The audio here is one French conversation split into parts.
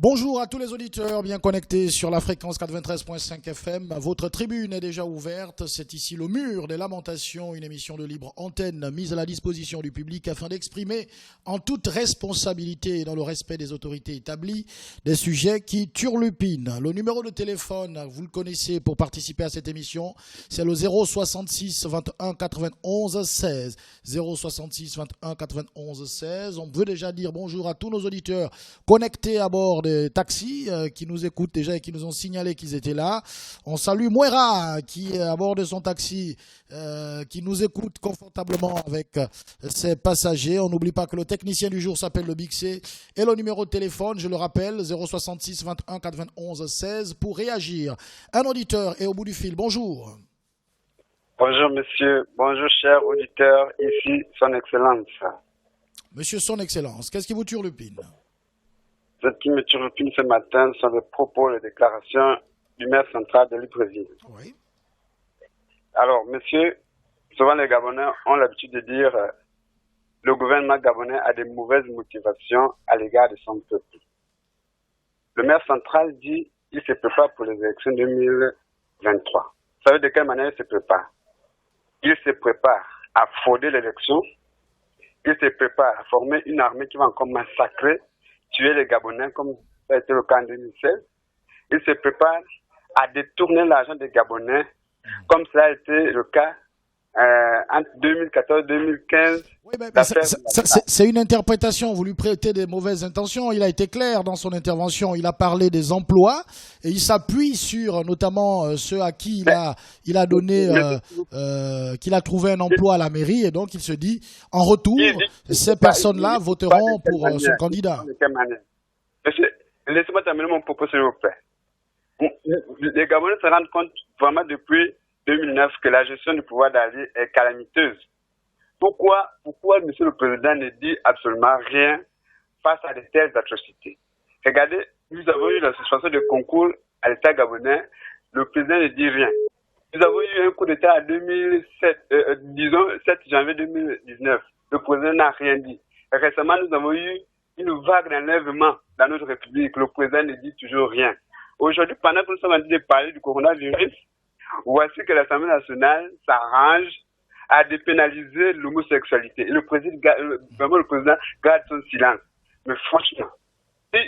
Bonjour à tous les auditeurs bien connectés sur la fréquence 93.5 FM. Votre tribune est déjà ouverte. C'est ici le mur des lamentations, une émission de libre antenne mise à la disposition du public afin d'exprimer en toute responsabilité et dans le respect des autorités établies des sujets qui turlupinent. Le numéro de téléphone, vous le connaissez pour participer à cette émission, c'est le 066 21 91 16. 066 21 91 16. On veut déjà dire bonjour à tous nos auditeurs connectés à bord des taxis qui nous écoutent déjà et qui nous ont signalé qu'ils étaient là. On salue Mouera qui est à bord de son taxi, qui nous écoute confortablement avec ses passagers. On n'oublie pas que le technicien du jour s'appelle le Big C. Et le numéro de téléphone, je le rappelle, 066 21 91 16 pour réagir. Un auditeur est au bout du fil. Bonjour. Bonjour monsieur, bonjour cher auditeur, ici son excellence. Monsieur son excellence, qu'est-ce qui vous turlupine? Ce qui me turlupine ce matin sont les propos, les déclarations du maire central de Libreville. Oui. Alors, monsieur, souvent les Gabonais ont l'habitude de dire le gouvernement gabonais a des mauvaises motivations à l'égard de son peuple. Le maire central dit qu'il se prépare pour les élections 2023. Vous savez de quelle manière il se prépare? Il se prépare à frauder l'élection. Il se prépare à former une armée qui va encore massacrer, tuer les Gabonais comme ça a été le cas en 2016. Il se prépare à détourner l'argent des Gabonais comme ça a été le cas entre 2014 et 2015. Oui, mais c'est une interprétation. Vous lui prêtez des mauvaises intentions. Il a été clair dans son intervention. Il a parlé des emplois et il s'appuie sur notamment ceux à qui il a donné, qu'il a trouvé un emploi à la mairie. Et donc il se dit, en retour, ces personnes-là voteront pour son candidat. Monsieur, laissez-moi terminer mon propos, s'il vous plaît. Les Gabonais se rendent compte vraiment depuis 2009 que la gestion du pouvoir d'Ali est calamiteuse. Pourquoi monsieur le président ne dit absolument rien face à de telles atrocités? Regardez, nous avons eu la suspension de concours à l'État gabonais, le président ne dit rien. Nous avons eu un coup d'État en 2007, disons 7 janvier 2019, le président n'a rien dit. Récemment, nous avons eu une vague d'enlèvement dans notre République, le président ne dit toujours rien. Aujourd'hui, pendant que nous sommes en train de parler du coronavirus, voici que l'Assemblée nationale s'arrange à dépénaliser l'homosexualité. Et le président garde son silence. Mais franchement, si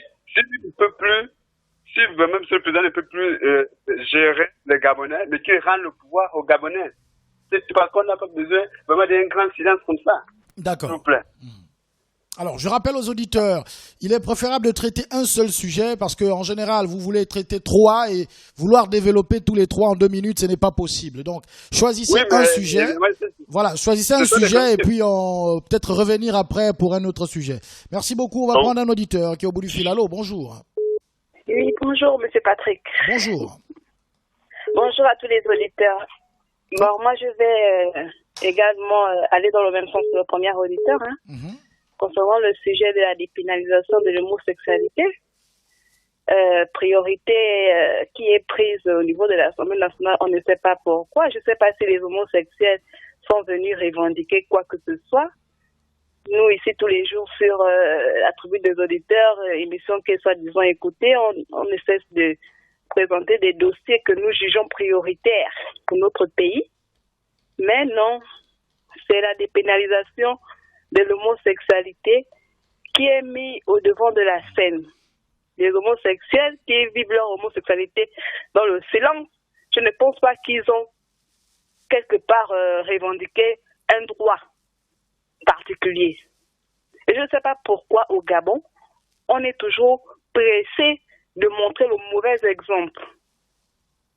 vraiment monsieur le président ne peut plus gérer les Gabonais, mais qu'il rende le pouvoir aux Gabonais. C'est parce qu'on n'a pas besoin vraiment d'un grand silence comme ça. D'accord. S'il vous plaît. Alors, je rappelle aux auditeurs, il est préférable de traiter un seul sujet parce qu'en général, vous voulez traiter trois et vouloir développer tous les trois en 2 minutes, ce n'est pas possible. Donc, choisissez un sujet. Voilà, choisissez un sujet et puis peut-être revenir après pour un autre sujet. Merci beaucoup. On va prendre un auditeur qui est au bout du fil. Allô, bonjour. Oui, bonjour, monsieur Patrick. Bonjour. Bonjour à tous les auditeurs. Bon, moi, je vais également aller dans le même sens que le premier auditeur, concernant le sujet de la dépénalisation de l'homosexualité, priorité qui est prise au niveau de l'Assemblée nationale, on ne sait pas pourquoi. Je ne sais pas si les homosexuels sont venus revendiquer quoi que ce soit. Nous, ici, tous les jours, sur la tribune des auditeurs, émission qui est soi-disant écoutée, on ne cesse de présenter des dossiers que nous jugeons prioritaires pour notre pays. Mais non, c'est la dépénalisation de l'homosexualité qui est mis au devant de la scène. Les homosexuels qui vivent leur homosexualité dans le silence, je ne pense pas qu'ils ont quelque part revendiqué un droit particulier. Et je ne sais pas pourquoi au Gabon, on est toujours pressé de montrer le mauvais exemple.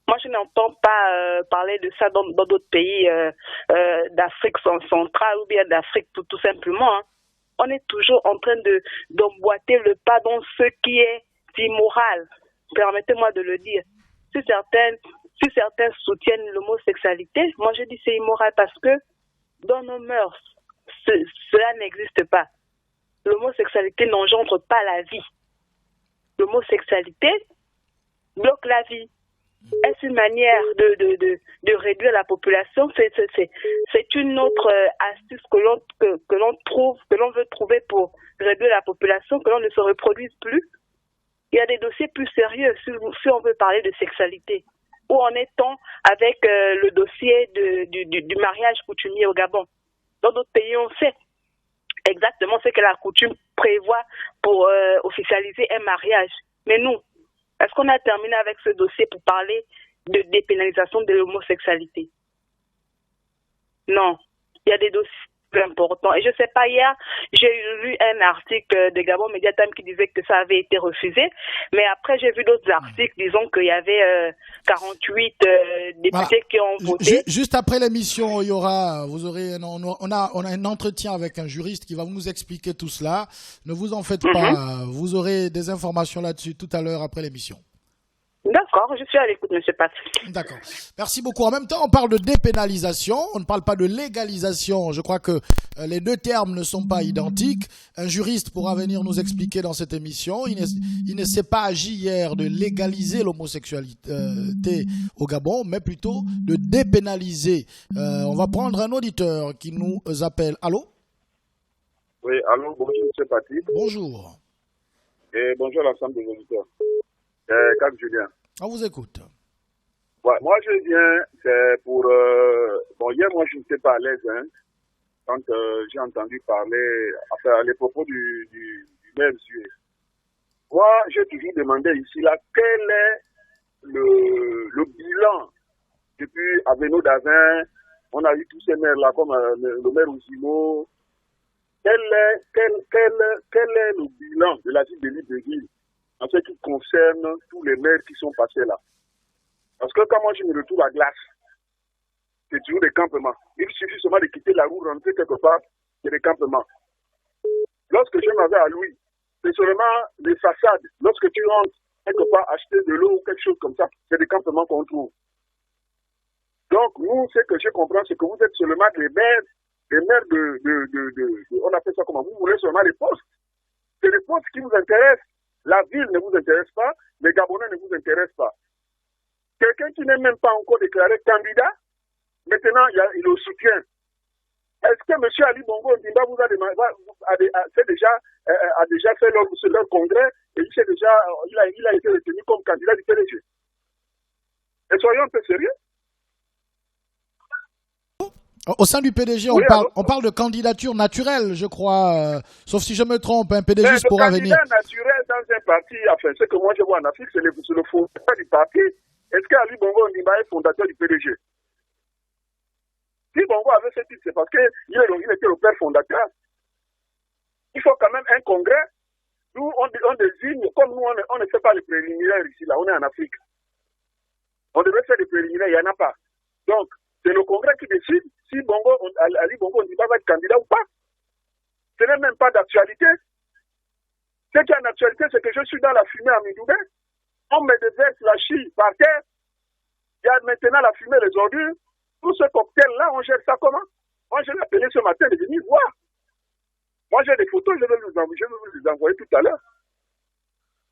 Moi, je n'entends pas parler de ça dans d'autres pays d'Afrique centrale ou bien d'Afrique tout simplement. On est toujours en train d'emboîter le pas dans ce qui est immoral. Permettez-moi de le dire. Si certains soutiennent l'homosexualité, moi je dis c'est immoral parce que dans nos mœurs, cela n'existe pas. L'homosexualité n'engendre pas la vie. L'homosexualité bloque la vie. Est-ce une manière de réduire la population? C'est une autre astuce que l'on veut trouver pour réduire la population, que l'on ne se reproduise plus. Il y a des dossiers plus sérieux si on veut parler de sexualité. Où en est-on avec le dossier du mariage coutumier au Gabon? Dans d'autres pays, on sait exactement ce que la coutume prévoit pour officialiser un mariage. Mais nous, est-ce qu'on a terminé avec ce dossier pour parler de dépénalisation de l'homosexualité? Non. Il y a des dossiers plus importants. Et je sais pas, hier, j'ai lu un article de Gabon Media Time qui disait que ça avait été refusé. Mais après, j'ai vu d'autres articles disant qu'il y avait 48 députés qui ont voté. Juste après l'émission, il y aura, vous aurez, on a un entretien avec un juriste qui va nous expliquer tout cela. Ne vous en faites pas. Vous aurez des informations là-dessus tout à l'heure après l'émission. D'accord, je suis à l'écoute, monsieur Patrick. D'accord. Merci beaucoup. En même temps, on parle de dépénalisation, on ne parle pas de légalisation. Je crois que les deux termes ne sont pas identiques. Un juriste pourra venir nous expliquer dans cette émission. Il ne s'est pas agi hier de légaliser l'homosexualité au Gabon, mais plutôt de dépénaliser. On va prendre un auditeur qui nous appelle. Allô? Oui, allô, bonjour, monsieur Patrick. Bonjour. Et bonjour à l'ensemble des auditeurs. Cap Julien. On vous écoute. Ouais, moi, je viens, c'est pour... bon, hier, moi, je n'étais pas à l'aise, hein, quand j'ai entendu parler, enfin, les propos du maire Zué. Moi, j'ai toujours demandé ici, là, quel est le bilan depuis Aveno Davin, on a eu tous ces maires-là, comme le maire Ouzimo. Quel est le bilan de la ville de Libreville en ce qui concerne tous les maires qui sont passés là? Parce que quand moi je me retrouve à Glace, c'est toujours des campements. Il suffit seulement de quitter la roue, rentrer quelque part, c'est des campements. Lorsque je m'avais à Louis, c'est seulement les façades. Lorsque tu rentres quelque part acheter de l'eau ou quelque chose comme ça, c'est des campements qu'on trouve. Donc nous, ce que je comprends, c'est que vous êtes seulement des maires on appelle ça comment? Vous voulez seulement les postes. C'est les postes qui vous intéressent. La ville ne vous intéresse pas, les Gabonais ne vous intéressent pas. Quelqu'un qui n'est même pas encore déclaré candidat, maintenant il le soutient. Est-ce que M. Ali Bongo Ondimba vous a déjà fait leur congrès et il a été retenu comme candidat du PDG? Et soyons un peu sérieux. Au sein du PDG, on parle de candidature naturelle, je crois, sauf si je me trompe, un PDG pourra venir. Le candidat naturel dans un parti, enfin, ce que moi je vois en Afrique, c'est le fondateur du parti. Est-ce qu'Ali Bongo Ondimba est fondateur du PDG? Si Bongo avait ce titre, c'est parce qu'il était le père fondateur. Il faut quand même un congrès. Nous, on désigne, comme nous, on ne fait pas les préliminaires ici, là, on est en Afrique. On devait faire des préliminaires, il n'y en a pas. Donc, c'est le congrès qui décide si Ali Bongo Ondimba va être candidat ou pas. Ce n'est même pas d'actualité. Ce qui est en actualité, c'est que je suis dans la fumée à Midoubé. On me déverse la chie par terre. Il y a maintenant la fumée, les ordures. Tout ce cocktail-là, on gère ça comment? Moi, je l'ai appelé ce matin de venir voir. Moi, j'ai des photos, je vais vous les envoyer tout à l'heure.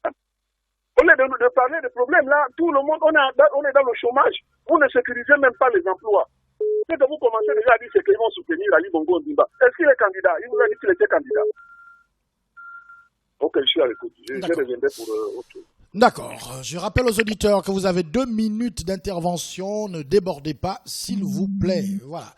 Au lieu de parler des problèmes là, tout le monde, on est dans le chômage. Vous ne sécurisez même pas les emplois. Ce que vous commencez déjà à dire, c'est qu'ils vont soutenir Ali Bongo Ondimba. Est-ce qu'il est candidat? Il vous a dit qu'il était candidat. Ok, je suis à l'écoute. Je reviendrai pour autre chose. D'accord. Je rappelle aux auditeurs que vous avez 2 minutes d'intervention. Ne débordez pas, s'il vous plaît. Voilà.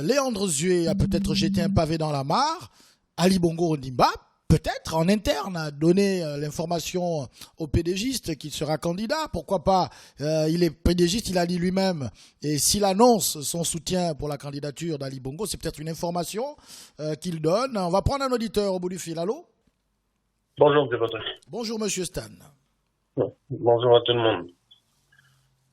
Léandre Zué a peut-être jeté un pavé dans la mare. Ali Bongo Ondimba, peut-être en interne, a donné l'information au PDGiste qu'il sera candidat. Pourquoi pas? Il est PDGiste, il a dit lui-même. Et s'il annonce son soutien pour la candidature d'Ali Bongo, c'est peut-être une information qu'il donne. On va prendre un auditeur au bout du fil. Allô? Bonjour, M. Patrick. Bonjour, Monsieur Stan. Bonjour à tout le monde.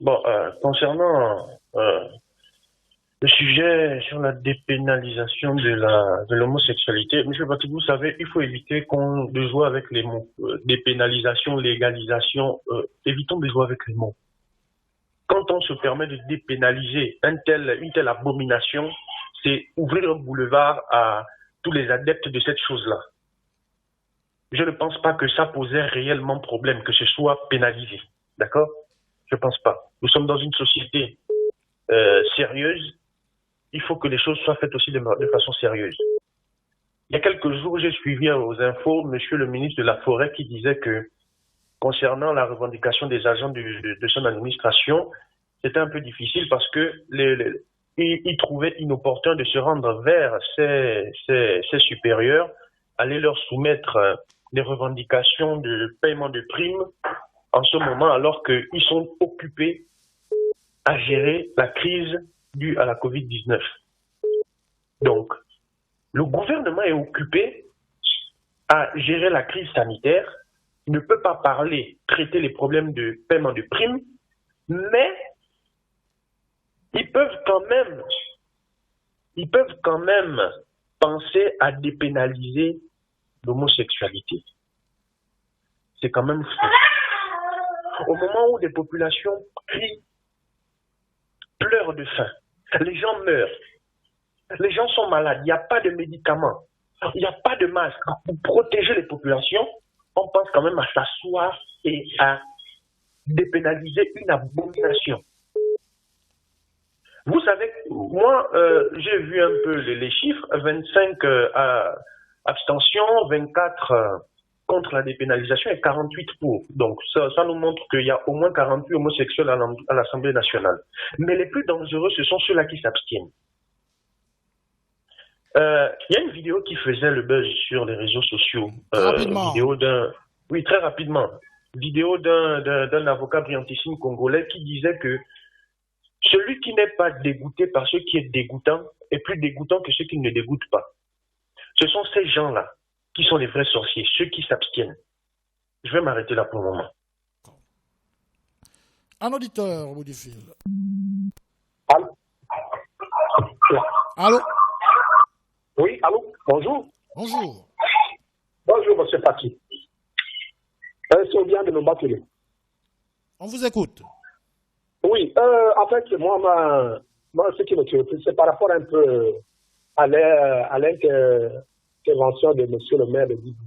Bon, concernant le sujet sur la dépénalisation de l'homosexualité, M. Patrick, vous savez, il faut éviter de jouer avec les mots. Dépénalisation, légalisation, évitons de jouer avec les mots. Quand on se permet de dépénaliser une telle abomination, c'est ouvrir un boulevard à tous les adeptes de cette chose-là. Je ne pense pas que ça posait réellement problème, que ce soit pénalisé. D'accord? Je ne pense pas. Nous sommes dans une société sérieuse. Il faut que les choses soient faites aussi de façon sérieuse. Il y a quelques jours, j'ai suivi aux infos monsieur le ministre de la Forêt qui disait que concernant la revendication des agents de son administration, c'était un peu difficile parce que il trouvait inopportun de se rendre vers ses supérieurs, aller leur soumettre des revendications de paiement de primes en ce moment alors qu'ils sont occupés à gérer la crise due à la COVID-19. Donc, le gouvernement est occupé à gérer la crise sanitaire, ne peut pas parler, traiter les problèmes de paiement de primes, mais ils peuvent quand même penser à dépénaliser l'homosexualité. C'est quand même fou. Au moment où des populations crient, pleurent de faim, les gens meurent, les gens sont malades, il n'y a pas de médicaments, il n'y a pas de masques pour protéger les populations, on pense quand même à s'asseoir et à dépénaliser une abomination. Vous savez, moi, j'ai vu un peu les chiffres, 25 abstentions, 24 contre la dépénalisation et 48 pour. Donc, ça nous montre qu'il y a au moins 48 homosexuels à l'Assemblée nationale. Mais les plus dangereux, ce sont ceux-là qui s'abstiennent. Il y a une vidéo qui faisait le buzz sur les réseaux sociaux. Oui, très rapidement. Vidéo d'un avocat brillantissime congolais qui disait que celui qui n'est pas dégoûté par ce qui est dégoûtant est plus dégoûtant que ceux qui ne dégoûtent pas. Ce sont ces gens-là qui sont les vrais sorciers, ceux qui s'abstiennent. Je vais m'arrêter là pour le moment. Un auditeur au bout du fil. Allô? Allô? Oui, allô? Bonjour. Bonjour. Bonjour, monsieur Paki. C'est bien de me battre. On vous écoute. Oui, en fait, moi, ce qui me préoccupe, c'est par rapport un peu à l'intervention de monsieur le maire de Dibou.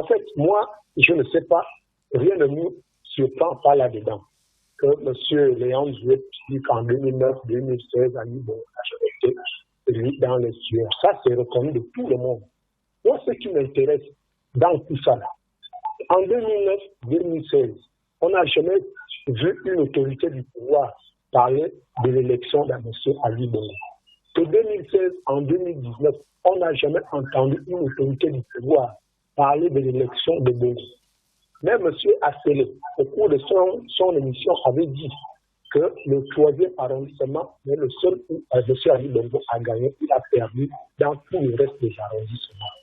En fait, moi, je ne sais pas, rien ne nous surprend pas là-dedans. Que monsieur Léon Jouet dit qu'en 2009-2016, à Libo, a été élu dans les cieux. Ça, c'est reconnu de tout le monde. Moi, ce qui m'intéresse dans tout ça, là, en 2009-2016, on n'a jamais vu une autorité du pouvoir parler de l'élection d'un monsieur Ali Bongo. De 2016 en 2019, on n'a jamais entendu une autorité du pouvoir parler de l'élection de Bongo. Même monsieur Assele, au cours de son émission, avait dit que le 3e arrondissement est le seul où monsieur Ali Bongo a gagné. Il a perdu dans tout le reste des arrondissements.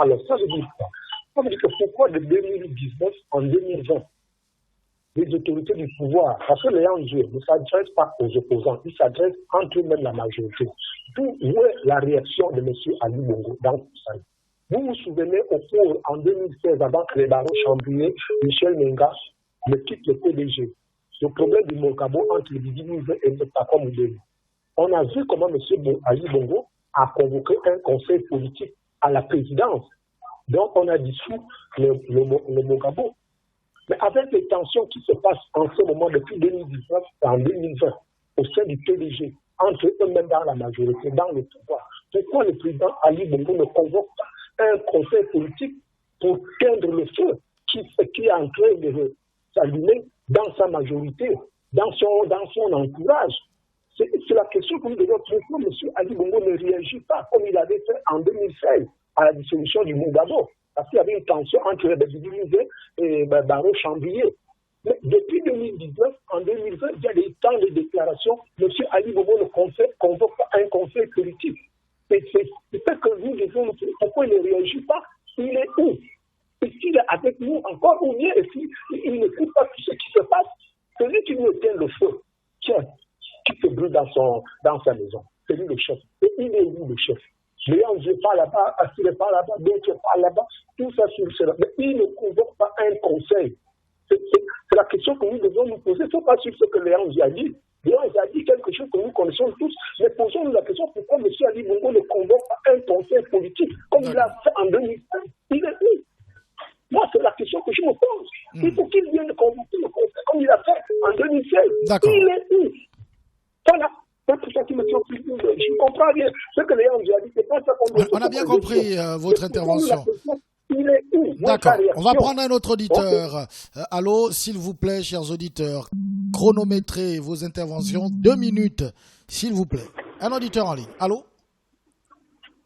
Alors, ça veut dire quoi? Ça veut dire que pourquoi de 2019 en 2020, les autorités du pouvoir, parce que les enjeux ne s'adressent pas aux opposants, ils s'adressent entre eux-mêmes la majorité. Où est la réaction de M. Ali Bongo dans tout ça? Vous vous souvenez au cours, en 2016, avant que les barons Chambrier, Michel Menga ne quittent le PDG, le problème du Mokabo entre les Didimisés et le Papa Moudeli. On a vu comment M. Ali Bongo a convoqué un conseil politique à la présidence. Donc, on a dissous le Mokabo. Mais avec les tensions qui se passent en ce moment depuis 2019 et en 2020 au sein du PDG, entre eux-mêmes dans la majorité, dans le pouvoir, pourquoi le président Ali Bongo ne convoque pas un conseil politique pour teindre le feu qui est en train de s'allumer dans sa majorité, dans son entourage? C'est la question que nous devons poser. Pourquoi M. Ali Bongo ne réagit pas comme il avait fait en 2016 à la dissolution du Mugabo? Parce qu'il y avait une tension entre les divisés et Barreau Chambrier. Mais depuis 2019, en 2020, il y a des temps de déclaration. M. Ali Bongo ne convoque pas un conseil politique. C'est ce que nous devons nous dire. Pourquoi il ne réagit pas? Il est où? Est-ce qu'il est avec nous encore ou bien est-ce qu'il n'écoute pas tout ce qui se passe? Celui qui nous éteint le feu, qui se brûle dans sa maison, c'est lui le chef. Et il est où le chef? Léon, je pas là-bas, Assiré pas là-bas, d'autres pas là-bas, tout ça sur cela. Mais il ne convoque pas un conseil. C'est la question que nous devons nous poser. Il ne faut pas suivre ce que Léon a dit. Léon a dit quelque chose que nous connaissons tous, mais posons-nous la question pourquoi M. Ali Bongo ne convoque pas un conseil politique comme il l'a fait en 2005. Il est où? Moi, c'est la question que je me pose. Il faut qu'il vienne convoquer le conseil comme il a fait en 2016. Il est où? Voilà. C'est pour ça qu'il me semble plus. Je comprends bien. Ce que Léon nous a dit, c'est pas ça qu'on On a bien compris votre intervention. Il est où? D'accord. On va prendre un autre auditeur. Allô, s'il vous plaît, chers auditeurs, chronométrez vos interventions. 2 minutes, s'il vous plaît. Un auditeur en ligne. Allô?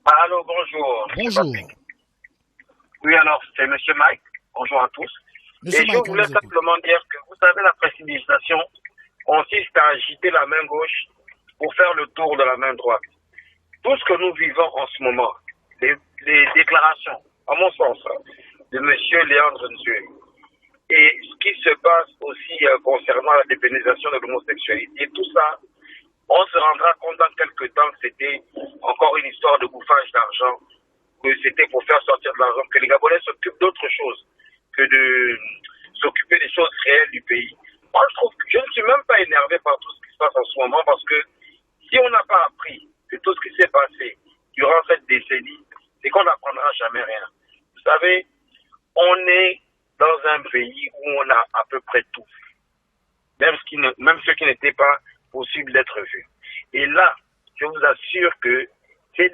Allô, bonjour. Bonjour. Oui, alors, c'est M. Mike. Bonjour à tous. Monsieur Et Mike, je voulais simplement dire que, vous savez, la précipitation consiste à agiter la main gauche pour faire le tour de la main droite. Tout ce que nous vivons en ce moment, les déclarations, à mon sens, de M. Léandre Nzue, et ce qui se passe aussi concernant la dépénalisation de l'homosexualité, tout ça, on se rendra compte dans quelques temps que c'était encore une histoire de bouffage d'argent, que c'était pour faire sortir de l'argent, que les Gabonais s'occupent d'autre chose que de s'occuper des choses réelles du pays. Moi, je trouve que je ne suis même pas énervé par tout ce qui se passe en ce moment, parce que si on n'a pas appris de tout ce qui s'est passé durant cette décennie, c'est qu'on n'apprendra jamais rien. Vous savez, on est dans un pays où on a à peu près tout, même ce qui n'était pas possible d'être vu. Et là, je vous assure que cette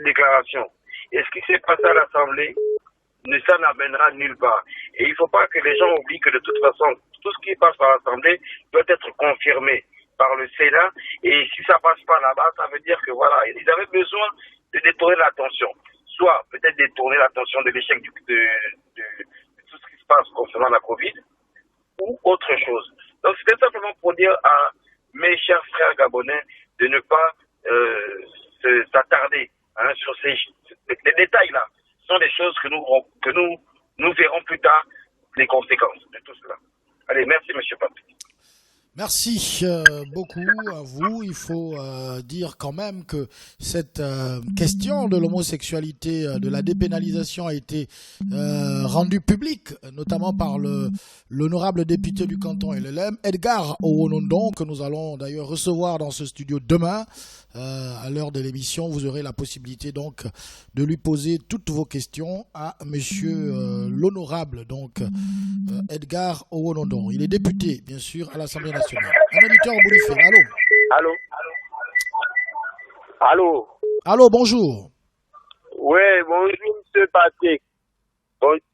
déclaration et ce qui s'est passé à l'Assemblée, ça n'amènera nulle part. Et il ne faut pas que les gens oublient que de toute façon, tout ce qui passe par l'Assemblée doit être confirmé par le Sénat. Et si ça passe pas là-bas, ça veut dire que voilà, ils avaient besoin de détourner l'attention. Soit peut-être détourner l'attention de l'échec de tout ce qui se passe concernant la Covid, ou autre chose. Donc c'était simplement pour dire à mes chers frères gabonais de ne pas s'attarder sur les détails là. Ce sont des choses que nous verrons plus tard les conséquences de tout cela. Allez, merci M. Patrick. Merci beaucoup à vous. Il faut dire quand même que cette question de l'homosexualité, de la dépénalisation a été rendue publique, notamment par l'honorable député du canton LLM, Edgar Owonondon, que nous allons d'ailleurs recevoir dans ce studio demain. À l'heure de l'émission, vous aurez la possibilité donc de lui poser toutes vos questions à monsieur l'honorable donc Edgar Owonondon. Il est député, bien sûr, à l'Assemblée nationale. Un auditeur au bout du fil. Allô? Allô? Allô? Allô, bonjour. Oui, bonjour, M. Patrick.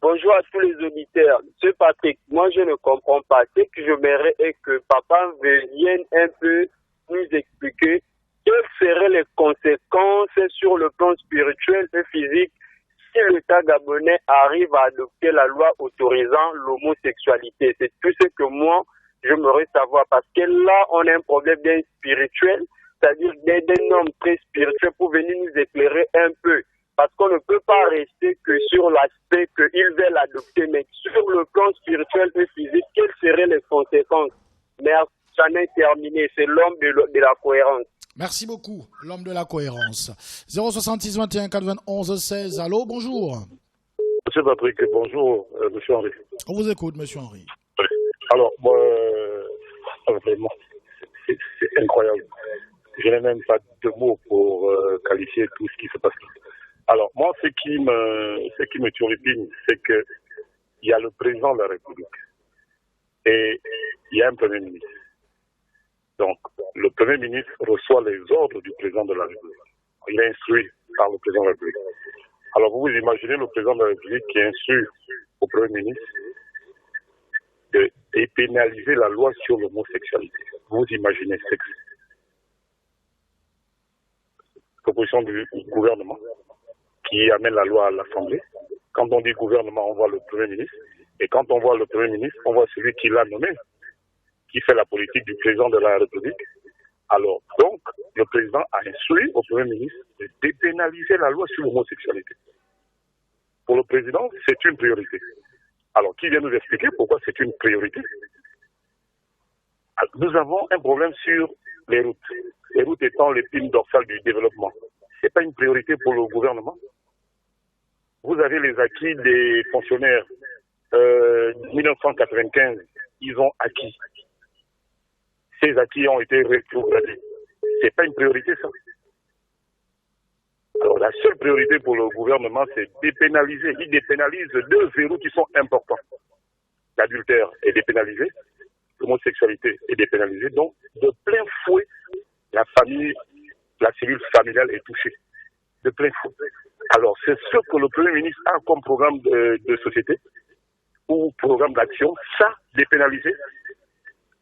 Bonjour à tous les auditeurs. M. Patrick, moi je ne comprends pas. Ce que je m'aimerais est que papa vienne un peu nous expliquer quelles seraient les conséquences sur le plan spirituel et physique si l'État gabonais arrive à adopter la loi autorisant l'homosexualité. C'est tout ce que moi, j'aimerais savoir. Parce que là, on a un problème bien spirituel, c'est-à-dire d'un homme très spirituel pour venir nous éclairer un peu. Parce qu'on ne peut pas rester que sur l'aspect qu'ils veulent adopter, mais sur le plan spirituel et physique, quelles seraient les conséquences? Merci, j'en ai terminé. C'est l'homme de la cohérence. Merci beaucoup, l'homme de la cohérence. 066 21 91 16. Allô, bonjour. Monsieur Patrick, bonjour, monsieur Henri. On vous écoute, monsieur Henri. Alors, moi, vraiment, c'est incroyable. Je n'ai même pas de mots pour qualifier tout ce qui se passe. Alors, moi, ce qui me turlupine, c'est que il y a le président de la République et il y a un Premier ministre. Donc, le Premier ministre reçoit les ordres du président de la République. Il est instruit par le président de la République. Alors, vous imaginez le président de la République qui instruit au Premier ministre de dépénaliser la loi sur l'homosexualité. Vous imaginez ce que c'est. Proposition du gouvernement qui amène la loi à l'Assemblée. Quand on dit gouvernement, on voit le Premier ministre. Et quand on voit le Premier ministre, on voit celui qui l'a nommé, qui fait la politique du président de la République. Alors, donc, le président a instruit au Premier ministre de dépénaliser la loi sur l'homosexualité. Pour le président, c'est une priorité. Alors, qui vient nous expliquer pourquoi c'est une priorité? Nous avons un problème sur les routes. Les routes étant l'épine dorsale du développement. Ce n'est pas une priorité pour le gouvernement. Vous avez les acquis des fonctionnaires 1995. Ils ont acquis. Ces acquis ont été rétrogradés. Ce n'est pas une priorité, ça. Alors, la seule priorité pour le gouvernement, c'est dépénaliser. Il dépénalise deux verrous qui sont importants. L'adultère est dépénalisé, l'homosexualité est dépénalisée. Donc, de plein fouet, la famille, la cellule familiale est touchée de plein fouet. Alors, c'est ce que le Premier ministre a comme programme de société ou programme d'action, ça, dépénaliser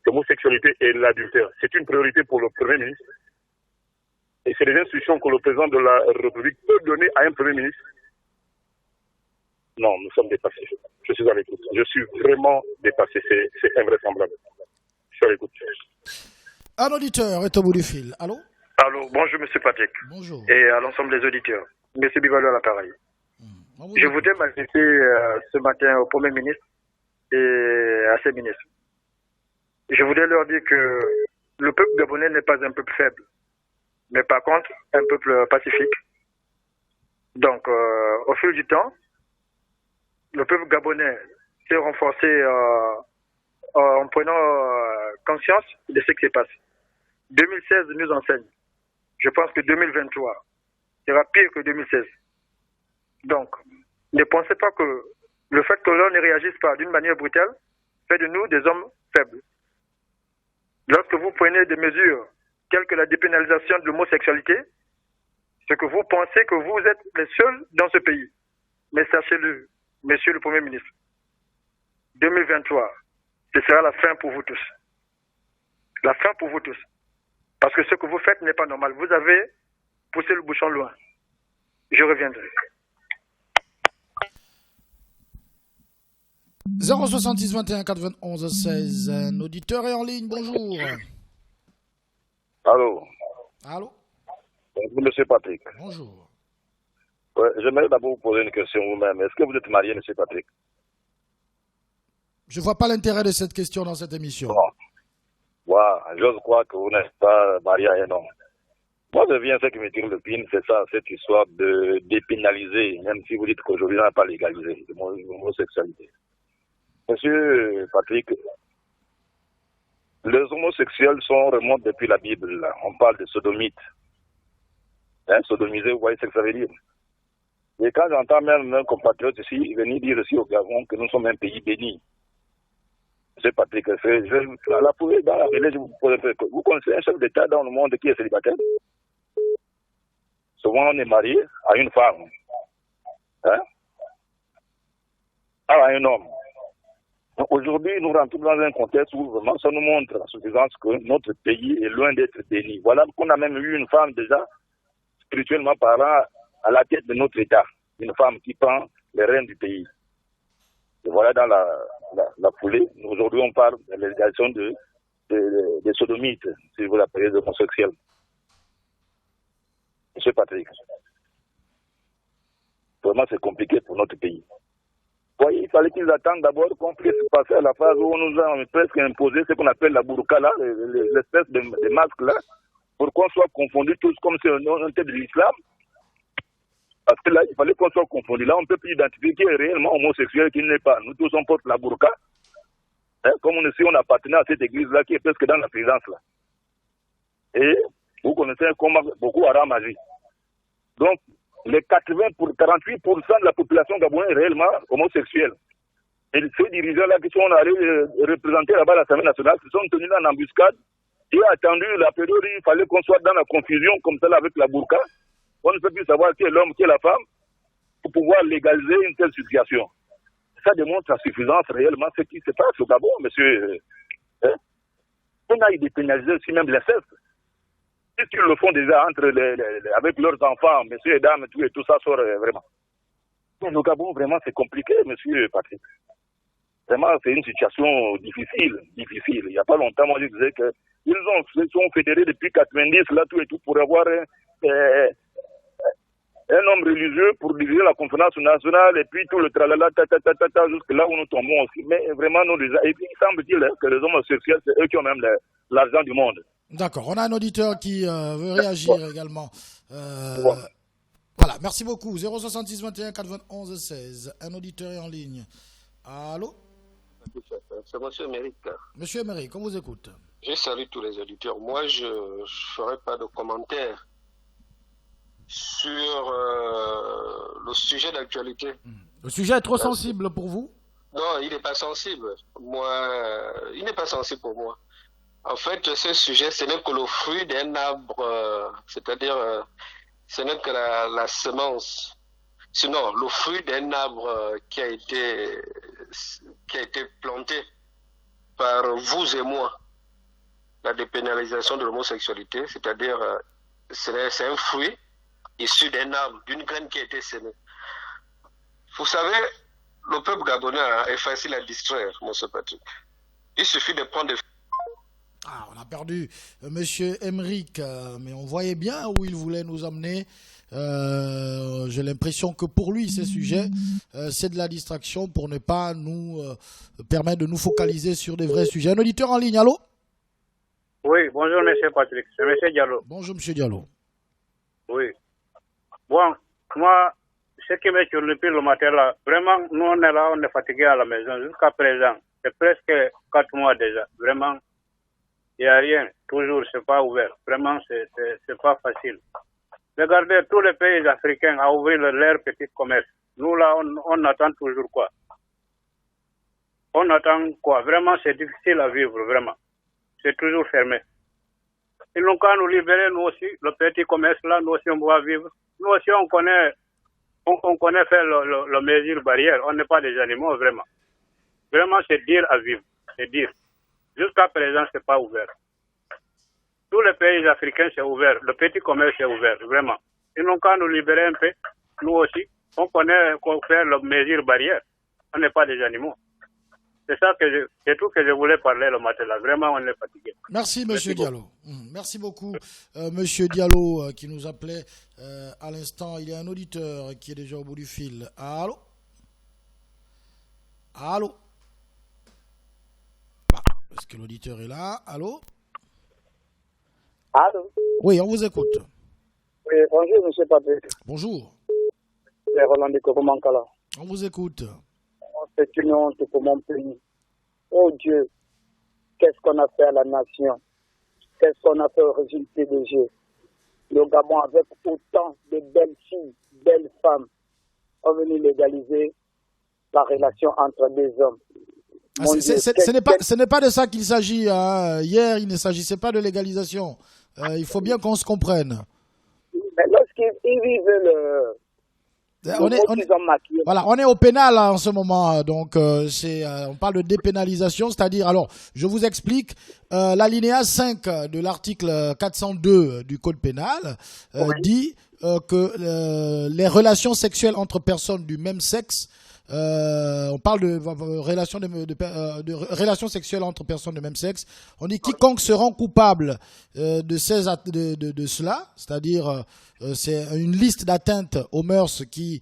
l'homosexualité et l'adultère. C'est une priorité pour le Premier ministre. Et c'est des instructions que le président de la République peut donner à un Premier ministre. Non, nous sommes dépassés. Je suis à l'écoute. Je suis vraiment dépassé. C'est invraisemblable. Je suis à l'écoute. Un auditeur est au bout du fil. Allô? Allô, bonjour Monsieur Patrick. Bonjour. Et à l'ensemble des auditeurs. Monsieur Bivalou à l'appareil. Je voudrais m'adresser ce matin au Premier ministre et à ses ministres. Je voudrais leur dire que le peuple gabonais n'est pas un peuple faible, mais par contre un peuple pacifique. Donc, au fil du temps, le peuple gabonais s'est renforcé en prenant conscience de ce qui se passe. 2016 nous enseigne. Je pense que 2023 sera pire que 2016. Donc, ne pensez pas que le fait que l'on ne réagisse pas d'une manière brutale fait de nous des hommes faibles. Lorsque vous prenez des mesures telles que la dépénalisation de l'homosexualité, c'est que vous pensez que vous êtes les seuls dans ce pays. Mais sachez-le, Monsieur le Premier ministre, 2023, ce sera la fin pour vous tous. La fin pour vous tous. Parce que ce que vous faites n'est pas normal. Vous avez poussé le bouchon loin. Je reviendrai. 070 21 91 16. Un auditeur est en ligne. Bonjour. Allô. Allô. Bonjour, Monsieur Patrick. Bonjour. Ouais, j'aimerais d'abord vous poser une question vous-même. Est-ce que vous êtes marié, Monsieur Patrick? Je ne vois pas l'intérêt de cette question dans cette émission. Bon. Voilà, j'ose croire que vous n'êtes pas marié à un homme. Moi, je viens, ce qui me tire le pin, c'est ça, cette histoire de dépénaliser, même si vous dites qu'aujourd'hui, on n'a pas légalisé l'homosexualité. Monsieur Patrick, les homosexuels remontent depuis la Bible. Là. On parle de sodomite. Sodomiser, vous voyez ce que ça veut dire. Et quand j'entends même un compatriote ici venir dire ici au Gabon que nous sommes un pays béni, Monsieur Patrick, dans la mêlée, je vous pose un peu. Vous connaissez un chef d'État dans le monde qui est célibataire? Souvent, on est marié à une femme. À un homme. Donc, aujourd'hui, nous rentrons dans un contexte où vraiment ça nous montre à suffisance que notre pays est loin d'être béni. Voilà qu'on a même eu une femme déjà, spirituellement parlant, à la tête de notre État. Une femme qui prend les rênes du pays. Et voilà dans la foulée. Aujourd'hui, on parle de la légalisation des sodomites, si vous l'appelez des homosexuels. Monsieur Patrick, vraiment c'est compliqué pour notre pays. Voyez, il fallait qu'ils attendent d'abord qu'on puisse passer à la phase où on nous a presque imposé ce qu'on appelle la burqa là, l'espèce de masque là, pour qu'on soit confondus tous comme si on était de l'islam. Parce que là, il fallait qu'on soit confondus. Là, on ne peut plus identifier qui est réellement homosexuel et qui ne l'est pas. Nous tous, on porte la burqa. Comme on appartenait à cette église-là qui est presque dans la présence là. Et vous connaissez comment beaucoup Aram agit. Donc, les 48% de la population gabonaise est réellement homosexuelle. Et ces dirigeants-là qui sont allés représenter là-bas l'Assemblée nationale, se sont tenus en embuscade et attendu la période où il fallait qu'on soit dans la confusion comme ça là avec la burqa. On ne peut plus savoir qui est l'homme, qui est la femme, pour pouvoir légaliser une telle situation. Ça démontre à suffisance réellement ce qui se passe au Gabon, monsieur. On a dépénalisé aussi même les sectes. Qu'est-ce qu'ils le font déjà avec leurs enfants, messieurs et dames, tout ça sort vraiment. Mais au Gabon, vraiment, c'est compliqué, monsieur Patrick. Vraiment, c'est une situation difficile. Il n'y a pas longtemps, moi, je disais qu'ils sont fédérés depuis 90, là, tout pour avoir un homme religieux pour diriger la conférence nationale et puis tout le tralala, jusque là où nous tombons aussi. Mais vraiment, nous déjà. Et puis, il semble-t-il que les homosexuels, c'est eux qui ont même l'argent du monde. D'accord, on a un auditeur qui veut réagir également. Voilà, merci beaucoup. 070 21 91 16. Un auditeur est en ligne. Allô? C'est Monsieur Émeric. Monsieur Émeric, on vous écoute. Je salue tous les auditeurs. Moi, je ne ferai pas de commentaires sur le sujet d'actualité. Le sujet est trop sensible pour vous? Non, il n'est pas sensible. Il n'est pas sensible pour moi. En fait, ce sujet, ce n'est que le fruit d'un arbre, c'est-à-dire, ce n'est que la semence. Sinon, le fruit d'un arbre qui a été planté par vous et moi, la dépénalisation de l'homosexualité, c'est-à-dire, c'est un fruit issu d'un arbre, d'une graine qui a été semée. Vous savez, le peuple gabonais est facile à distraire, monsieur Patrick. Il suffit de prendre des... Ah, on a perdu Monsieur Emeric, mais on voyait bien où il voulait nous emmener. J'ai l'impression que pour lui, ces sujets, c'est de la distraction pour ne pas nous permettre de nous focaliser sur des vrais sujets. Un auditeur en ligne, allô? Oui, bonjour monsieur Patrick, c'est monsieur Diallo. Bonjour monsieur Diallo. Oui. Bon, moi, ce qui me turlupine le matin là, vraiment, nous on est là, on est fatigué à la maison jusqu'à présent. C'est presque 4 mois déjà. Vraiment, il n'y a rien. Toujours, c'est pas ouvert. Vraiment, c'est pas facile. Regardez, tous les pays africains à ouvrir leur petit commerce. Nous là, on attend toujours quoi? On attend quoi? Vraiment, c'est difficile à vivre, vraiment. C'est toujours fermé. Ils n'ont qu'à nous libérer, nous aussi, le petit commerce là, nous aussi on va vivre. Nous aussi on connaît faire le mesure barrière. On n'est pas des animaux, vraiment. Vraiment, c'est dur à vivre. C'est dur. Jusqu'à présent, c'est pas ouvert. Tous les pays africains, c'est ouvert. Le petit commerce est ouvert, vraiment. Ils n'ont qu'à nous libérer un peu. Nous aussi, on connaît faire le mesure barrière. On n'est pas des animaux. C'est ça c'est tout que je voulais parler le matin là. Vraiment, on est fatigué. Merci, monsieur Diallo. Merci beaucoup, monsieur Diallo, qui nous appelait à l'instant. Il y a un auditeur qui est déjà au bout du fil. Allô? Allô? Est-ce que l'auditeur est là? Allô? Allô? Oui, on vous écoute. Oui, bonjour, monsieur Patrick. Bonjour. C'est Roland de Kokomankala. On vous écoute. C'est une honte pour mon pays. Oh Dieu, qu'est-ce qu'on a fait à la nation? Qu'est-ce qu'on a fait au régime PDG? Le Gabon, avec autant de belles filles, belles femmes, ont venu légaliser la relation entre deux hommes. Ce n'est pas de ça qu'il s'agit. Hein. Hier, il ne s'agissait pas de légalisation. Il faut bien qu'on se comprenne. Mais lorsqu'ils vivent on est au pénal en ce moment, donc on parle de dépénalisation, c'est-à-dire, alors je vous explique, l'alinéa 5 de l'article 402 du code pénal dit que les relations sexuelles entre personnes du même sexe, on parle de relations sexuelles entre personnes de même sexe. On dit quiconque se rend coupable de cela, c'est-à-dire c'est une liste d'atteintes aux mœurs qui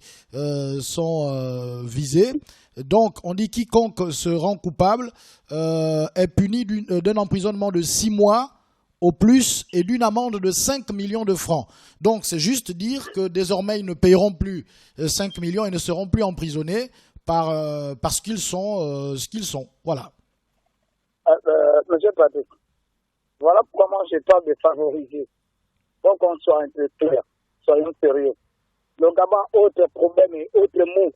sont visées. Donc on dit quiconque se rend coupable est puni d'un emprisonnement de 6 mois au plus et d'une amende de 5 millions de francs. Donc c'est juste dire que désormais ils ne paieront plus 5 millions et ne seront plus emprisonnés parce qu'ils sont ce qu'ils sont. Voilà. Monsieur Patrick, voilà pourquoi moi je parle de favoriser. Faut qu'on soit un peu clair, soyons sérieux. Le Gabon, autre problème et autre mot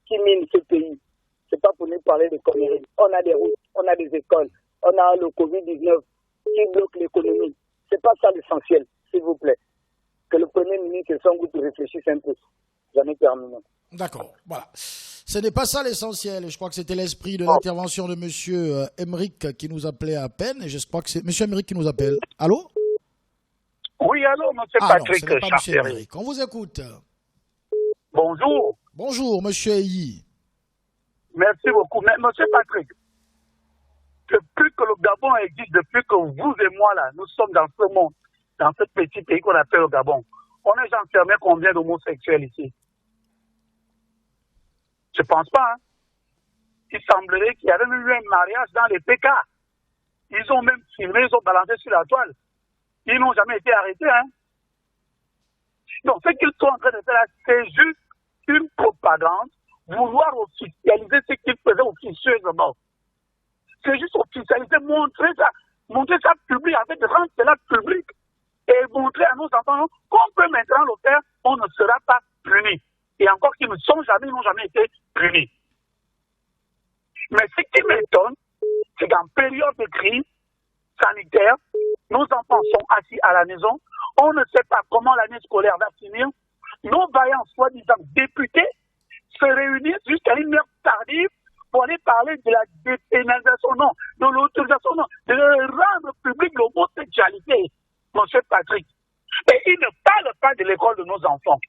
qui mine ce pays. C'est pas pour nous parler de conneries. On a des routes, on a des écoles, on a le Covid-19 qui bloque l'économie. C'est pas ça l'essentiel, s'il vous plaît. Que le Premier ministre et son groupe réfléchissent un peu. J'en ai terminé. D'accord, voilà. Ce n'est pas ça l'essentiel. Je crois que c'était l'esprit de l'intervention de monsieur Emeric qui nous appelait à peine. Et je crois que c'est monsieur Emeric qui nous appelle. Allô? Oui, allô, monsieur Patrick. Non, ce n'est pas monsieur Emeric. On vous écoute. Bonjour. Bonjour, monsieur Eyi. Merci beaucoup. Mais monsieur Patrick, depuis que le Gabon existe, depuis que vous et moi, là, nous sommes dans ce monde, dans ce petit pays qu'on appelle le Gabon, on est enfermé combien d'homosexuels ici? Je pense pas. Hein. Il semblerait qu'il y avait même eu un mariage dans les PK. Ils ont même filmé, ils ont balancé sur la toile. Ils n'ont jamais été arrêtés. Hein. Donc, ce qu'ils sont en train de faire là, c'est juste une propagande, vouloir officialiser ce qu'ils faisaient officieusement. C'est juste officialiser, montrer ça public, avec rendre cela public, et montrer à nos enfants qu'on peut maintenant le faire, on ne sera pas puni. Et encore qu'ils n'ont jamais été punis. Mais ce qui m'étonne, c'est qu'en période de crise, sanitaire, nos enfants sont assis à la maison, on ne sait pas comment l'année scolaire va finir, nos vaillants soi-disant députés se réunissent jusqu'à une heure tardive pour aller parler de la dépénalisation, non, de l'autorisation, non, de rendre public l'homosexualité, monsieur Patrick. Et ils ne parlent pas de l'école de nos enfants.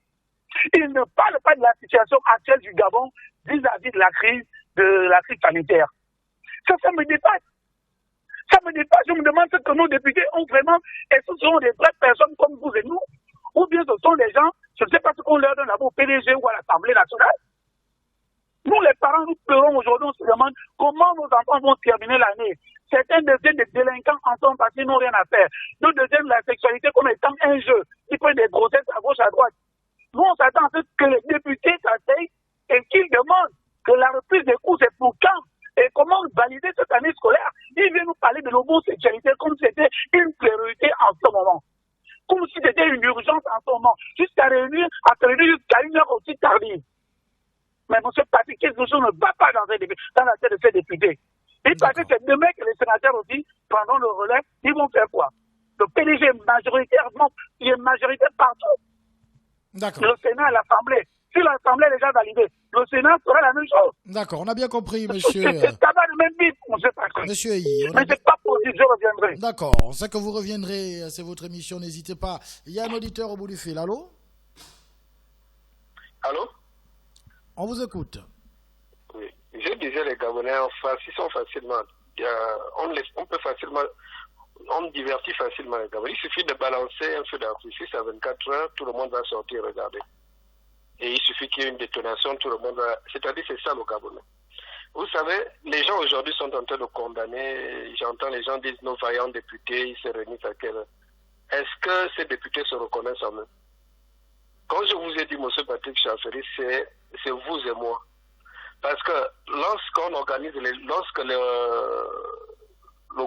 Ils ne parlent pas de la situation actuelle du Gabon vis-à-vis de la crise sanitaire. Ça me dépasse. Ça me dépasse. Je me demande ce que nos députés ont vraiment. Est-ce que ce sont des vraies personnes comme vous et nous? Ou bien ce sont des gens, je ne sais pas ce qu'on leur donne là-bas au PDG ou à l'Assemblée nationale. Nous, les parents, nous pleurons aujourd'hui, on se demande comment nos enfants vont terminer l'année. Certains deviennent des délinquants en temps passé, n'ont rien à faire. D'autres deviennent la sexualité comme étant un jeu. Ils prennent des grossesses à gauche, à droite. Nous, on s'attend à ce que les députés s'asseyent et qu'ils demandent que la reprise des cours, c'est pour quand et comment valider cette année scolaire. Ils viennent nous parler de l'homosexualité comme si c'était une priorité en ce moment. Comme si c'était une urgence en ce moment. Jusqu'à se réunir jusqu'à une heure aussi tardive. Mais M. Patrick, quelque chose ne va pas dans la tête de ces députés. Et parce que c'est demain que les sénateurs aussi prendront le relais, ils vont faire quoi? Le PDG est majoritairement, il est majoritaire partout. Le Sénat et l'Assemblée. Si l'Assemblée est déjà validée, le Sénat fera la même chose. D'accord, on a bien compris, monsieur. C'est pas le même bif, M. Patrick. Monsieur Ayi. Mais c'est pas possible, je reviendrai. D'accord, on sait que vous reviendrez, c'est votre émission, n'hésitez pas. Il y a un auditeur au bout du fil, allô? Allô? On vous écoute. Oui. Je disais, les Gabonais en face, ils sont facilement. On peut facilement. On divertit facilement les Gabonais. Il suffit de balancer un feu d'artifice à 24 heures, tout le monde va sortir regarder. Et il suffit qu'il y ait une détonation, tout le monde va. C'est-à-dire, c'est ça le Gabonais. Vous savez, les gens aujourd'hui sont en train de condamner. J'entends les gens dire nos vaillants députés, ils se réunissent à quelle heure. Est-ce que ces députés se reconnaissent en eux? Quand je vous ai dit, M. Patrick Chaffery, c'est vous et moi. Parce que lorsqu'on organise lorsque le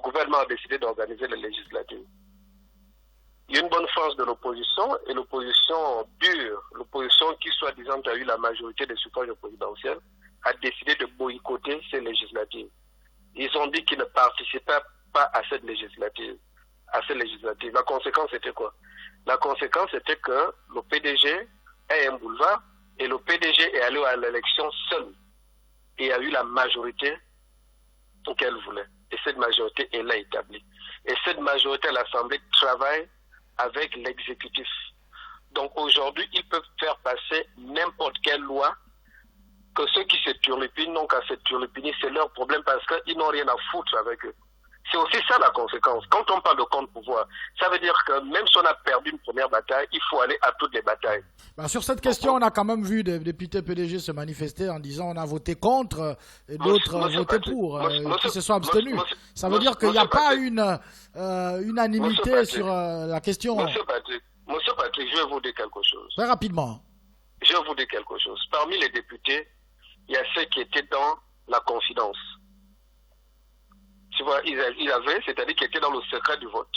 gouvernement a décidé d'organiser les législatives, il y a une bonne force de l'opposition, et l'opposition dure, l'opposition qui soi-disant a eu la majorité des suffrages présidentiels, a décidé de boycotter ces législatives. Ils ont dit qu'ils ne participaient pas à cette législative. La conséquence était quoi? La conséquence était que le PDG est un boulevard et le PDG est allé à l'élection seul et a eu la majorité qu'elle voulait. Et cette majorité est là établie. Et cette majorité à l'Assemblée travaille avec l'exécutif. Donc aujourd'hui, ils peuvent faire passer n'importe quelle loi, que ceux qui se turlupinent n'ont qu'à se turlupiner, c'est leur problème parce qu'ils n'ont rien à foutre avec eux. C'est aussi ça la conséquence. Quand on parle de contre-pouvoir, ça veut dire que même si on a perdu une première bataille, il faut aller à toutes les batailles. Sur cette question, on a quand même vu des députés PDG se manifester en disant on a voté contre et d'autres voté pour, qui se sont abstenus. Ça veut dire qu'il n'y a pas une unanimité sur la question. Monsieur Patrick, je vais vous dire quelque chose. Très rapidement. Je vais vous dire quelque chose. Parmi les députés, il y a ceux qui étaient dans la confidence. Tu vois, ils avaient, c'est-à-dire qu'ils étaient dans le secret du vote.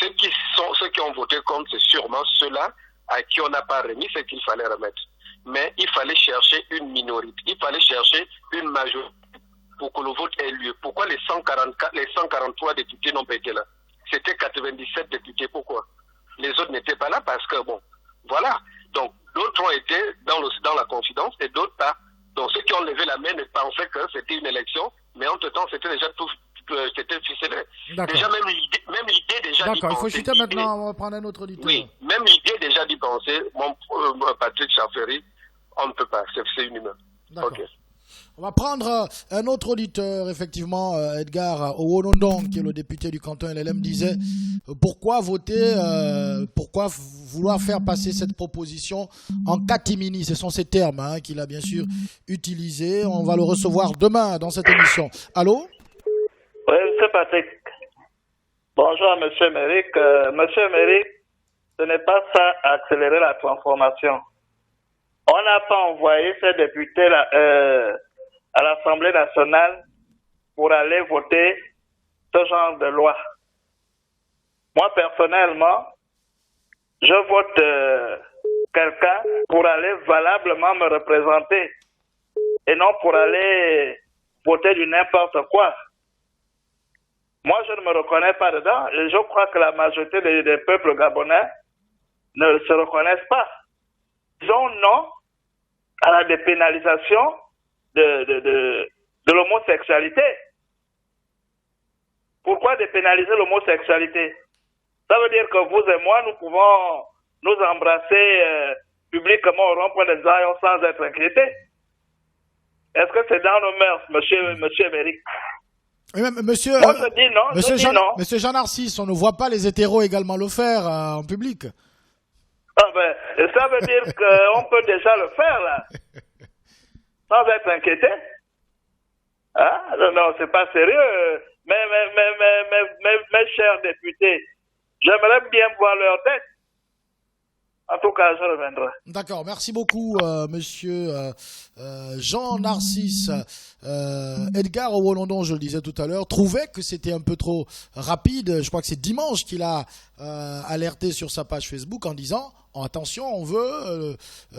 Ceux qui ont voté contre, c'est sûrement ceux-là à qui on n'a pas remis ce qu'il fallait remettre. Mais il fallait chercher une minorité, il fallait chercher une majorité pour que le vote ait lieu. Pourquoi les 143 députés n'ont pas été là? C'était 97 députés, pourquoi? Les autres n'étaient pas là parce que, bon, voilà. Donc, d'autres ont été dans la confidence et d'autres pas. Donc, ceux qui ont levé la main ne pensaient que c'était une élection, mais entre-temps, c'était déjà tout, c'était ficelé. Déjà, même l'idée déjà d'y penser. D'accord, il faut chuter maintenant, on va prendre un autre auditeur. Oui, même l'idée déjà d'y penser, mon Patrick Chaffery, on ne peut pas, c'est inhumain. D'accord. Okay. On va prendre un autre auditeur, effectivement, Edgar Owonondong, qui est le député du canton LLM, disait pourquoi voter, pourquoi vouloir faire passer cette proposition en catimini. Ce sont ces termes qu'il a bien sûr utilisés. On va le recevoir demain dans cette émission. Allô? Oui, M. Patrick. Bonjour, M. Méric. Monsieur Méric, ce n'est pas ça accélérer la transformation. On n'a pas envoyé ces députés à l'Assemblée nationale pour aller voter ce genre de loi. Moi, personnellement, je vote quelqu'un pour aller valablement me représenter et non pour aller voter du n'importe quoi. Moi, je ne me reconnais pas dedans et je crois que la majorité des peuples gabonais ne se reconnaissent pas. Disons non à la dépénalisation de l'homosexualité. Pourquoi dépénaliser l'homosexualité? Ça veut dire que vous et moi, nous pouvons nous embrasser publiquement au rond-point des Zion sans être inquiétés. Est-ce que c'est dans nos mœurs, monsieur Emeric? Oui, monsieur, moi, je dis non, Monsieur Jean Narcisse, on ne voit pas les hétéros également le faire en public. Ah ben, ça veut dire qu'on peut déjà le faire, là. Sans être inquiété. Hein? Non, c'est pas sérieux. Mes chers députés, j'aimerais bien voir leur tête. En tout cas, je reviendrai. D'accord, merci beaucoup, monsieur Jean Narcisse. Edgar Owolondon, je le disais tout à l'heure, trouvait que c'était un peu trop rapide. Je crois que c'est dimanche qu'il a alerté sur sa page Facebook en disant attention, on veut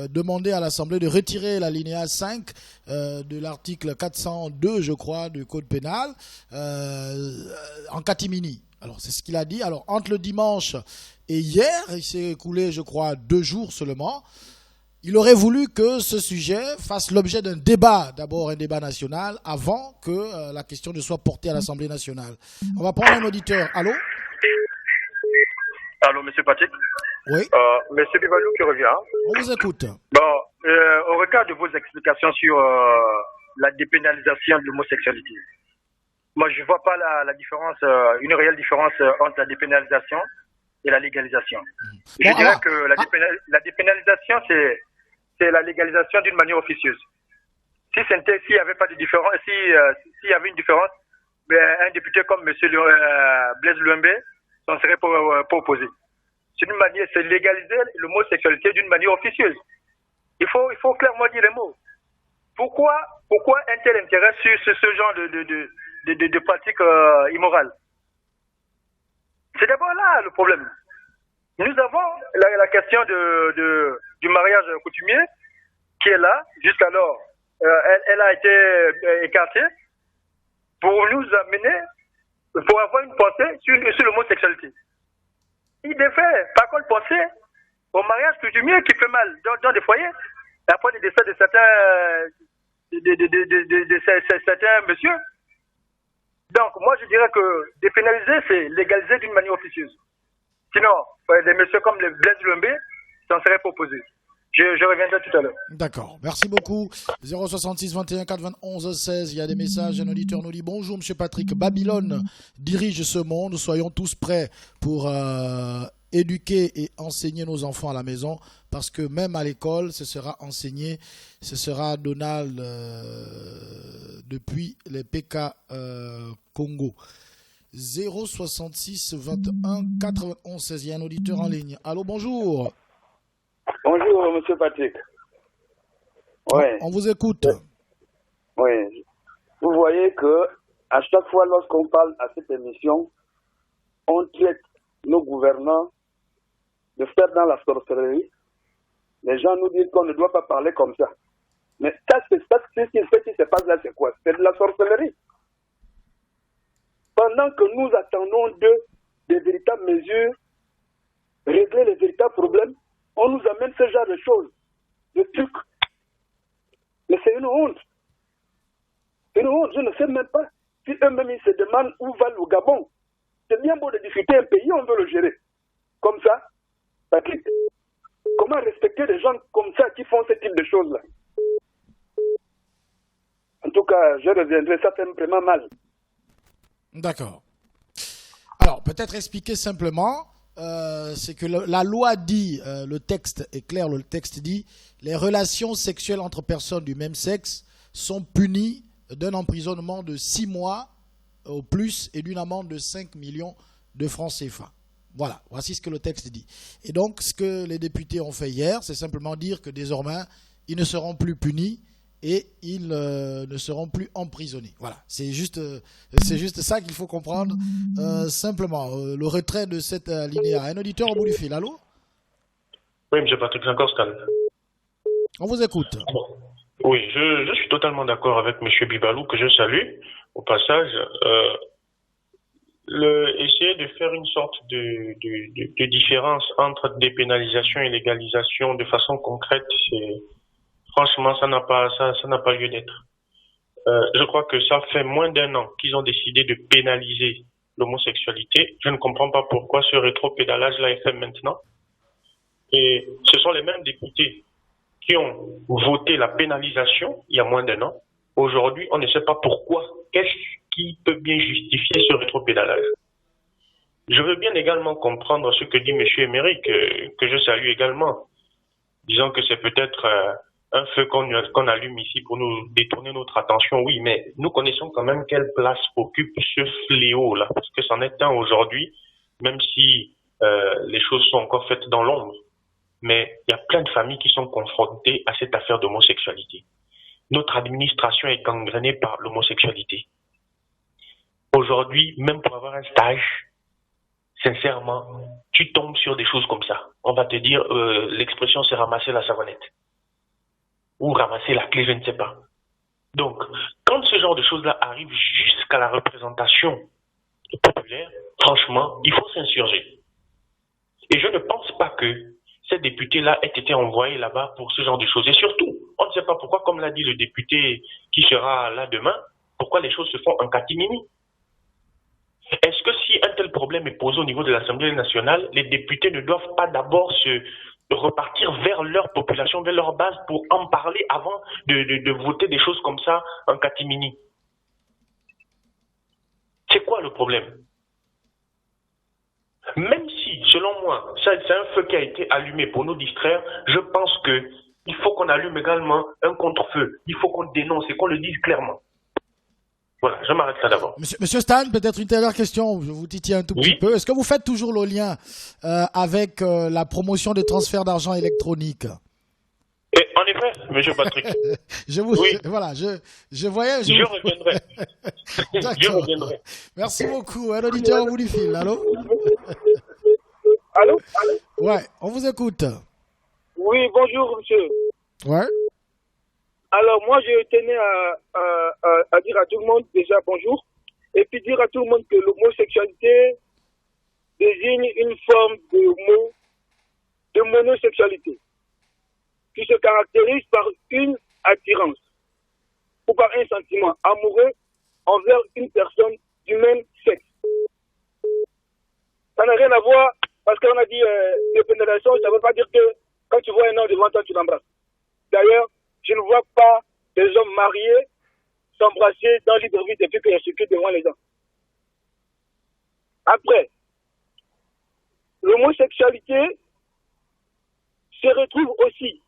demander à l'Assemblée de retirer l'alinéa 5 de l'article 402, je crois, du Code pénal en catimini. Alors, c'est ce qu'il a dit. Alors, entre le dimanche et hier, il s'est écoulé, je crois, 2 jours seulement. Il aurait voulu que ce sujet fasse l'objet d'un débat, d'abord un débat national, avant que la question ne soit portée à l'Assemblée nationale. On va prendre un auditeur. Allô? Allô, monsieur Patrick? Oui. Monsieur Bibalou qui revient. On vous écoute. Bon, au regard de vos explications sur la dépénalisation de l'homosexualité, moi, je ne vois pas la différence, une réelle différence entre la dépénalisation et la légalisation. Je dirais que la dépénalisation, c'est la légalisation d'une manière officieuse. S'il n'y avait pas de différence, s'il y avait une différence, ben, un député comme M. Blaise Luembe s'en serait pas opposé. C'est légaliser l'homosexualité d'une manière officieuse. Il faut clairement dire les mots. Pourquoi un tel intérêt sur ce genre de pratiques immorales? C'est d'abord là le problème. Nous avons la question du mariage coutumier qui est là. Jusqu'alors, elle a été écartée pour nous amener, pour avoir une pensée sur l'homosexualité. Il devait, par contre, penser au mariage coutumier qui fait mal dans des foyers, après le décès de certains messieurs. Donc, moi, je dirais que dépénaliser, c'est légaliser d'une manière officieuse. Sinon, des messieurs comme les Blaise Luembe s'en seraient proposés. Je reviendrai tout à l'heure. D'accord. Merci beaucoup. 066 21 91 16. Il y a des messages. Un auditeur nous dit bonjour, monsieur Patrick. Babylone dirige ce monde. Soyons tous prêts pour éduquer et enseigner nos enfants à la maison. Parce que même à l'école, ce sera enseigné. Ce sera Donald depuis les PK Congo. 066 21 91 16. Il y a un auditeur en ligne. Allô, bonjour. Bonjour, monsieur Patrick. Ouais. On vous écoute. Oui. Vous voyez que à chaque fois lorsqu'on parle à cette émission, on traite nos gouvernants de faire dans la sorcellerie. Les gens nous disent qu'on ne doit pas parler comme ça. Mais ça, ce qui se passe là, c'est quoi? C'est de la sorcellerie. Pendant que nous attendons des véritables mesures, régler les véritables problèmes, on nous amène ce genre de choses, de trucs. Mais c'est une honte. Une honte, je ne sais même pas si eux-mêmes ils se demandent où va le Gabon. C'est bien beau de discuter un pays, on veut le gérer. Comme ça, Patrick, comment respecter des gens comme ça qui font ce type de choses-là? En tout cas, je reviendrai, ça fait vraiment mal. D'accord. Alors, peut-être expliquer simplement, c'est que la loi dit, le texte est clair, le texte dit, les relations sexuelles entre personnes du même sexe sont punies d'un emprisonnement de 6 mois au plus et d'une amende de 5 millions de francs CFA. Voilà, voici ce que le texte dit. Et donc, ce que les députés ont fait hier, c'est simplement dire que désormais, ils ne seront plus punis et ils ne seront plus emprisonnés. Voilà, c'est juste ça qu'il faut comprendre simplement. Le retrait de cette alinéa. Un auditeur au bout du fil, allô? Oui, M. Patrick, c'est encore Stan. On vous écoute. Oui, je suis totalement d'accord avec M. Bibalou, que je salue au passage. Essayer de faire une sorte de différence entre dépénalisation et légalisation de façon concrète, franchement, ça n'a pas lieu d'être. Je crois que ça fait moins d'un an qu'ils ont décidé de pénaliser l'homosexualité. Je ne comprends pas pourquoi ce rétro-pédalage-là est fait maintenant. Et ce sont les mêmes députés qui ont voté la pénalisation il y a moins d'un an. Aujourd'hui, on ne sait pas pourquoi. Qu'est-ce qui peut bien justifier ce rétropédalage? Je veux bien également comprendre ce que dit M. Émeric, que je salue également, disant que c'est peut-être un feu qu'on allume ici pour nous détourner notre attention. Oui, mais nous connaissons quand même quelle place occupe ce fléau-là, parce que c'en est un aujourd'hui, même si les choses sont encore faites dans l'ombre. Mais il y a plein de familles qui sont confrontées à cette affaire d'homosexualité. Notre administration est gangrénée par l'homosexualité. Aujourd'hui, même pour avoir un stage, sincèrement, tu tombes sur des choses comme ça. On va te dire, l'expression c'est ramasser la savonnette. Ou ramasser la clé, je ne sais pas. Donc, quand ce genre de choses-là arrive jusqu'à la représentation populaire, franchement, il faut s'insurger. Et je ne pense pas que ces députés-là aient été envoyés là-bas pour ce genre de choses. Et surtout, on ne sait pas pourquoi, comme l'a dit le député qui sera là demain, pourquoi les choses se font en catimini. Est-ce que si un tel problème est posé au niveau de l'Assemblée nationale, les députés ne doivent pas d'abord se repartir vers leur population, vers leur base pour en parler avant de voter des choses comme ça en catimini? C'est quoi le problème? Même si, selon moi, c'est un feu qui a été allumé pour nous distraire, je pense que il faut qu'on allume également un contre-feu. Il faut qu'on dénonce et qu'on le dise clairement. Voilà, je m'arrête là d'abord. Monsieur Stan, peut-être une dernière question, je vous titille un tout petit peu. Est-ce que vous faites toujours le lien avec la promotion des transferts d'argent électroniques? En effet, monsieur Patrick. Voilà, je voyais. Je reviendrai. Je reviendrai. Merci beaucoup. Un auditeur au bout du fil. Allô? Allô? Ouais, on vous écoute. Oui, bonjour, monsieur. Ouais. Alors, moi, je tenais à dire à tout le monde déjà bonjour, et puis dire à tout le monde que l'homosexualité désigne une forme de monosexualité qui se caractérise par une attirance ou par un sentiment amoureux envers une personne du même sexe. Ça n'a rien à voir, parce qu'on a dit dépénalisation, ça ne veut pas dire que quand tu vois un homme devant toi, tu l'embrasses. D'ailleurs, je ne vois pas des hommes mariés s'embrasser dans l'hybride depuis qu'ils circulent devant les gens. Après, l'homosexualité se retrouve aussi,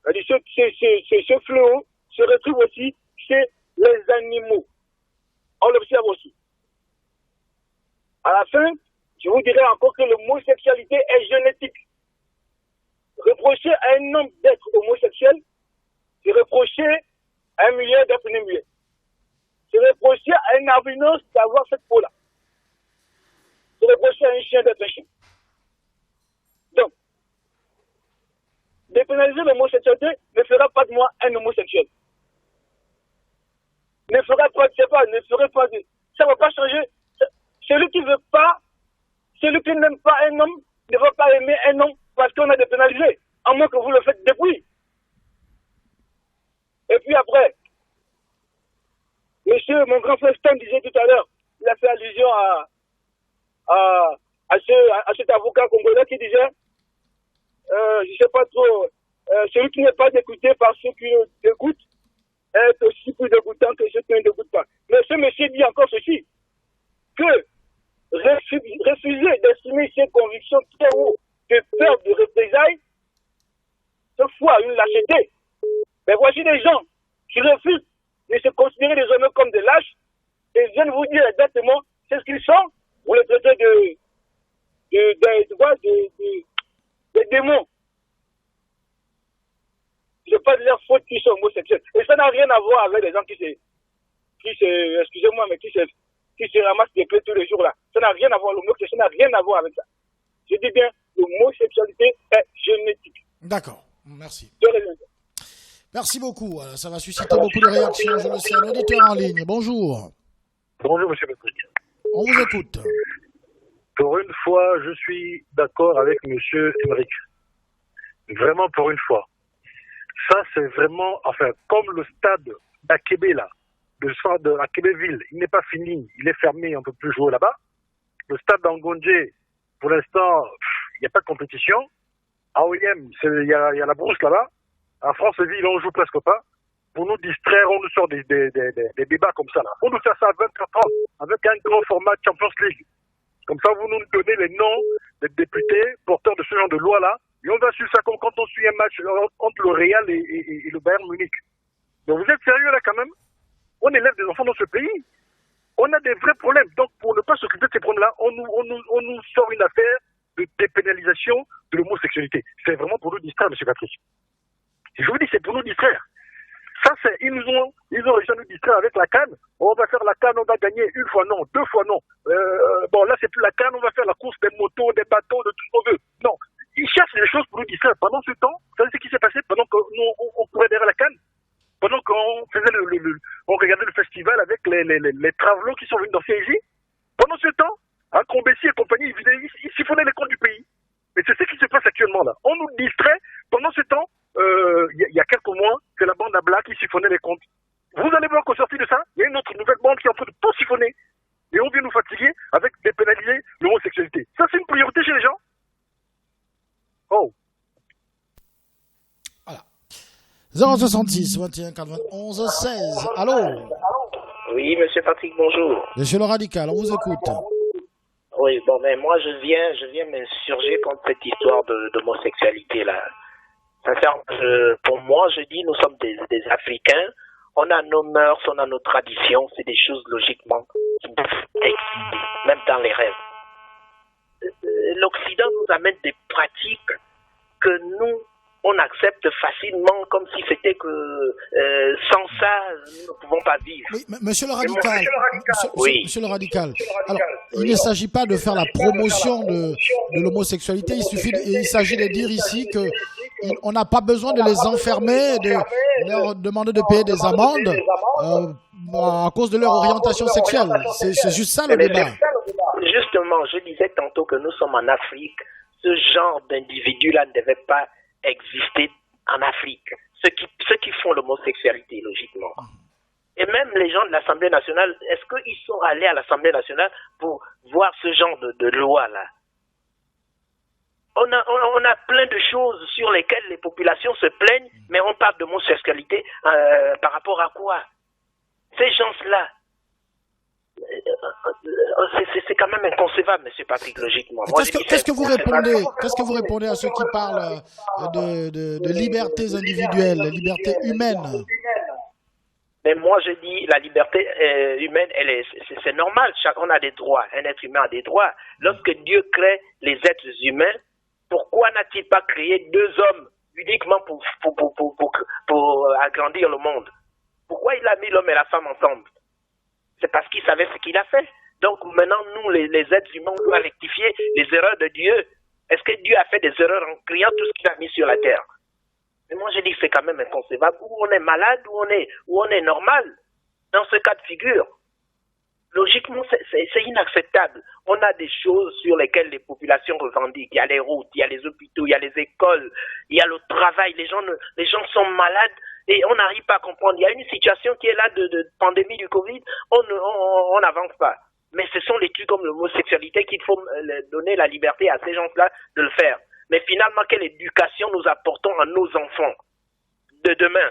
ce fléau se retrouve aussi chez les animaux. On l'observe aussi. À la fin, je vous dirais encore que l'homosexualité est génétique. Reprocher à un homme d'être homosexuel, c'est reprocher à un muet d'être un muet. C'est reprocher à un albinos d'avoir cette peau-là. C'est reprocher à un chien d'être un chien. Donc, dépénaliser l'homosexualité ne fera pas de moi un homosexuel. Ne fera pas, ça ne va pas changer. Celui qui veut pas, celui qui n'aime pas un homme, ne va pas aimer un homme parce qu'on a dépénalisé, à moins que vous le faites depuis. Et puis après, mon grand frère Stan disait tout à l'heure, il a fait allusion à cet avocat congolais qui disait, je ne sais pas trop, celui qui n'est pas dégoûté par ceux qui le dégoûtent est aussi plus dégoûtant que ceux qui ne dégoûtent pas. Mais ce monsieur dit encore ceci, que refuser d'assumer ses convictions très haut de peur de représailles, cette fois une lâcheté. Mais voici des gens qui refusent de se considérer désormais comme des lâches et viennent vous dire exactement c'est ce qu'ils sont, vous les traitez de démons. C'est pas de leur faute qu'ils sont homosexuels. Et ça n'a rien à voir avec les gens qui se ramassent des clés tous les jours là. Ça n'a rien à voir, l'homosexualité n'a rien à voir avec ça. Je dis bien, l'homosexualité est génétique. D'accord, merci. Merci beaucoup. Ça va susciter beaucoup de réactions. Je le sais. Un auditeur en ligne. Bonjour. Bonjour, monsieur Patrick. On vous écoute. Pour une fois, je suis d'accord avec M. Émeric. Vraiment pour une fois. Ça, c'est vraiment, enfin, comme le stade d'Akébé, là, le stade d'Akébéville, il n'est pas fini, il est fermé, on ne peut plus jouer là-bas. Le stade d'Angondje, pour l'instant, il n'y a pas de compétition. À OIM, il y a la brousse là-bas. À France-Ville, on ne joue presque pas. Pour nous distraire, on nous sort des débats comme ça, là. On nous fait ça à 24h, avec un grand format Champions League. Comme ça, vous nous donnez les noms des députés porteurs de ce genre de loi-là. Et on va suivre ça comme quand on suit un match entre le Real et le Bayern Munich. Donc vous êtes sérieux là quand même? On élève des enfants dans ce pays. On a des vrais problèmes. Donc pour ne pas s'occuper de ces problèmes-là, on nous sort une affaire de dépénalisation de l'homosexualité. C'est vraiment pour nous distraire, M. Patrick. Je vous dis, c'est pour nous distraire. Ça, ils ont réussi à nous distraire avec la CAN. On va faire la CAN, on va gagner une fois non, deux fois non. Bon, là, c'est plus la CAN, on va faire la course des motos, des bateaux, de tout ce qu'on veut. Non. Ils cherchent des choses pour nous distraire. Pendant ce temps, vous savez ce qui s'est passé pendant que nous, on courait derrière la CAN? Pendant qu'on faisait on regardait le festival avec les travelots qui sont venus danser ici. Pendant ce temps, à Combessi et compagnie, ils siphonnaient les comptes du pays. Mais c'est ce qui se passe actuellement là. On nous distrait. Pendant ce temps, il y a quelques mois, c'est la bande à Black qui siphonnait les comptes. Vous allez voir qu'au sorti de ça, il y a une autre nouvelle bande qui est en train de tout siphonner. Et on vient nous fatiguer avec dépénaliser l'homosexualité. Ça, c'est une priorité chez les gens. Oh. Voilà. 066 21 91 16. Allô? Oui, monsieur Patrick, bonjour. Monsieur le Radical, on vous écoute. Oui, bon, mais moi, je viens m'insurger contre cette histoire d'homosexualité, là. Sincèrement, pour moi, je dis, nous sommes des Africains, on a nos mœurs, on a nos traditions, c'est des choses logiquement qui doivent exister, même dans les rêves. L'Occident nous amène des pratiques que nous, on accepte facilement comme si c'était que sans ça, nous ne pouvons pas vivre. Oui, monsieur le Radical, oui. Monsieur le Radical, alors, il ne s'agit pas de faire la promotion de l'homosexualité, il s'agit de dire ici que on n'a pas besoin de les enfermer, de leur demander de payer des amendes à cause de leur orientation sexuelle. C'est juste ça le débat. Justement, je disais tantôt que nous sommes en Afrique. Ce genre d'individus-là ne devait pas exister en Afrique. Ceux qui font l'homosexualité, logiquement. Et même les gens de l'Assemblée nationale, est-ce qu'ils sont allés à l'Assemblée nationale pour voir ce genre de loi-là? On a plein de choses sur lesquelles les populations se plaignent, mais on parle d'homosexualité par rapport à quoi? Ces gens-là, c'est quand même inconcevable, M. Patrick, logiquement. Qu'est-ce que vous répondez à ceux qui parlent de libertés individuelles, libertés humaines? Mais moi, je dis, la liberté humaine, c'est normal. On a des droits. Un être humain a des droits. Lorsque Dieu crée les êtres humains, pourquoi n'a-t-il pas créé deux hommes uniquement pour agrandir le monde? Pourquoi il a mis l'homme et la femme ensemble? C'est parce qu'il savait ce qu'il a fait. Donc maintenant, nous, les êtres humains, on doit rectifier les erreurs de Dieu. Est-ce que Dieu a fait des erreurs en créant tout ce qu'il a mis sur la terre? Mais moi, je dis que c'est quand même inconcevable. Ou on est malade, ou on est normal. Dans ce cas de figure, logiquement, c'est inacceptable. On a des choses sur lesquelles les populations revendiquent. Il y a les routes, il y a les hôpitaux, il y a les écoles, il y a le travail. Les gens sont malades et on n'arrive pas à comprendre. Il y a une situation qui est là de pandémie du Covid. On n'avance pas. Mais ce sont les trucs comme l'homosexualité qu'il faut donner la liberté à ces gens-là de le faire. Mais finalement, quelle éducation nous apportons à nos enfants de demain?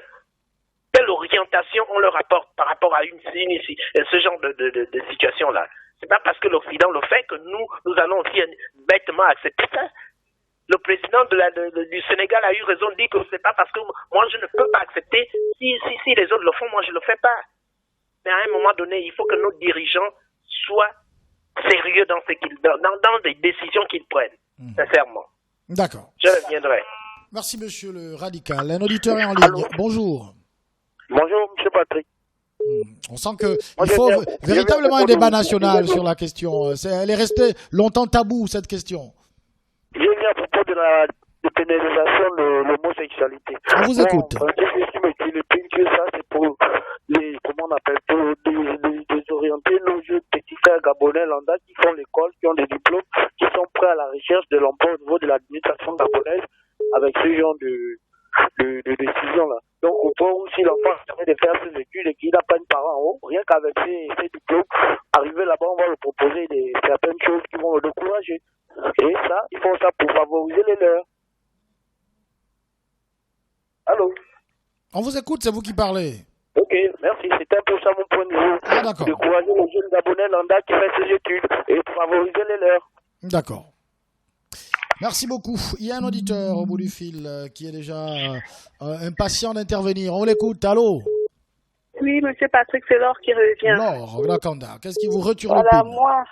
Quelle orientation on leur apporte par rapport à ce genre de situation-là? C'est pas parce que l'Occident le fait que nous allons aussi bêtement accepter ça. Le président du Sénégal a eu raison de dire que c'est pas parce que moi je ne peux pas accepter. Si les autres le font, moi je le fais pas. Mais à un moment donné, il faut que nos dirigeants soient sérieux dans les décisions qu'ils prennent, sincèrement. D'accord. Je reviendrai. Merci, monsieur le Radical. Un auditeur est en ligne. Allô. Bonjour. Bonjour, monsieur Patrick. On sent qu'il faut véritablement un débat national sur la question. Elle est restée longtemps tabou, cette question. Je viens à propos de la dépénalisation de l'homosexualité. On vous écoute. Je me dis que ça, c'est pour les, comment on appelle, des orienter nos jeunes petits frères gabonais lambda qui font l'école, qui ont des diplômes, qui sont prêts à la recherche de l'emploi au niveau de l'administration gabonaise avec ce genre de décision-là. Donc, au point où si l'enfant permet de faire ses études et qu'il n'a pas une parent en haut, rien qu'avec ses diplômes, arriver là-bas, on va lui proposer certaines choses qui vont le décourager. Et ça, ils font ça pour favoriser les leurs. Allô? On vous écoute, c'est vous qui parlez. Ok, merci. C'était un peu ça mon point de vue. Ah, d'accord. Décourager les jeunes gabonais lambda qui font ses études et pour favoriser les leurs. D'accord. Merci beaucoup. Il y a un auditeur au bout du fil qui est déjà impatient d'intervenir. On l'écoute. Allô? Oui, monsieur Patrick, c'est Laure qui revient. Laure, Glacanda, qu'est-ce qui vous retire voilà, le moi,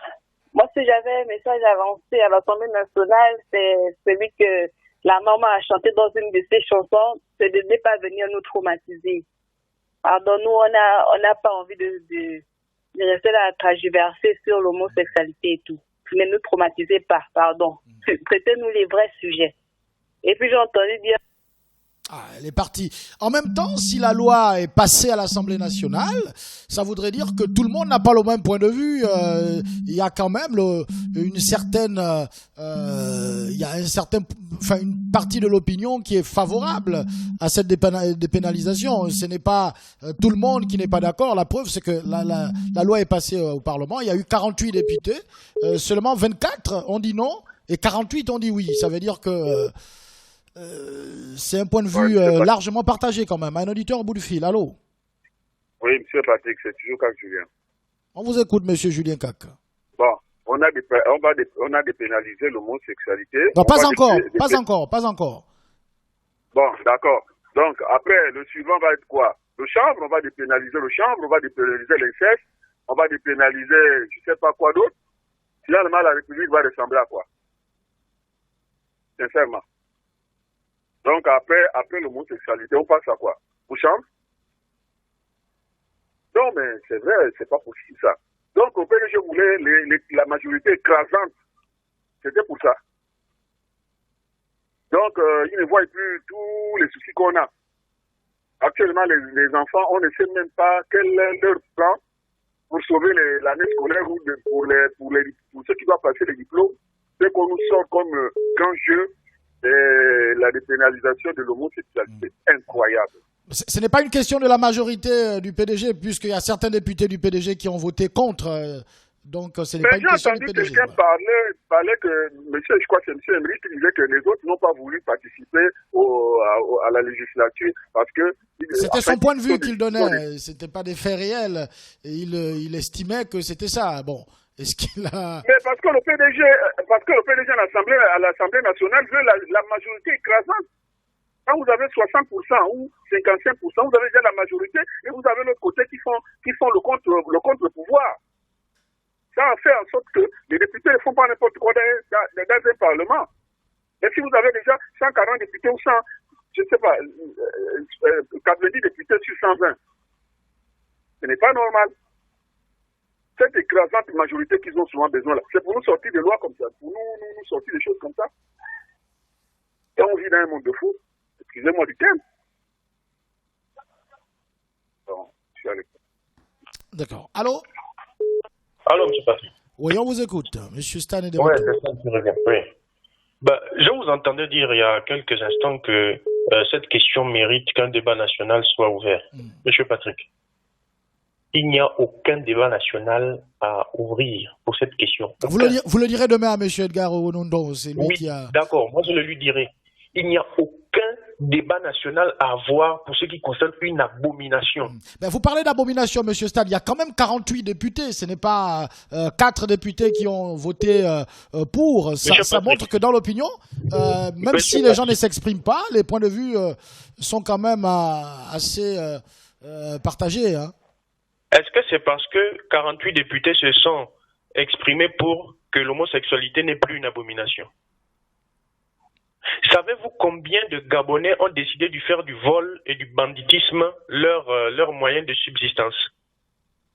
si j'avais un message avancé à l'Assemblée nationale, c'est celui que la maman a chanté dans une de ses chansons, c'est de ne pas venir nous traumatiser. Pardon, nous, on n'a pas envie de rester là à tragiverser sur l'homosexualité et tout. Ne nous traumatisez pas, pardon. Traitez-nous les vrais sujets. Et puis j'ai entendu dire... Ah, elle est partie. En même temps, si la loi est passée à l'Assemblée nationale, ça voudrait dire que tout le monde n'a pas le même point de vue. Il y a quand même une certaine, une partie de l'opinion qui est favorable à cette dépénalisation. Ce n'est pas tout le monde qui n'est pas d'accord. La preuve, c'est que la loi est passée au Parlement. Il y a eu 48 députés, seulement 24 ont dit non et 48 ont dit oui. Ça veut dire que c'est un point de vue largement partagé quand même. Un auditeur au bout du fil, allô? Oui, monsieur Patrick, c'est toujours Cac Julien. On vous écoute, monsieur Julien Cac. Bon, on a dépénalisé l'homosexualité. Non, pas encore. Bon, d'accord. Donc, après, le suivant va être quoi? Le chanvre, on va dépénaliser le chanvre, on va dépénaliser l'inceste, on va dépénaliser je sais pas quoi d'autre. Finalement, la République va ressembler à quoi? Sincèrement. Donc après l'homosexualité, on passe à quoi? Au chanvre? Non, mais c'est vrai, c'est pas possible ça. Donc au PDG voulait la majorité écrasante. C'était pour ça. Donc ils ne voient plus tous les soucis qu'on a. Actuellement, les enfants, on ne sait même pas quel est leur plan pour sauver l'année scolaire ou pour ceux qui doivent passer les diplômes. C'est qu'on nous sort comme grand jeu. La dépénalisation de l'homosexualité. Incroyable. Ce n'est pas une question de la majorité du PDG, puisqu'il y a certains députés du PDG qui ont voté contre. Donc, ce n'est pas une question du PDG. J'ai entendu quelqu'un parler que, je crois que c'est M. Emmerich qui disait que les autres n'ont pas voulu participer à la législature parce que... C'était son point de vue qu'il donnait. Ce n'était pas des faits réels. Et il estimait que c'était ça. Bon. Est-ce qu'il a... Mais parce que le PDG à l'Assemblée nationale veut la majorité écrasante. Quand vous avez 60% ou 55%, vous avez déjà la majorité et vous avez l'autre côté qui font le contre-pouvoir. Ça a fait en sorte que les députés ne font pas n'importe quoi dans un parlement. Et si vous avez déjà 140 députés ou 100, je ne sais pas, 90 députés sur 120, ce n'est pas normal. Cette écrasante majorité qu'ils ont souvent besoin là, c'est pour nous sortir des lois comme ça, pour nous sortir des choses comme ça. Et on vit dans un monde de fou. Excusez-moi du terme. Bon, je suis à l'écoute. D'accord. Allô? Allô, M. Patrick. Oui, on vous écoute. M. Stan est de Oui, c'est ça qui revient. Oui. Je vous entendais dire il y a quelques instants que cette question mérite qu'un débat national soit ouvert. M. Patrick. Il n'y a aucun débat national à ouvrir pour cette question. Vous le direz demain à M. Edgar Onondo, c'est lui qui a... D'accord, moi je le lui dirai. Il n'y a aucun débat national à avoir pour ce qui concerne une abomination. Vous parlez d'abomination, M. Stade. Il y a quand même 48 députés. Ce n'est pas 4 députés qui ont voté pour. Ça montre que dans l'opinion, même si les gens ne s'expriment pas, les points de vue sont quand même assez partagés. Hein. Est-ce que c'est parce que 48 députés se sont exprimés pour que l'homosexualité n'est plus une abomination? Savez-vous combien de Gabonais ont décidé de faire du vol et du banditisme leur moyen de subsistance?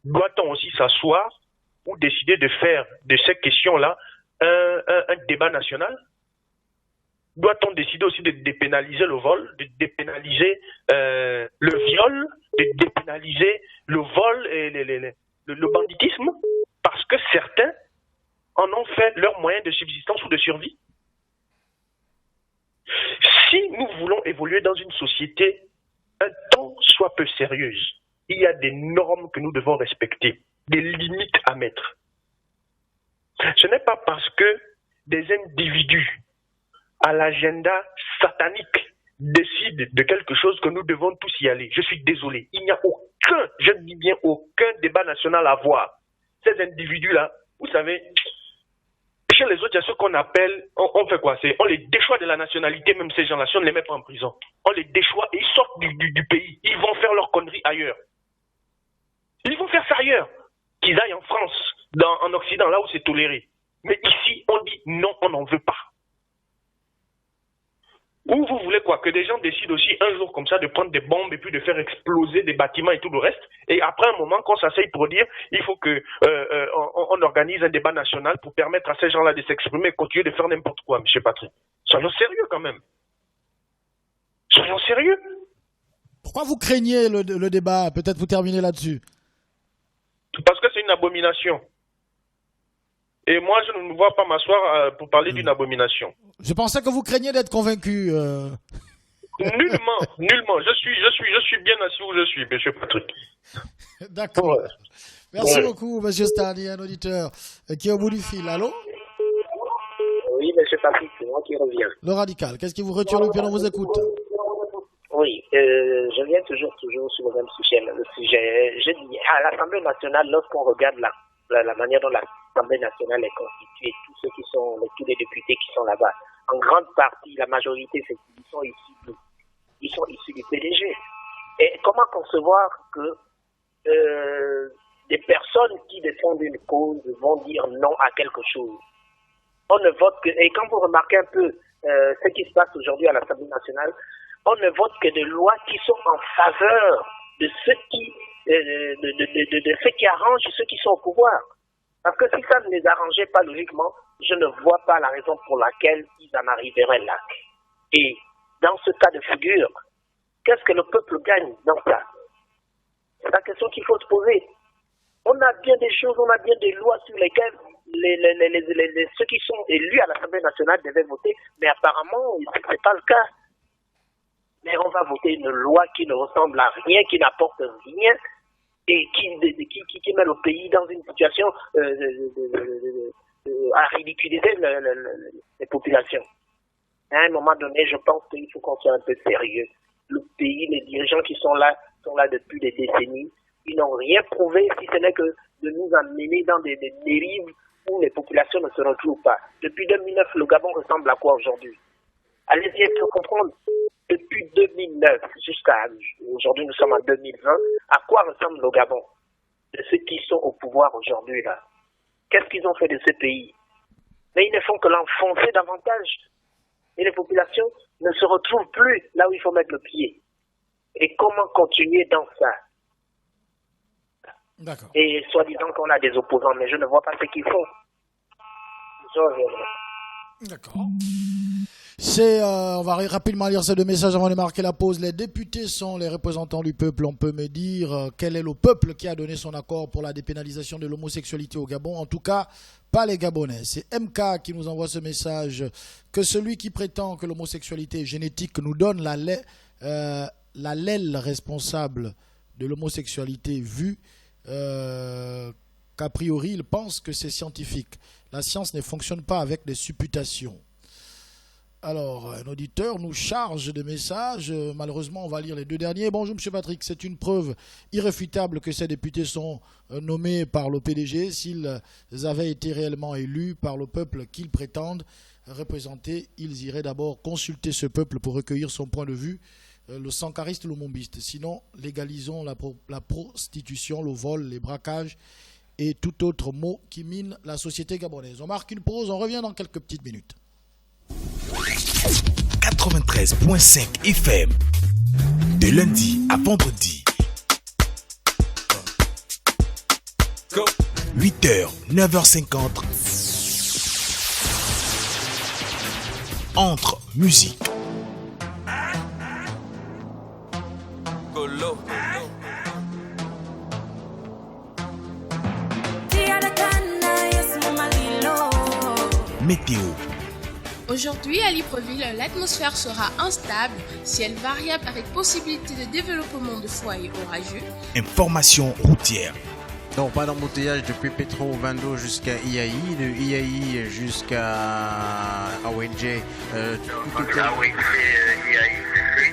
Doit-on aussi s'asseoir ou décider de faire de ces questions-là un débat national? Doit-on décider aussi de dépénaliser le vol, de dépénaliser le viol, de dépénaliser le vol et le banditisme parce que certains en ont fait leur moyen de subsistance ou de survie. Si nous voulons évoluer dans une société un tant soit peu sérieuse, il y a des normes que nous devons respecter, des limites à mettre. Ce n'est pas parce que des individus à l'agenda satanique décident de quelque chose que nous devons tous y aller. Je suis désolé, il n'y a aucun, je dis bien aucun débat national à avoir. Ces individus-là, vous savez, chez les autres, il y a ce qu'on appelle, on fait quoi? On les déchoit de la nationalité, même ces gens-là, si on ne les met pas en prison. On les déchoit et ils sortent du pays. Ils vont faire leurs conneries ailleurs. Ils vont faire ça ailleurs. Qu'ils aillent en France, en Occident, là où c'est toléré. Mais ici, on dit non, on n'en veut pas. Ou vous voulez quoi? Que des gens décident aussi un jour comme ça de prendre des bombes et puis de faire exploser des bâtiments et tout le reste. Et après un moment, qu'on s'asseye pour dire, il faut que on organise un débat national pour permettre à ces gens-là de s'exprimer et continuer de faire n'importe quoi, M. Patrick. Soyons sérieux quand même. Soyons sérieux. Pourquoi vous craignez le débat? Peut-être vous terminez là-dessus. Parce que c'est une abomination. Et moi, je ne me vois pas m'asseoir pour parler d'une abomination. Je pensais que vous craigniez d'être convaincu. Nullement, nullement. Je suis bien assis où je suis, M. Patrick. D'accord. Ouais. Merci beaucoup, M. Stanley, un auditeur qui est au bout du fil. Allô? Oui, M. Patrick, c'est moi qui reviens. Le radical, qu'est-ce qui vous retient depuis on vous écoute? Oui, je viens toujours sur le même sujet. Je dis, à l'Assemblée nationale, lorsqu'on regarde la manière dont l'Assemblée nationale est constituée, tous les députés qui sont là-bas, en grande partie, la majorité, ils sont issus du PDG. Et comment concevoir que des personnes qui défendent une cause vont dire non à quelque chose? On ne vote que, et quand vous remarquez un peu ce qui se passe aujourd'hui à l'Assemblée nationale, on ne vote que des lois qui sont en faveur de ceux qui arrangent ceux qui sont au pouvoir. Parce que si ça ne les arrangeait pas logiquement, je ne vois pas la raison pour laquelle ils en arriveraient là. Et dans ce cas de figure, qu'est-ce que le peuple gagne dans ça? C'est la question qu'il faut se poser. On a bien des choses, on a bien des lois sur lesquelles ceux qui sont élus à l'Assemblée nationale devaient voter, mais apparemment, ce n'est pas le cas. Mais on va voter une loi qui ne ressemble à rien, qui n'apporte rien, et qui met le pays dans une situation à ridiculiser les populations. À un moment donné, je pense qu'il faut qu'on soit un peu sérieux. Le pays, les dirigeants qui sont là depuis des décennies. Ils n'ont rien prouvé, si ce n'est que de nous amener dans des dérives où les populations ne se retrouvent pas. Depuis 2009, le Gabon ressemble à quoi aujourd'hui? Allez-y pour comprendre. Depuis 2009 jusqu'à aujourd'hui, nous sommes en 2020, à quoi ressemble le Gabon? De ceux qui sont au pouvoir aujourd'hui là. Qu'est-ce qu'ils ont fait de ce pays? Mais ils ne font que l'enfoncer davantage. Et les populations ne se retrouvent plus là où il faut mettre le pied. Et comment continuer dans ça? D'accord. Et soi-disant qu'on a des opposants, mais je ne vois pas ce qu'ils font. D'accord. On va rapidement lire ces deux messages avant de marquer la pause. Les députés sont les représentants du peuple. On peut me dire quel est le peuple qui a donné son accord pour la dépénalisation de l'homosexualité au Gabon? En tout cas, pas les Gabonais. C'est MK qui nous envoie ce message. Que celui qui prétend que l'homosexualité est génétique nous donne l'aile responsable de l'homosexualité vue qu'a priori il pense que c'est scientifique. La science ne fonctionne pas avec des supputations. Alors, un auditeur nous charge de messages. Malheureusement, on va lire les deux derniers. Bonjour, M. Patrick. C'est une preuve irréfutable que ces députés sont nommés par le PDG. S'ils avaient été réellement élus par le peuple qu'ils prétendent représenter, ils iraient d'abord consulter ce peuple pour recueillir son point de vue, le sankariste ou le mombiste. Sinon, légalisons la prostitution, le vol, les braquages et tout autre mot qui mine la société gabonaise. On marque une pause, on revient dans quelques petites minutes. 93.5 FM de lundi à vendredi 8h 9h50 entre musique Météo. Aujourd'hui à Libreville, l'atmosphère sera instable, ciel variable avec possibilité de développement de foyers orageux. Information routière. Donc pas d'embouteillage depuis Petro Vando jusqu'à IAI, de IAI jusqu'à AWNJ. Tout est IAI c'est free.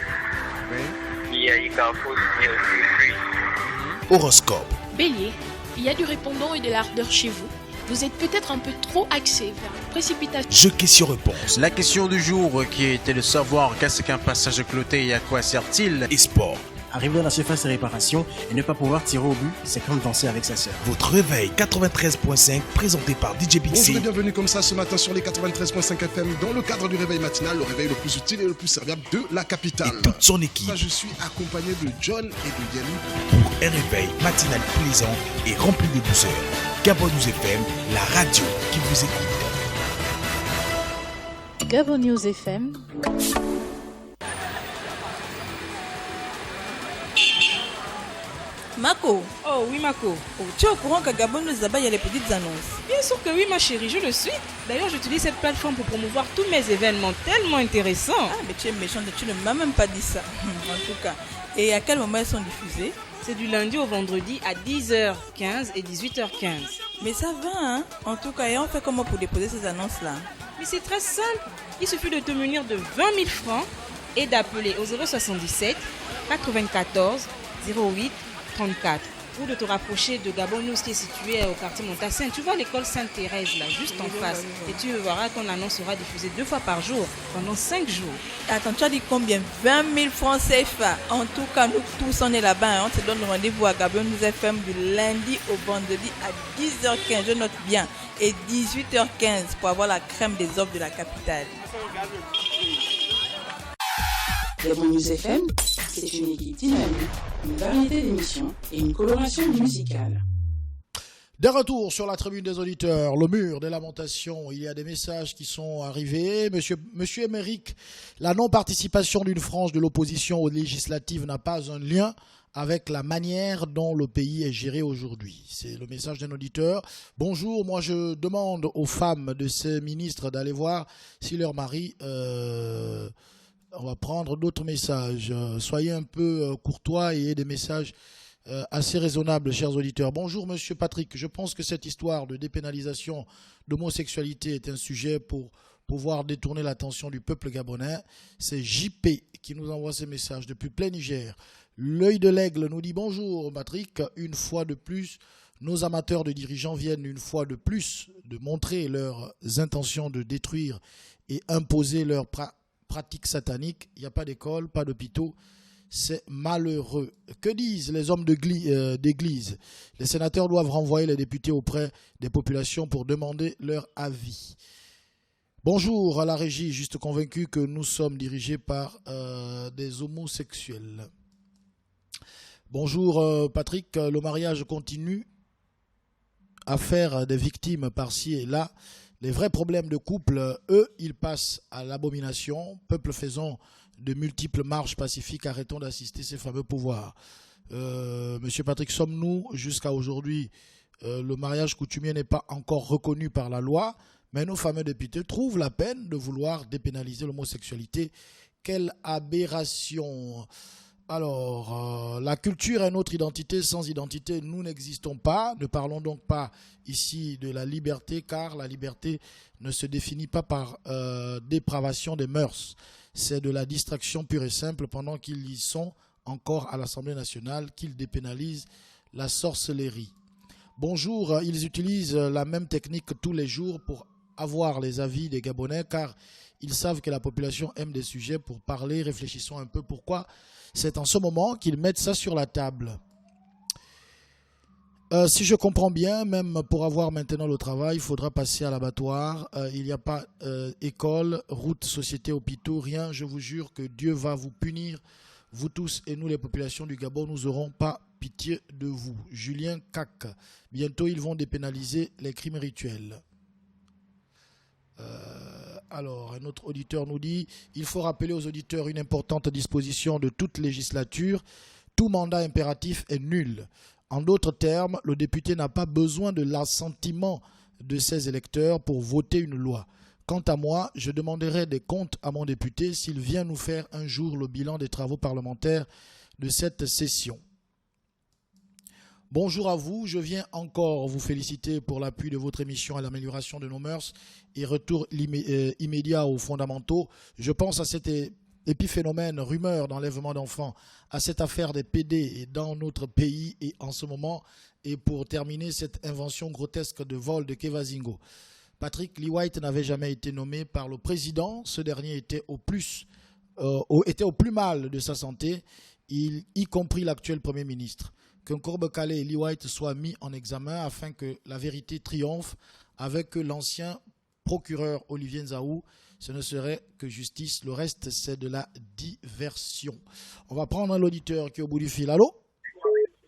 Oui. IAI Carrefour c'est aussi free. Horoscope. Bélier, il y a du répondant et de l'ardeur chez vous. Vous êtes peut-être un peu trop axé vers la précipitation. Jeu question-réponse. La question du jour qui était de savoir qu'est-ce qu'un passage cloté et à quoi sert-il. Et sport. Arriver à la surface de réparation et ne pas pouvoir tirer au but, c'est comme danser avec sa sœur. Votre réveil 93.5 présenté par DJ Bixi. Bonjour et bienvenue comme ça ce matin sur les 93.5 FM dans le cadre du réveil matinal, le réveil le plus utile et le plus serviable de la capitale. Et toute son équipe. Ça, je suis accompagné de John et de Yannick. Pour un réveil matinal plaisant et rempli de douceur. Gabon News FM, la radio qui vous écoute. Gabon News FM. Mako. Oh oui Mako. Oh, tu es au courant qu'à Gabon News là-bas il y a les petites annonces? Bien sûr que oui ma chérie, je le suis. D'ailleurs j'utilise cette plateforme pour promouvoir tous mes événements tellement intéressants. Ah mais tu es méchante, tu ne m'as même pas dit ça. En tout cas. Et à quel moment elles sont diffusées? C'est du lundi au vendredi à 10h15 et 18h15. Mais ça va hein. En tout cas, et on fait comment pour déposer ces annonces là? Mais c'est très simple. Il suffit de te munir de 20 000 francs et d'appeler au 077 94 08 34 ou de te rapprocher de Gabon News qui est situé au quartier Montassin. Tu vois l'école Sainte-Thérèse là, juste en face. Et tu verras qu'on annonce sera diffusée 2 fois par jour pendant 5 jours. Attends, tu as dit combien? 20 000 francs CFA. En tout cas, nous tous on est là-bas. On se donne rendez-vous à Gabon News FM du lundi au vendredi à 10h15. Je note bien. Et 18h15 pour avoir la crème des offres de la capitale. Gabon News FM, c'est une équipe dynamique, une variété d'émissions et une coloration musicale. De retour sur la tribune des auditeurs, le mur des lamentations, il y a des messages qui sont arrivés. Monsieur Émeric, la non-participation d'une frange de l'opposition aux législatives n'a pas un lien avec la manière dont le pays est géré aujourd'hui. C'est le message d'un auditeur. Bonjour, moi je demande aux femmes de ces ministres d'aller voir si leur mari... On va prendre d'autres messages. Soyez un peu courtois et ayez des messages assez raisonnables, chers auditeurs. Bonjour, monsieur Patrick. Je pense que cette histoire de dépénalisation d'homosexualité est un sujet pour pouvoir détourner l'attention du peuple gabonais. C'est JP qui nous envoie ces messages depuis plein Niger. L'œil de l'aigle nous dit bonjour, Patrick. Une fois de plus, nos amateurs de dirigeants viennent une fois de plus de montrer leurs intentions de détruire et imposer leurs pratiques sataniques. Il n'y a pas d'école, pas d'hôpitaux. C'est malheureux. Que disent les hommes d'église? Les sénateurs doivent renvoyer les députés auprès des populations pour demander leur avis. Bonjour à la régie, juste convaincu que nous sommes dirigés par des homosexuels. Bonjour Patrick, le mariage continue à faire des victimes par-ci et là. Les vrais problèmes de couple, eux, ils passent à l'abomination. Peuple faisant de multiples marches pacifiques, arrêtons d'assister ces fameux pouvoirs. Monsieur Patrick, sommes-nous jusqu'à aujourd'hui, le mariage coutumier n'est pas encore reconnu par la loi, mais nos fameux députés trouvent la peine de vouloir dépénaliser l'homosexualité. Quelle aberration! Alors, la culture est notre identité. Sans identité, nous n'existons pas. Ne parlons donc pas ici de la liberté, car la liberté ne se définit pas par dépravation des mœurs. C'est de la distraction pure et simple pendant qu'ils y sont encore à l'Assemblée nationale qu'ils dépénalisent la sorcellerie. Bonjour, ils utilisent la même technique tous les jours pour avoir les avis des Gabonais, car ils savent que la population aime des sujets pour parler. Réfléchissons un peu pourquoi c'est en ce moment qu'ils mettent ça sur la table. Si je comprends bien, même pour avoir maintenant le travail, il faudra passer à l'abattoir. Il n'y a pas école, route, société, hôpitaux, rien. Je vous jure que Dieu va vous punir, vous tous et nous les populations du Gabon, nous n'aurons pas pitié de vous. Julien Cac. Bientôt, ils vont dépénaliser les crimes rituels. Alors, un autre auditeur nous dit « Il faut rappeler aux auditeurs une importante disposition de toute législature. Tout mandat impératif est nul. En d'autres termes, le député n'a pas besoin de l'assentiment de ses électeurs pour voter une loi. Quant à moi, je demanderai des comptes à mon député s'il vient nous faire un jour le bilan des travaux parlementaires de cette session. Bonjour à vous, je viens encore vous féliciter pour l'appui de votre émission à l'amélioration de nos mœurs et retour immédiat aux fondamentaux. Je pense à cet épiphénomène, rumeur d'enlèvement d'enfants, à cette affaire des PD dans notre pays et en ce moment, et pour terminer cette invention grotesque de vol de Kevazingo. Patrick Lee-White n'avait jamais été nommé par le président, ce dernier était au plus mal de sa santé, y compris l'actuel Premier ministre. Qu'un Courbes-Kalé et Lee-White soient mis en examen afin que la vérité triomphe avec l'ancien procureur Olivier Nzaou. Ce ne serait que justice. Le reste, c'est de la diversion. On va prendre l'auditeur qui est au bout du fil. Allô?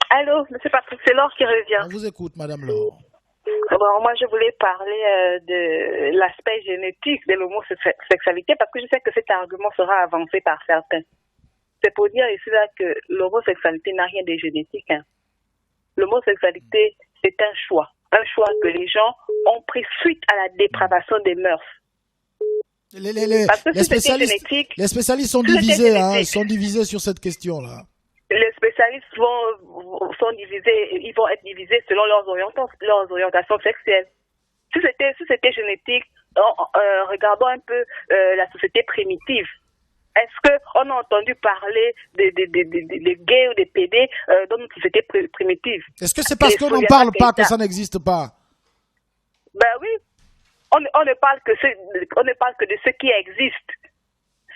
Allô, monsieur Patrick, c'est Laure qui revient. On vous écoute, madame Laure. Bon, moi, je voulais parler de l'aspect génétique de l'homosexualité parce que je sais que cet argument sera avancé par certains. C'est pour dire ici là que l'homosexualité n'a rien de génétique. Hein. L'homosexualité, c'est un choix que les gens ont pris suite à la dépravation des mœurs. Les spécialistes sont divisés, sont divisés sur cette question-là. Les spécialistes sont divisés, ils vont être divisés selon leurs orientations sexuelles. Si c'était génétique, regardons un peu la société primitive. Est-ce qu'on a entendu parler des gays ou des PD dans notre société primitive? Est-ce que c'est parce qu'on n'en parle pas que ça n'existe pas? Ben oui, on ne parle que de ce qui existe.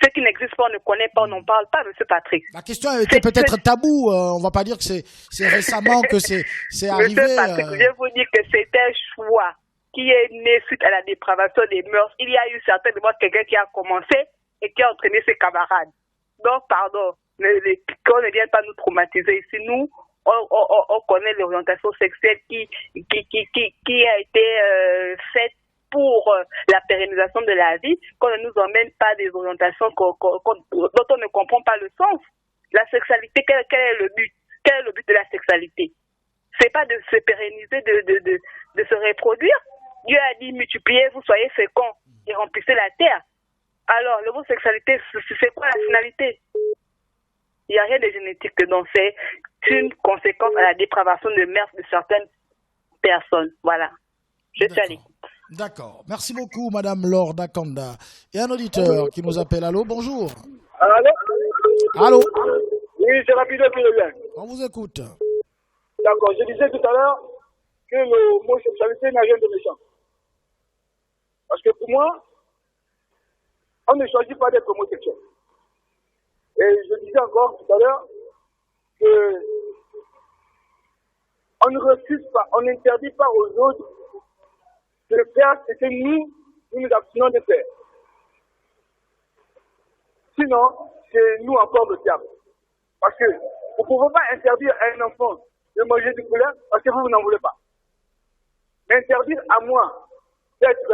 Ce qui n'existe pas, on ne connaît pas, on n'en parle pas, monsieur Patrick. La question était peut-être taboue. On ne va pas dire que c'est récemment que c'est arrivé. Monsieur Patrick, je vous dis que c'est un choix qui est né suite à la dépravation des mœurs. Il y a eu certainement quelqu'un qui a commencé et qui a entraîné ses camarades. Donc, pardon, qu'on ne vienne pas nous traumatiser ici. Nous, on connaît l'orientation sexuelle qui a été faite pour la pérennisation de la vie, qu'on ne nous emmène pas des orientations dont on ne comprend pas le sens. La sexualité, quel est le but? Quel est le but de la sexualité? C'est pas de se pérenniser, de se reproduire. Dieu a dit, multipliez-vous, soyez féconds et remplissez la terre. Alors, l'homosexualité, c'est quoi la finalité? Il n'y a rien de génétique dedans. C'est une conséquence à la dépravation de mœurs de certaines personnes. Voilà. Je suis à l'écoute. D'accord. Merci beaucoup, madame Laure Dakanda. Et un auditeur qui nous appelle. Allô, bonjour. Allô? Oui, c'est rapide qui revient. On vous écoute. D'accord. Je disais tout à l'heure que l'homosexualité n'a rien de méchant. Parce que pour moi, on ne choisit pas d'être homosexuel. Et je disais encore tout à l'heure que on ne refuse pas, on n'interdit pas aux autres de faire ce que nous abstenons de faire. Sinon, c'est nous encore le diable. Parce que vous ne pouvez pas interdire à un enfant de manger du poulet parce que vous n'en voulez pas. Mais interdire à moi d'être,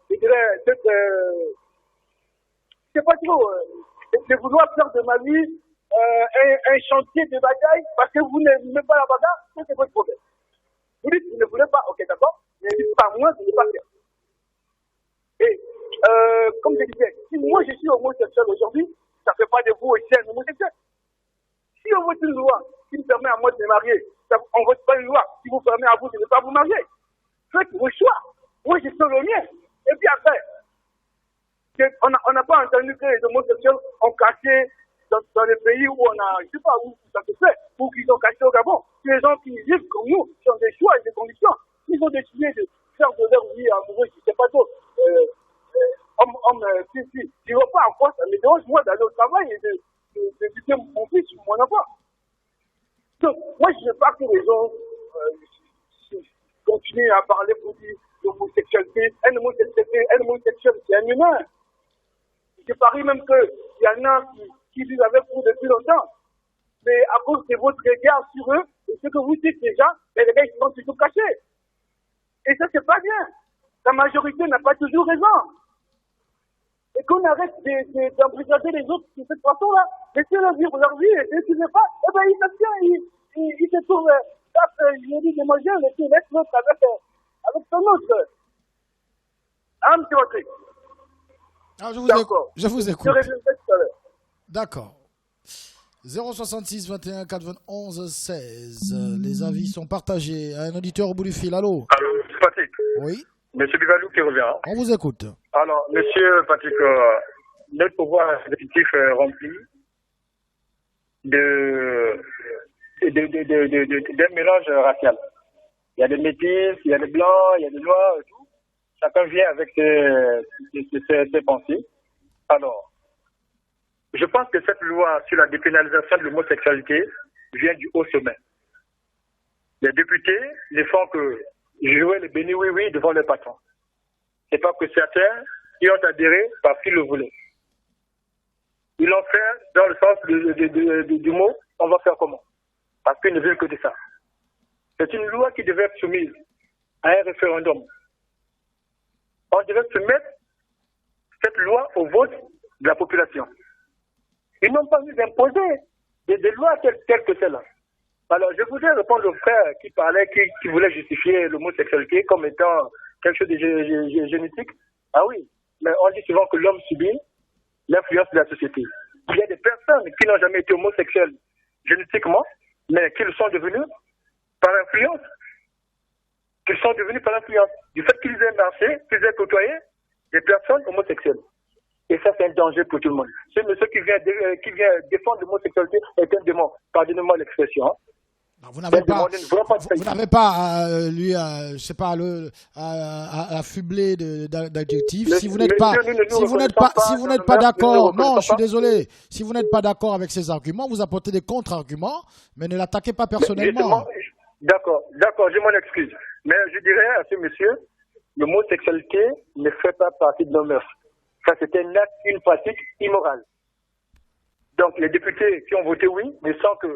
je sais pas trop, de vouloir faire de ma vie un chantier de bataille parce que vous n'aimez pas la bagarre, c'est votre problème. Vous dites que vous ne voulez pas, ok d'accord, mais dites pas moi de ne pas faire. Et comme je disais, si moi je suis homosexuel aujourd'hui, ça ne fait pas de vous aussi un homosexuel. Si on vote une loi qui me permet à moi de me marier, on ne vote pas une loi qui vous permet à vous de ne pas vous marier. Faites vos choix. Moi je fais le mien. Et puis après, on n'a pas entendu que les homosexuels ont caché dans les pays où on a, je sais pas où ça se fait, ou qu'ils ont caché au Gabon. Les gens qui vivent comme nous, qui ont des choix et des conditions, ils ont décidé de faire de leur vie amoureuse, je sais pas trop, si, je ne veux pas en quoi ça me dérange, moi, d'aller au travail et d'éduquer mon fils ou mon enfant. Donc, moi, je ne veux pas que les gens continuent à parler pour dire l'homosexualité. Un homosexuel, c'est un humain. Je parie même qu'il y en a qui vivent avec vous depuis longtemps. Mais à cause de votre regard sur eux, et ce que vous dites déjà, les gars, ils sont toujours cachés. Et ça, c'est pas bien. La majorité n'a pas toujours raison. Et qu'on arrête d'embrigader les autres de cette façon-là, laissez-leur vivre leur vie, et s'ils ne veulent pas, eh ben, ils s'abstiennent, ils se trouvent ça, je dis, moi, je vais laisse l'autre avec son autre. Un petit peu. Ah, je vous écoute. D'accord. 066 21 91 16. Les avis sont partagés. Un auditeur au bout du fil. Allô? Allô, monsieur Patrick. Oui. Monsieur Bivalou qui revient. On vous écoute. Alors, monsieur Patrick, notre pouvoir exécutif est rempli d'un mélange racial. Il y a des métis, il y a des blancs, il y a des noirs et tout. Chacun vient avec ses pensées. Alors, je pense que cette loi sur la dépénalisation de l'homosexualité vient du haut sommet. Les députés ne font que jouer le béni oui-oui devant les patrons. C'est pas que certains y ont adhéré parce qu'ils le voulaient. Ils l'ont fait dans le sens du mot, on va faire comment? Parce qu'ils ne veulent que de ça. C'est une loi qui devait être soumise à un référendum. On devait soumettre cette loi au vote de la population. Ils n'ont pas voulu imposer des lois telles que celles-là. Alors, je voudrais répondre au frère qui parlait, qui voulait justifier l'homosexualité comme étant quelque chose de génétique. Ah oui, mais on dit souvent que l'homme subit l'influence de la société. Il y a des personnes qui n'ont jamais été homosexuelles génétiquement, mais qui le sont devenues par influence. Qu'ils sont devenus par influence. Du fait qu'ils aient marché, qu'ils aient côtoyé des personnes homosexuelles. Et ça, c'est un danger pour tout le monde. Ce monsieur qui vient défendre l'homosexualité est un démon. Pardonnez-moi l'expression. Vous n'avez pas, je sais pas, à fubler d'adjectifs. Si vous n'êtes pas d'accord, non, je suis désolé. Si vous n'êtes pas d'accord avec ces arguments, vous apportez des contre-arguments, mais ne l'attaquez pas personnellement. D'accord, je m'en excuse. Mais je dirais à ce monsieur, l'homosexualité ne fait pas partie de nos mœurs. Ça, c'était une pratique immorale. Donc, les députés qui ont voté oui ne sont que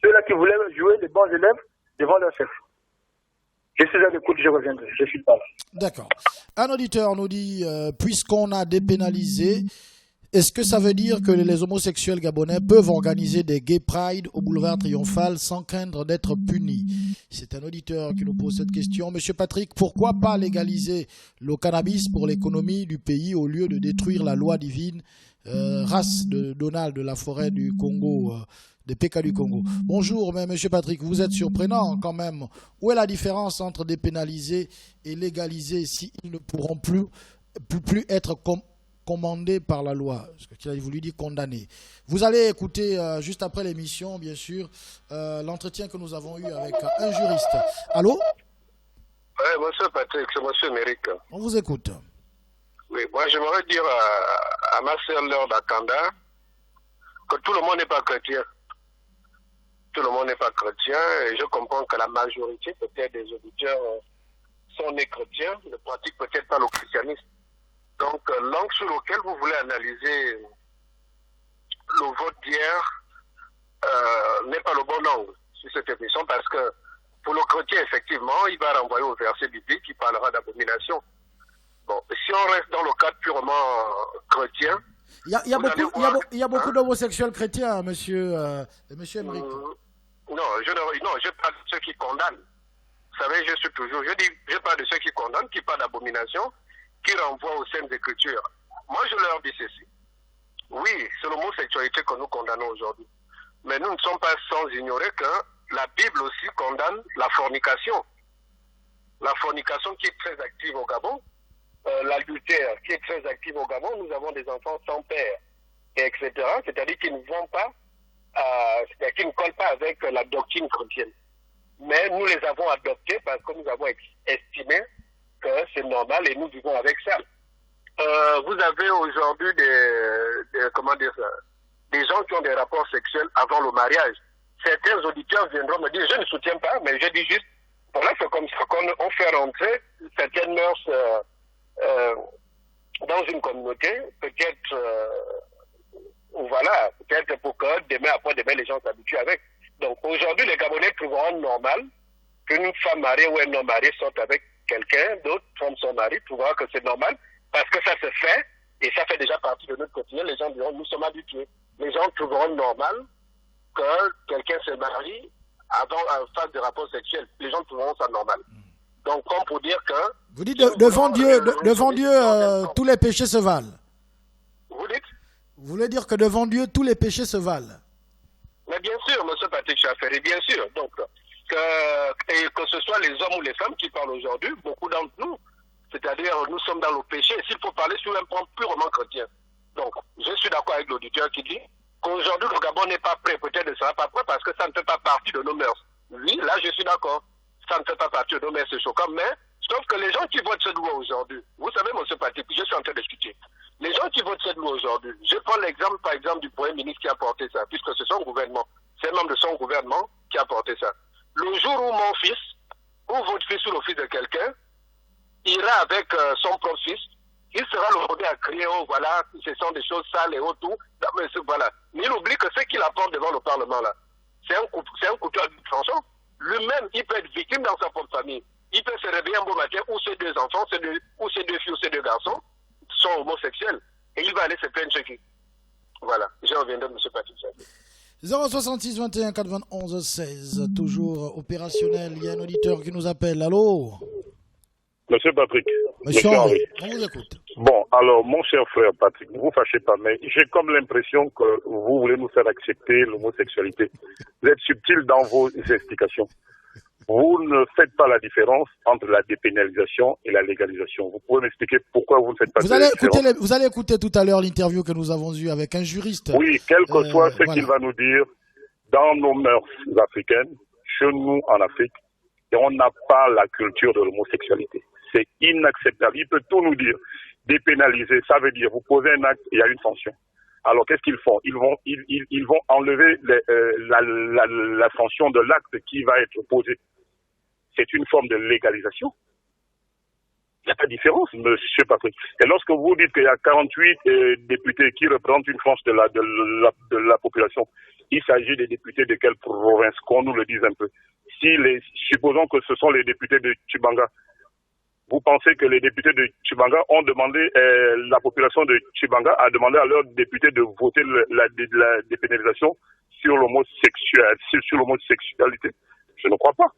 ceux-là qui voulaient jouer les bons élèves devant leur chef. Je suis à l'écoute, je reviendrai. Je suis pas là. D'accord. Un auditeur nous dit, puisqu'on a dépénalisé, est-ce que ça veut dire que les homosexuels gabonais peuvent organiser des gay pride au boulevard Triomphal sans craindre d'être punis? C'est un auditeur qui nous pose cette question. Monsieur Patrick, pourquoi pas légaliser le cannabis pour l'économie du pays au lieu de détruire la loi divine race de Donald de la forêt du Congo, des PK du Congo? Bonjour, mais monsieur Patrick, vous êtes surprenant quand même. Où est la différence entre dépénaliser et légaliser s'ils ne pourront plus être commandé par la loi, ce qu'il a voulu dire condamné. Vous allez écouter juste après l'émission, bien sûr, l'entretien que nous avons eu avec un juriste. Allô? Oui, monsieur Patrick, c'est monsieur Méric. On vous écoute. Oui, moi j'aimerais dire à ma sœur Laure d'Akanda que tout le monde n'est pas chrétien. Tout le monde n'est pas chrétien et je comprends que la majorité peut-être des auditeurs sont nés chrétiens, ne pratiquent peut-être pas le christianisme. Donc, l'angle sur lequel vous voulez analyser le vote d'hier n'est pas le bon angle sur cette émission parce que pour le chrétien, effectivement, il va renvoyer au verset biblique qui parlera d'abomination. Bon, si on reste dans le cadre purement chrétien... Il y a beaucoup d'homosexuels chrétiens, monsieur Emeric. Non, je parle de ceux qui condamnent. Vous savez, je parle de ceux qui condamnent, qui parlent d'abomination, qui renvoient aux Saintes Écritures. Moi, je leur dis ceci. Oui, c'est l'homosexualité que nous condamnons aujourd'hui. Mais nous ne sommes pas sans ignorer que la Bible aussi condamne la fornication. La fornication qui est très active au Gabon, l'adultère qui est très active au Gabon, nous avons des enfants sans père, etc. C'est-à-dire qu'ils ne vont pas, c'est-à-dire qu'ils ne collent pas avec la doctrine chrétienne. Mais nous les avons adoptés parce que nous avons estimé que c'est normal et nous vivons avec ça. Vous avez aujourd'hui des gens qui ont des rapports sexuels avant le mariage. Certains auditeurs viendront me dire, je ne soutiens pas, mais je dis juste, voilà, c'est comme ça qu'on fait rentrer certaines mœurs dans une communauté, peut-être, voilà, peut-être pour que demain après demain les gens s'habituent avec. Donc aujourd'hui, les Gabonais trouveront normal qu'une femme mariée ou un homme marié sorte avec quelqu'un d'autre, comme son mari, trouvera que c'est normal, parce que ça se fait, et ça fait déjà partie de notre quotidien. Les gens diront, nous sommes habitués. Les gens trouveront normal que quelqu'un se marie en face des rapports sexuels. Les gens trouveront ça normal. Donc, comme pour dire que... Vous dites devant Dieu, tous les péchés se valent. Vous dites? Vous voulez dire que devant Dieu, tous les péchés se valent? Mais bien sûr, M. Patrick Chafferi, bien sûr. Donc, que ce soit les hommes ou les femmes qui parlent aujourd'hui, beaucoup d'entre nous, c'est-à-dire nous sommes dans le péché, s'il faut parler sur un point purement chrétien. Donc, je suis d'accord avec l'auditeur qui dit qu'aujourd'hui, le Gabon n'est pas prêt, peut-être ne sera pas prêt parce que ça ne fait pas partie de nos mœurs. Oui, là, je suis d'accord. Ça ne fait pas partie de nos mœurs, c'est choquant, mais sauf que les gens qui votent cette loi aujourd'hui, vous savez, M. Patrick, je suis en train d'expliquer. Les gens qui votent cette loi aujourd'hui, je prends l'exemple, par exemple, du Premier ministre qui a porté ça, puisque c'est son gouvernement, c'est un membre de son gouvernement qui a porté ça. Le jour où mon fils, ou votre fils ou le fils de quelqu'un, ira avec son propre fils, il sera le premier à crier, oh voilà, ce sont des choses sales et tout, voilà. Mais il oublie que ce qu'il apporte devant le Parlement là, c'est un couteau à double tranchant. Lui-même, il peut être victime dans sa propre famille. Il peut se réveiller un beau matin où ses deux enfants, ou ses deux filles ou ses deux garçons sont homosexuels. Et il va aller se plaindre chez qui. Voilà, je reviendrai, M. Patrick. 066 21 91 16, toujours opérationnel. Il y a un auditeur qui nous appelle. Allô? Monsieur Patrick. Monsieur Henri, on vous écoute. Bon, alors, mon cher frère Patrick, ne vous fâchez pas, mais j'ai comme l'impression que vous voulez nous faire accepter l'homosexualité. Vous êtes subtil dans vos explications. Vous ne faites pas la différence entre la dépénalisation et la légalisation. Vous pouvez m'expliquer pourquoi vous ne faites pas la différence? Vous allez écouter tout à l'heure l'interview que nous avons eue avec un juriste. Oui, quel que soit ce qu'il va nous dire, dans nos mœurs africaines, chez nous en Afrique, on n'a pas la culture de l'homosexualité. C'est inacceptable. Il peut tout nous dire. Dépénaliser, ça veut dire vous posez un acte, il y a une sanction. Alors qu'est-ce qu'ils font? Ils vont enlever la sanction de l'acte qui va être posé. C'est une forme de légalisation. Il n'y a pas de différence, monsieur Patrick. Et lorsque vous dites qu'il y a 48 députés qui représentent une frange de la population, il s'agit des députés de quelle province? Qu'on nous le dise un peu. Supposons que ce sont les députés de Tchibanga. Vous pensez que les députés de Tchibanga ont demandé, la population de Tchibanga a demandé à leurs députés de voter la dépénalisation sur l'homosexualité? Je ne crois pas.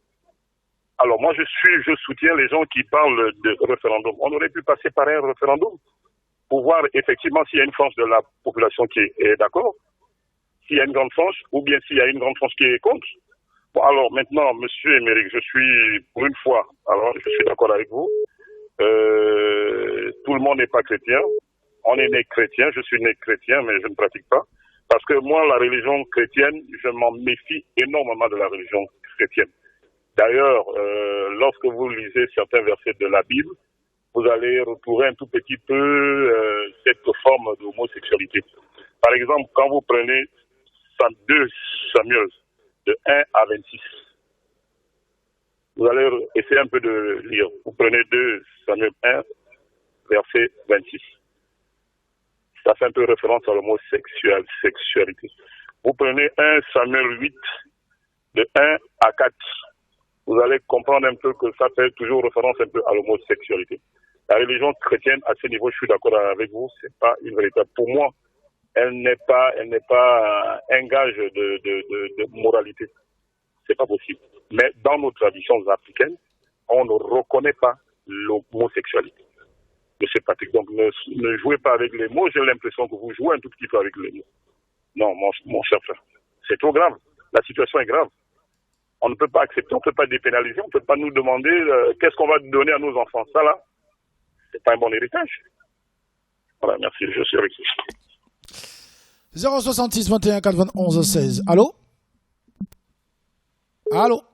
Alors moi, je soutiens les gens qui parlent de référendum. On aurait pu passer par un référendum pour voir effectivement s'il y a une frange de la population qui est d'accord, s'il y a une grande frange, ou bien s'il y a une grande frange qui est contre. Bon, alors maintenant, monsieur Émeric, je suis, pour une fois, alors je suis d'accord avec vous, tout le monde n'est pas chrétien, on est né chrétien, je suis né chrétien, mais je ne pratique pas, parce que moi, la religion chrétienne, je m'en méfie énormément de la religion chrétienne. D'ailleurs, lorsque vous lisez certains versets de la Bible, vous allez retrouver un tout petit peu cette forme d'homosexualité. Par exemple, quand vous prenez 2 Samuel, de 1 à 26. Vous allez essayer un peu de lire. Vous prenez 2 Samuel 1, verset 26. Ça fait un peu référence à l'homosexualité. Vous prenez 1 Samuel 8, de 1 à 4. Vous allez comprendre un peu que ça fait toujours référence un peu à l'homosexualité. La religion chrétienne, à ce niveau, je suis d'accord avec vous, c'est pas une véritable. Pour moi, elle n'est pas un gage de moralité. C'est pas possible. Mais dans nos traditions africaines, on ne reconnaît pas l'homosexualité. Monsieur Patrick, donc ne jouez pas avec les mots. J'ai l'impression que vous jouez un tout petit peu avec les mots. Non, mon cher frère, c'est trop grave. La situation est grave. On ne peut pas accepter, on ne peut pas dépénaliser, on ne peut pas nous demander qu'est-ce qu'on va donner à nos enfants. Ça là, c'est pas un bon héritage. Voilà, merci, je suis avec vous. 066 21 91 16. Allô? Allô?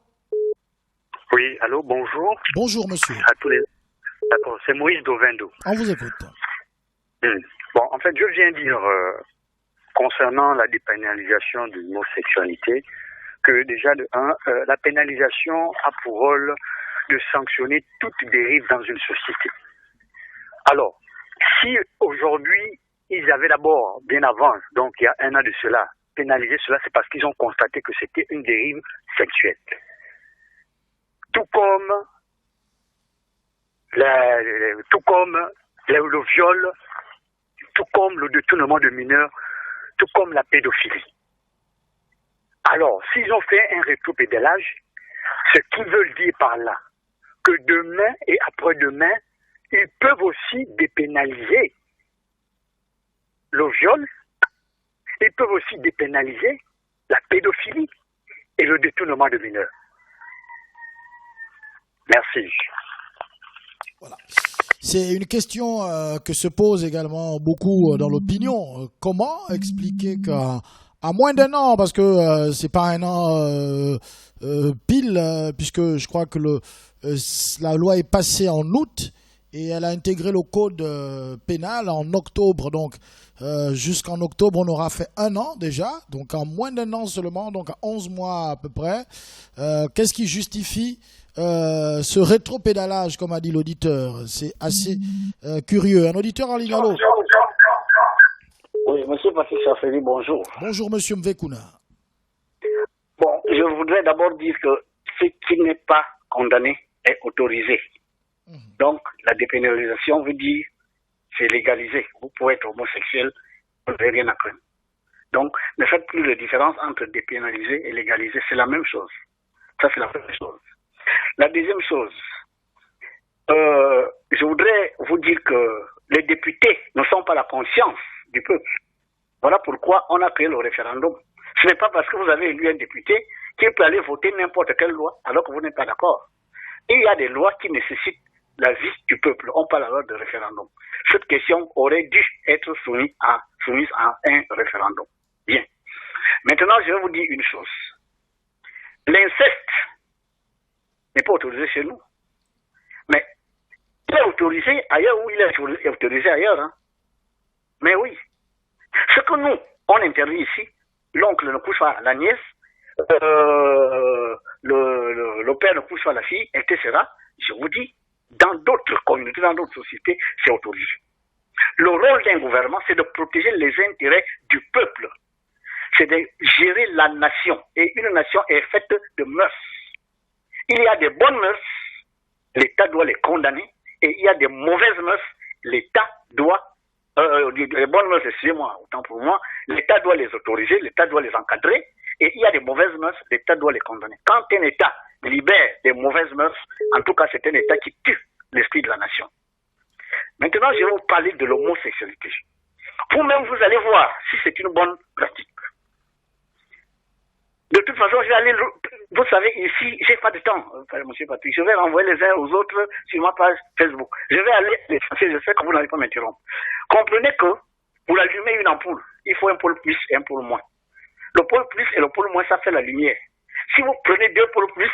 Oui, allô, bonjour. Bonjour, monsieur. À tous les... D'accord, c'est Moïse d'Ovendo. On vous écoute. Bon, en fait, je viens dire, concernant la dépénalisation de l'homosexualité, que déjà, la pénalisation a pour rôle de sanctionner toute dérive dans une société. Alors, si aujourd'hui, ils avaient d'abord, bien avant, donc il y a 1 an de cela, pénalisé cela, c'est parce qu'ils ont constaté que c'était une dérive sexuelle. Tout comme le viol, tout comme le détournement de mineurs, tout comme la pédophilie. Alors, s'ils ont fait un rétropédalage, ce qu'ils veulent dire par là, que demain et après-demain, ils peuvent aussi dépénaliser le viol, ils peuvent aussi dépénaliser la pédophilie et le détournement de mineurs. Merci. Voilà. C'est une question que se pose également beaucoup dans l'opinion. Comment expliquer qu'à moins d'un an, parce que c'est pas un an pile, puisque je crois que la loi est passée en août et elle a intégré le code pénal en octobre. Donc jusqu'en octobre, on aura fait un an déjà. Donc en moins d'un an seulement, donc à 11 mois à peu près. Qu'est-ce qui justifie ce rétropédalage, comme a dit l'auditeur? C'est assez curieux. Un auditeur en ligne, allô? Oui, monsieur Patrick Chafeli, bonjour. Bonjour, monsieur Mvekuna. Bon, je voudrais d'abord dire que ce qui n'est pas condamné est autorisé. Donc, la dépénalisation veut dire c'est légalisé. Vous pouvez être homosexuel, vous n'avez rien à craindre. Donc, ne faites plus de différence entre dépénaliser et légaliser, c'est la même chose. Ça, c'est la première chose. La deuxième chose, je voudrais vous dire que les députés ne sont pas la conscience du peuple. Voilà pourquoi on a créé le référendum. Ce n'est pas parce que vous avez élu un député qu'il peut aller voter n'importe quelle loi alors que vous n'êtes pas d'accord. Il y a des lois qui nécessitent l'avis du peuple. On parle alors de référendum. Cette question aurait dû être soumise à un référendum. Bien. Maintenant, je vais vous dire une chose. L'inceste n'est pas autorisé chez nous. Mais il est autorisé ailleurs où il est autorisé ailleurs. Hein. Mais oui. Ce que nous, on interdit ici, l'oncle ne couche pas à la nièce, le père ne couche pas à la fille, etc. Je vous dis, dans d'autres communautés, dans d'autres sociétés, c'est autorisé. Le rôle d'un gouvernement, c'est de protéger les intérêts du peuple. C'est de gérer la nation. Et une nation est faite de mœurs. Il y a des bonnes mœurs, l'État doit les condamner. Et il y a des mauvaises mœurs, l'État doit... les bonnes mœurs, excusez-moi, autant pour moi, l'État doit les autoriser, l'État doit les encadrer. Et il y a des mauvaises mœurs, l'État doit les condamner. Quand un État libère des mauvaises mœurs, en tout cas, c'est un État qui tue l'esprit de la nation. Maintenant, je vais vous parler de l'homosexualité. Vous-même, vous allez voir si c'est une bonne pratique. De toute façon, je vais aller, vous savez, ici, j'ai pas de temps, monsieur Patrick. Je vais renvoyer les uns aux autres sur ma page Facebook. Je vais aller, je sais que vous n'allez pas m'interrompre. Comprenez que pour allumer une ampoule, il faut un pôle plus et un pôle moins. Le pôle plus et le pôle moins, ça fait la lumière. Si vous prenez deux pôles plus,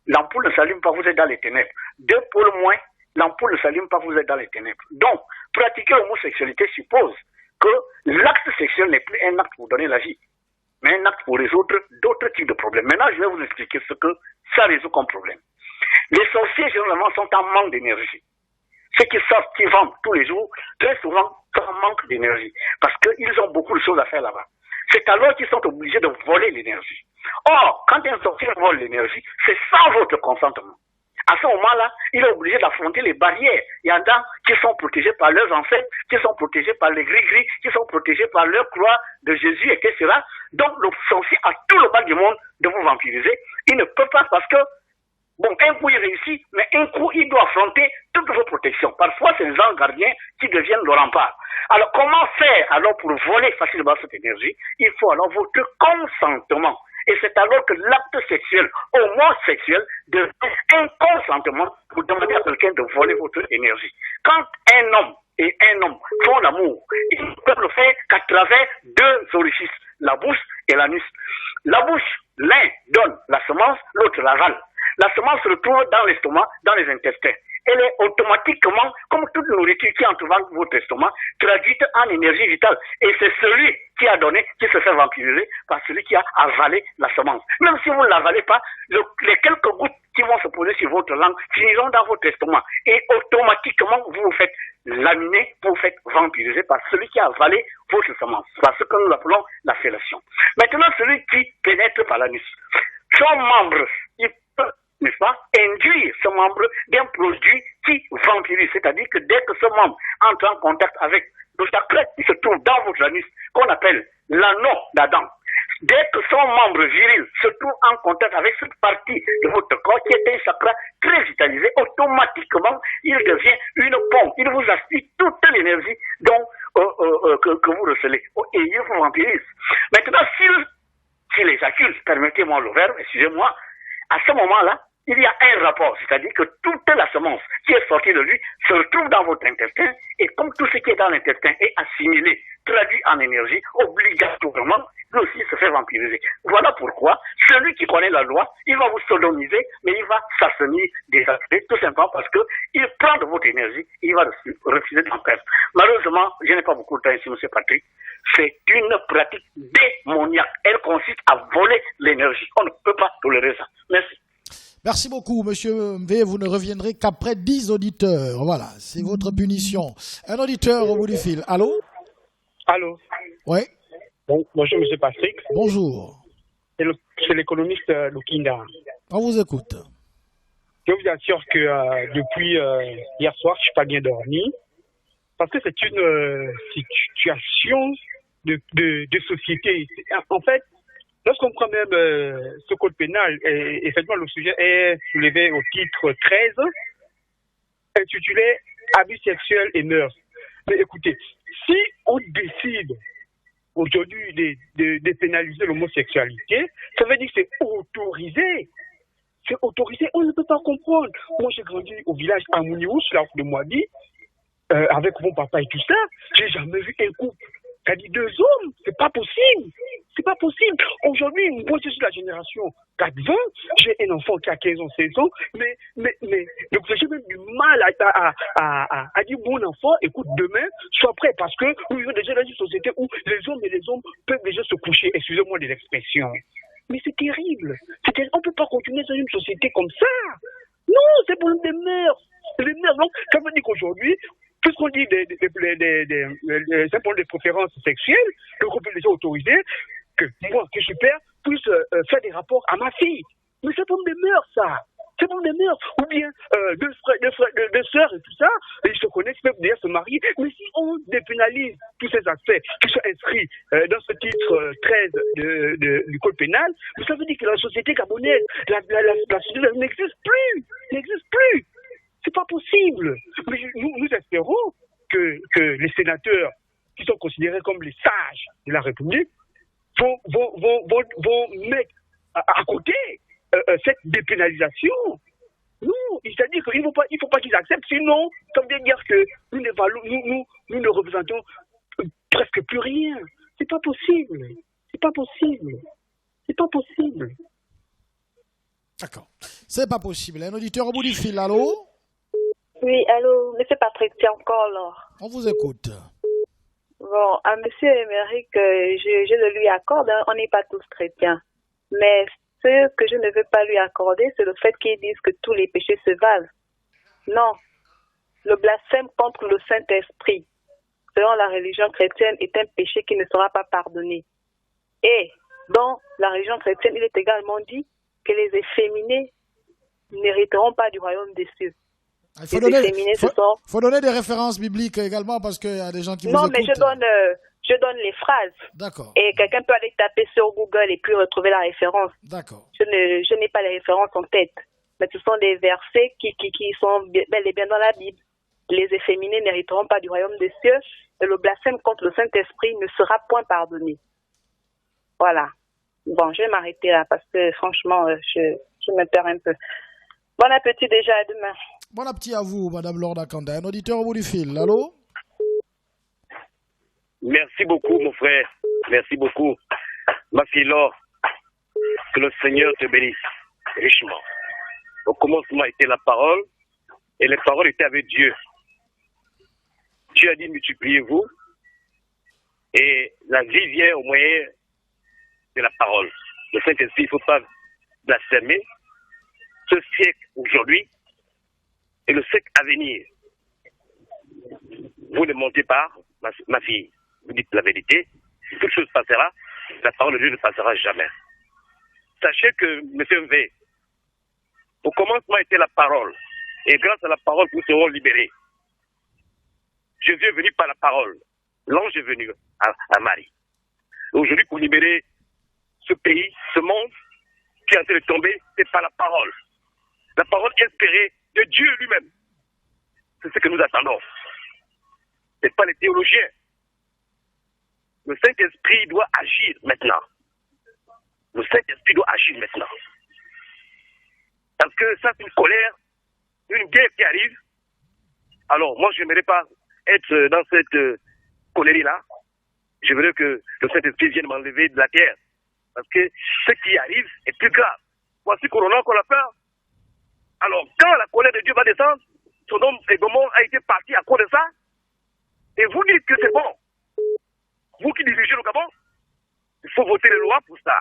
l'ampoule ne s'allume pas, vous êtes dans les ténèbres. Deux pôles moins, l'ampoule ne s'allume pas, vous êtes dans les ténèbres. Donc, pratiquer l'homosexualité suppose que l'acte sexuel n'est plus un acte pour donner la vie, mais un acte pour résoudre d'autres types de problèmes. Maintenant, je vais vous expliquer ce que ça résout comme problème. Les sorciers, généralement, sont en manque d'énergie. Ceux qui sortent, qui vendent tous les jours, très souvent, sont en manque d'énergie. Parce qu'ils ont beaucoup de choses à faire là-bas. C'est alors qu'ils sont obligés de voler l'énergie. Or, quand un sorcier vole l'énergie, c'est sans votre consentement. À ce moment-là, il est obligé d'affronter les barrières. Il y en a qui sont protégés par leurs ancêtres, qui sont protégés par les gris-gris, qui sont protégés par leur croix de Jésus, etc. Donc, le sorcier a tout le mal du monde de vous vampiriser. Il ne peut pas parce que, bon, un coup il réussit, mais un coup il doit affronter toutes vos protections. Parfois, c'est les anges gardiens qui deviennent le rempart. Alors, comment faire alors pour voler facilement cette énergie? Il faut alors votre consentement. Et c'est alors que l'acte sexuel, homosexuel, devient un consentement pour demander à quelqu'un de voler votre énergie. Quand un homme et un homme font l'amour, ils ne peuvent le faire qu'à travers deux orifices, la bouche et l'anus. La bouche, l'un donne la semence, l'autre l'avale. La semence se retrouve dans l'estomac, dans les intestins. Elle est automatiquement, comme toute nourriture qui entre dans votre estomac, traduite en énergie vitale. Et c'est celui qui a donné qui se fait vampiriser par celui qui a avalé la semence. Même si vous ne l'avalez pas, les quelques gouttes qui vont se poser sur votre langue finiront dans votre estomac. Et automatiquement, vous vous faites laminer, vous vous faites vampiriser par celui qui a avalé votre semence. C'est ce que nous appelons la fellation. Maintenant, celui qui pénètre par l'anus. Son membre, il peut, n'est-ce pas, induire ce membre d'un produit qui vampirise. C'est-à-dire que dès que ce membre entre en contact avec le sacré qui se trouve dans votre anus, qu'on appelle l'anneau d'Adam, dès que son membre viril se trouve en contact avec cette partie de votre corps qui est un chakra très vitalisé, automatiquement, il devient une pompe. Il vous aspire toute l'énergie que vous recelez et il vous vampirise. Maintenant, s'il éjacule, permettez-moi le verbe, excusez-moi, à ce moment-là, il y a un rapport, c'est-à-dire que toute la semence qui est sortie de lui se retrouve dans votre intestin et comme tout ce qui est dans l'intestin est assimilé, traduit en énergie, obligatoirement, lui aussi se fait vampiriser. Voilà pourquoi celui qui connaît la loi, il va vous sodomiser, mais il va s'assainir des actes, tout simplement parce que il prend de votre énergie, il va refuser d'en perdre. Malheureusement, je n'ai pas beaucoup de temps ici, M. Patrick. C'est une pratique démoniaque. Elle consiste à voler l'énergie. On ne peut pas tolérer ça. Merci. Merci beaucoup, Monsieur MV. Vous ne reviendrez qu'après 10 auditeurs. Voilà, c'est votre punition. Un auditeur au bout du fil. Allô? Allô? Oui. Bon, bonjour, Monsieur Patrick. Bonjour. C'est l'économiste Lukinda. On vous écoute. Je vous assure que depuis hier soir, je ne suis pas bien dormi. Parce que c'est une situation de société. En fait, lorsqu'on prend même ce code pénal, et effectivement le sujet est soulevé au titre 13, intitulé Abus sexuels et mœurs. Mais écoutez, si on décide aujourd'hui de pénaliser l'homosexualité, ça veut dire que c'est autorisé. C'est autorisé, on ne peut pas comprendre. Moi j'ai grandi au village à Mouniou, sur la route de Moabi, avec mon papa et tout ça, j'ai jamais vu un couple. T'as dit 2 hommes, c'est pas possible. C'est pas possible. Aujourd'hui, moi, je suis de la génération 4-20, j'ai un enfant qui a 15 ans, 16 ans, mais donc j'ai même du mal à dire mon enfant, écoute, demain, sois prêt, parce que nous vivons déjà dans une société où les hommes et les hommes peuvent déjà se coucher, excusez-moi de l'expression. Mais c'est terrible. On ne peut pas continuer dans une société comme ça. Non, c'est pour les mœurs. Les mœurs, donc, ça veut dire qu'aujourd'hui, puisqu'on dit des préférences sexuelles, le groupe est déjà autorisé que moi, que je suis père, puisse faire des rapports à ma fille. Mais c'est pour des mœurs, ça. C'est pour des mœurs. Ou bien deux sœurs et tout ça, ils se connaissent, ils peuvent déjà se marier. Mais si on dépénalise tous ces aspects qui sont inscrits dans ce titre 13 du code pénal, ça veut dire que la société gabonaise, la société n'existe plus. N'existe plus. C'est pas possible. Mais nous espérons que les sénateurs, qui sont considérés comme les sages de la République, vont mettre à côté cette dépénalisation. Non, c'est-à-dire qu'il ne faut pas qu'ils acceptent, sinon, ça veut dire que nous ne représentons presque plus rien. C'est pas possible. C'est pas possible. C'est pas possible. D'accord. C'est pas possible. Un auditeur au bout du fil, allô? Oui, allô, monsieur Patrick, c'est encore là. On vous écoute. Bon, à monsieur Émeric, je le lui accorde, hein, on n'est pas tous chrétiens. Mais ce que je ne veux pas lui accorder, c'est le fait qu'il dise que tous les péchés se valent. Non. Le blasphème contre le Saint-Esprit, selon la religion chrétienne, est un péché qui ne sera pas pardonné. Et dans la religion chrétienne, il est également dit que les efféminés n'hériteront pas du royaume des cieux. Il faut donner des références bibliques également parce qu'il y a des gens qui vous écoutent. Non, mais je donne les phrases. D'accord. Et quelqu'un peut aller taper sur Google et puis retrouver la référence. D'accord. Je n'ai pas les références en tête. Mais ce sont des versets qui sont bel et bien dans la Bible. Les efféminés n'hériteront pas du royaume des cieux et le blasphème contre le Saint-Esprit ne sera point pardonné. Voilà. Bon, je vais m'arrêter là parce que franchement, je me perds un peu. Bon appétit déjà, à demain. Bon appétit à vous, Madame Lorda Kanda. Un auditeur au bout du fil. Allô? Merci beaucoup, mon frère. Merci beaucoup. Ma fille Laure, que le Seigneur te bénisse richement. Au commencement était la parole, et les paroles étaient avec Dieu. Dieu a dit, multipliez-vous, et la vie vient au moyen de la parole. Le Saint-Esprit, il ne faut pas blasphémer. Ce siècle aujourd'hui et le siècle à venir. Vous ne mentez pas, ma fille. Vous dites la vérité. Toute chose passera. La parole de Dieu ne passera jamais. Sachez que, monsieur V, au commencement était la parole. Et grâce à la parole, nous serons libérés. Jésus est venu par la parole. L'ange est venu à Marie. Aujourd'hui, pour libérer ce pays, ce monde qui est en train de tomber, c'est par la parole. La parole inspirée de Dieu lui-même. C'est ce que nous attendons. Ce n'est pas les théologiens. Le Saint-Esprit doit agir maintenant. Le Saint-Esprit doit agir maintenant. Parce que ça, c'est une colère, une guerre qui arrive. Alors, moi, je n'aimerais pas être dans cette colère-là. Je voudrais que le Saint-Esprit vienne m'enlever de la terre. Parce que ce qui arrive est plus grave. Voici Corona qu'on a peur. Alors, quand la colère de Dieu va descendre, Sodome et Gomorrhe a été parti à cause de ça. Et vous dites que c'est bon. Vous qui dirigez le Gabon, il faut voter les lois pour ça.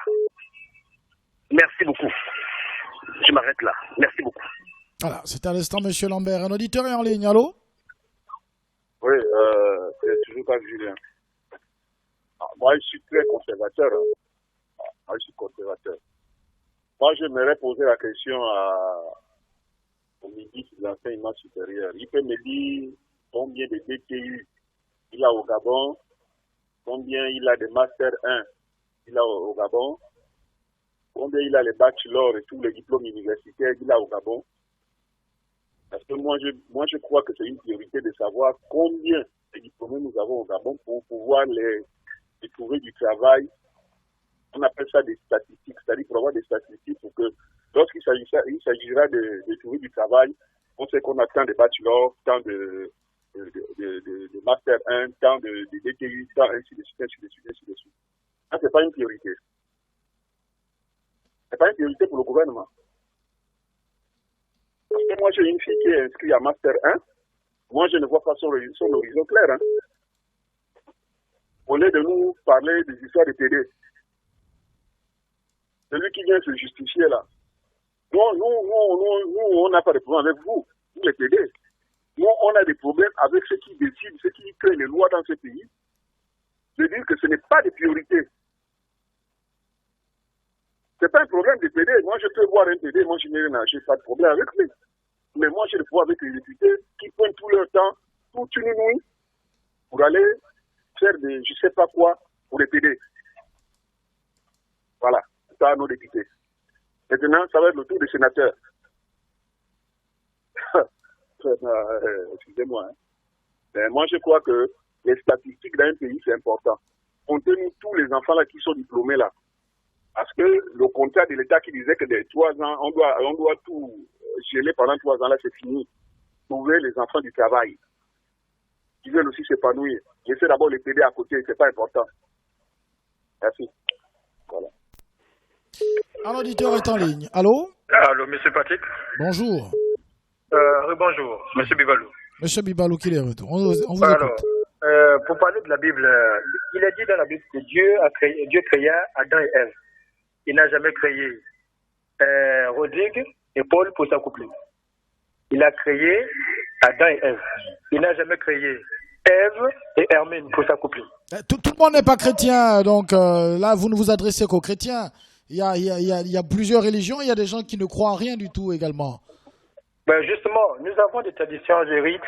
Merci beaucoup. Je m'arrête là. Merci beaucoup. Voilà, c'est à l'instant, M. Lambert. Un auditeur est en ligne, allô? Oui, c'est toujours pas Julien. Moi, je suis très conservateur. Moi, je suis conservateur. Moi, j'aimerais poser la question au ministre de l'enseignement supérieur. Il peut me dire combien de DTU il a au Gabon, combien il a de Master 1 il a au Gabon, combien il a les bachelors et tous les diplômes universitaires qu'il a au Gabon. Parce que moi, je crois que c'est une priorité de savoir combien de diplômés nous avons au Gabon pour pouvoir les trouver du travail. On appelle ça des statistiques, c'est-à-dire pour avoir des statistiques pour que lorsqu'il s'agira de trouver du travail, on sait qu'on a tant de bachelors, tant de Master 1, tant de DTU, tant ainsi de suite, ainsi de suite, ainsi de suite. Ça, c'est pas une priorité. C'est pas une priorité pour le gouvernement. Parce que moi, j'ai une fille qui est inscrite à Master 1. Moi, je ne vois pas son horizon clair. Hein. Au lieu de nous parler des histoires de TD, celui qui vient se justifier là. Nous, on n'a pas de problème avec vous, vous les TD. Nous, on a des problèmes avec ceux qui décident, ceux qui créent les lois dans ce pays. De dire que ce n'est pas des priorités. C'est pas un problème de TD. Moi, je peux voir un TD, moi, je n'ai pas de problème avec lui. Mais moi, j'ai le problème avec les députés qui prennent tout leur temps, toute une nuit, pour aller faire des, je sais pas quoi, pour les TD. Voilà, c'est ça, nos députés. Maintenant, ça va être le tour des sénateurs. Excusez-moi. Hein. Mais moi, je crois que les statistiques d'un pays, c'est important. Comptez-nous tous les enfants là qui sont diplômés là. Parce que le contrat de l'État qui disait que des 3 ans, on doit tout geler pendant 3 ans, là, c'est fini. Trouver les enfants du travail. Ils veulent aussi s'épanouir. Laissez d'abord les PD à côté, c'est pas important. Merci. Voilà. Un auditeur est en ligne. Allô? Allô, monsieur Patrick. Bonjour. Bonjour, monsieur Bibalou. Monsieur Bibalou, qui est retour. On vous écoute. Pour parler de la Bible, il est dit dans la Bible que Dieu créa Adam et Ève. Il n'a jamais créé Rodrigue et Paul pour s'accoupler. Il a créé Adam et Ève. Il n'a jamais créé Ève et Hermine pour s'accoupler. Tout le monde n'est pas chrétien, donc là, vous ne vous adressez qu'aux chrétiens. Il y a plusieurs religions, il y a des gens qui ne croient en rien du tout également. Ben justement, nous avons des traditions et rites,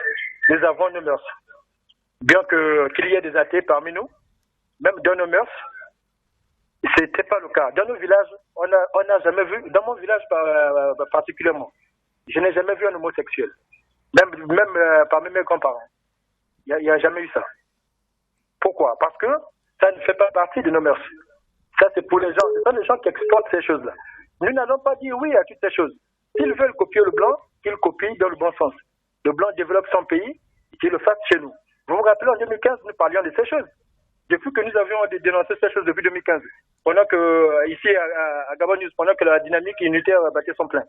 nous avons nos mœurs. Bien qu'il y ait des athées parmi nous, même dans nos mœurs, ce n'était pas le cas. Dans nos villages, on n'a jamais vu, dans mon village particulièrement, je n'ai jamais vu un homosexuel. Même parmi mes grands-parents. Il n'y a jamais eu ça. Pourquoi? Parce que ça ne fait pas partie de nos mœurs. Ça, c'est pour les gens. Ce sont les gens qui exploitent ces choses-là. Nous n'allons pas dire oui à toutes ces choses. S'ils veulent copier le blanc, qu'ils copient dans le bon sens. Le blanc développe son pays, qu'il le fasse chez nous. Vous vous rappelez, en 2015, nous parlions de ces choses. Depuis que nous avions dénoncé ces choses depuis 2015, pendant que, ici à Gabon News, pendant que la dynamique unitaire battait son plein.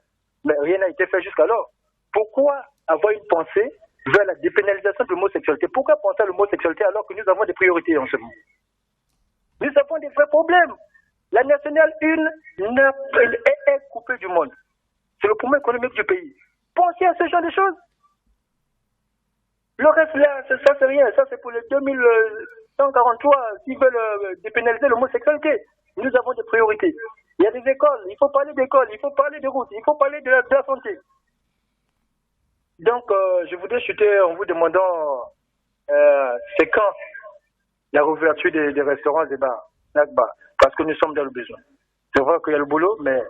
Mais rien n'a été fait jusqu'alors. Pourquoi avoir une pensée vers la dépénalisation de l'homosexualité? Pourquoi penser à l'homosexualité alors que nous avons des priorités en ce moment? Nous avons des vrais problèmes. La nationale 1 est coupée du monde. C'est le poumon économique du pays. Pensez à ce genre de choses. Le reste là, ça c'est rien. Ça c'est pour les 2143 qui veulent dépénaliser l'homosexualité. Nous avons des priorités. Il y a des écoles, il faut parler d'écoles, il faut parler de routes, il faut parler de la santé. Donc, je voudrais chuter en vous demandant c'est quand la réouverture des restaurants et des bars, parce que nous sommes dans le besoin. C'est vrai qu'il y a le boulot, mais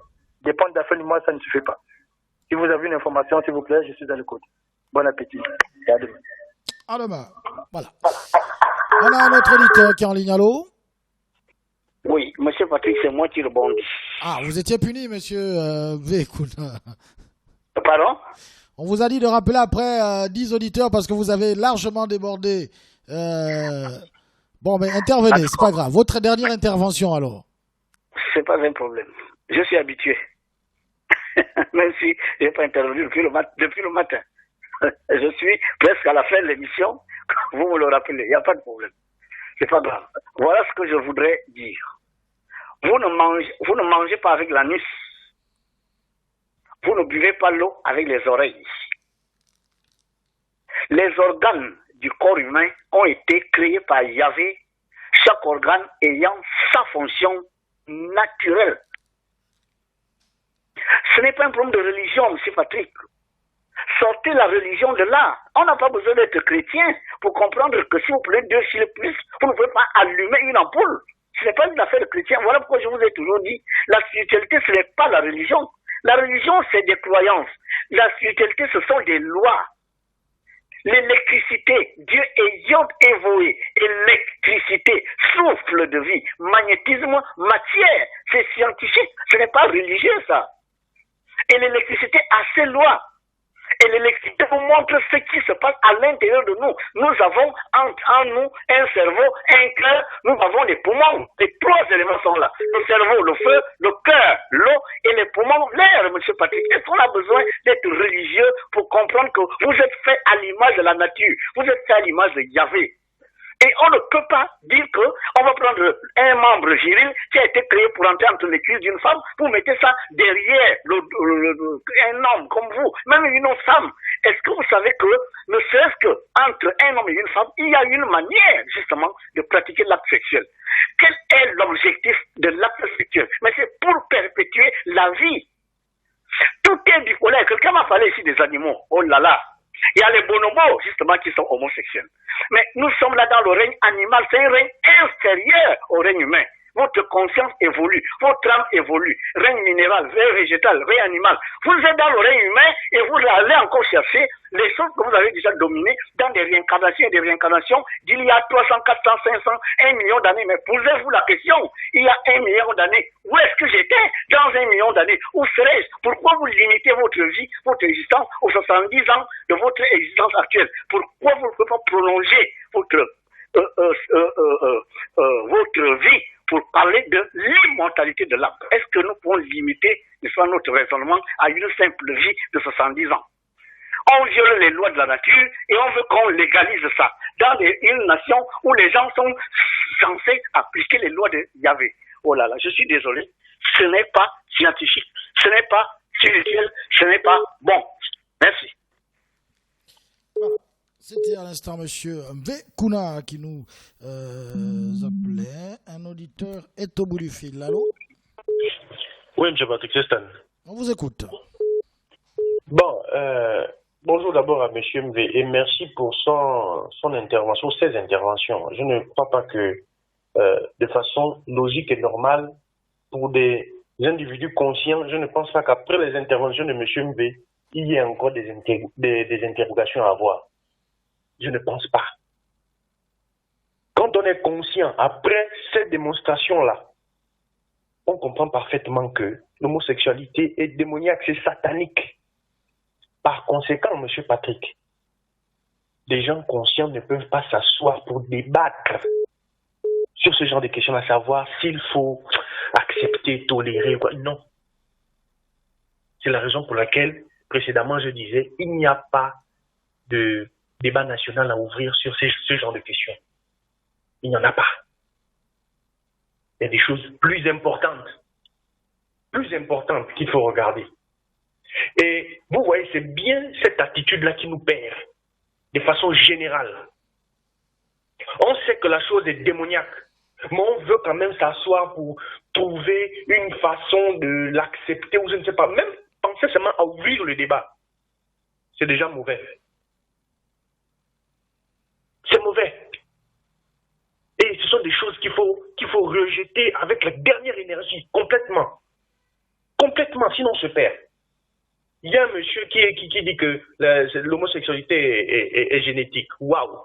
dépendre de la fin du mois, ça ne suffit pas. Si vous avez une information, s'il vous plaît, je suis à l'écoute. Bon appétit. Et à demain. À demain. Voilà. On a un autre auditeur qui est en ligne. Allô? Oui, monsieur Patrick, c'est moi qui rebondis. Ah, vous étiez puni, monsieur Vékouna. Pardon? On vous a dit de rappeler après 10 auditeurs parce que vous avez largement débordé. Bon, mais intervenez, c'est pas grave. Votre dernière intervention, alors? C'est pas un problème. Je suis habitué. Même si je n'ai pas intervenu depuis le matin. Je suis presque à la fin de l'émission. Vous me le rappelez, il n'y a pas de problème. C'est pas grave. Voilà ce que je voudrais dire. Vous ne mangez pas avec l'anus. Vous ne buvez pas l'eau avec les oreilles. Les organes du corps humain ont été créés par Yahvé, chaque organe ayant sa fonction naturelle. Ce n'est pas un problème de religion, M. Patrick. Sortez la religion de là. On n'a pas besoin d'être chrétien pour comprendre que si vous prenez 2 fils plus, vous ne pouvez pas allumer une ampoule. Ce n'est pas une affaire de chrétien. Voilà pourquoi je vous ai toujours dit, la spiritualité, ce n'est pas la religion. La religion, c'est des croyances. La spiritualité, ce sont des lois. L'électricité, Dieu est Yod et Voé. Électricité, souffle de vie, magnétisme, matière. C'est scientifique, ce n'est pas religieux ça. Et l'électricité a ses lois. Et l'électricité nous montre ce qui se passe à l'intérieur de nous. Nous avons en nous un cerveau, un cœur, nous avons des poumons. Les 3 éléments sont là. Le cerveau, le feu, le cœur, l'eau et les poumons, l'air, M. Patrick. Est-ce qu'on a besoin d'être religieux pour comprendre que vous êtes fait à l'image de la nature? Vous êtes fait à l'image de Yahvé. Et on ne peut pas dire que on va prendre un membre viril qui a été créé pour entrer entre les cuisses d'une femme, pour mettre ça derrière un homme comme vous, même une femme. Est-ce que vous savez que, ne serait-ce qu'entre un homme et une femme, il y a une manière, justement, de pratiquer l'acte sexuel. Quel est l'objectif de l'acte sexuel? Mais c'est pour perpétuer la vie. Tout est bipolaire. Quelqu'un m'a parlé ici des animaux. Oh là là. Il y a les bonobos, justement, qui sont homosexuels. Mais nous sommes là dans le règne animal. C'est un règne inférieur au règne humain. Votre conscience évolue, votre âme évolue. Règne minéral, règne végétal, règne animal. Vous êtes dans le règne humain et vous allez encore chercher les choses que vous avez déjà dominées dans des réincarnations et des réincarnations d'il y a 300, 400, 500, 1 million d'années. Mais posez-vous la question, il y a 1 million d'années, où est-ce que j'étais dans 1 million d'années? Où serais-je? Pourquoi vous limitez votre vie, votre existence aux 70 ans de votre existence actuelle? Pourquoi vous ne pouvez pas prolonger votre vie pour parler de l'immortalité de l'âme? Est-ce que nous pouvons limiter notre raisonnement à une simple vie de 70 ans? On viole les lois de la nature et on veut qu'on légalise ça dans une nation où les gens sont censés appliquer les lois de Yahvé. Oh là là, je suis désolé, ce n'est pas scientifique, ce n'est pas spirituel, ce n'est pas bon. Merci. C'était à l'instant monsieur Vékouna qui nous appelait. Un auditeur est au bout du fil. Allô? Oui, M. Patrick, c'est Stan. On vous écoute. Bon, bonjour d'abord à M. MV et merci pour son intervention, ses interventions. Je ne crois pas que de façon logique et normale, pour des individus conscients, je ne pense pas qu'après les interventions de M. MV, il y ait encore des interrogations à avoir. Je ne pense pas. Quand on est conscient, après cette démonstration-là, on comprend parfaitement que l'homosexualité est démoniaque, c'est satanique. Par conséquent, M. Patrick, des gens conscients ne peuvent pas s'asseoir pour débattre sur ce genre de questions, à savoir s'il faut accepter, tolérer ou quoi. Non. C'est la raison pour laquelle, précédemment, je disais, il n'y a pas de débat national à ouvrir sur ce genre de questions. Il n'y en a pas. Il y a des choses plus importantes qu'il faut regarder. Et vous voyez, c'est bien cette attitude-là qui nous perd, de façon générale. On sait que la chose est démoniaque, mais on veut quand même s'asseoir pour trouver une façon de l'accepter, ou je ne sais pas, même penser seulement à ouvrir le débat. C'est déjà mauvais. C'est mauvais. Et ce sont des choses qu'il faut rejeter avec la dernière énergie, complètement. Complètement, sinon on se perd. Il y a un monsieur qui dit que l'homosexualité est génétique. Waouh!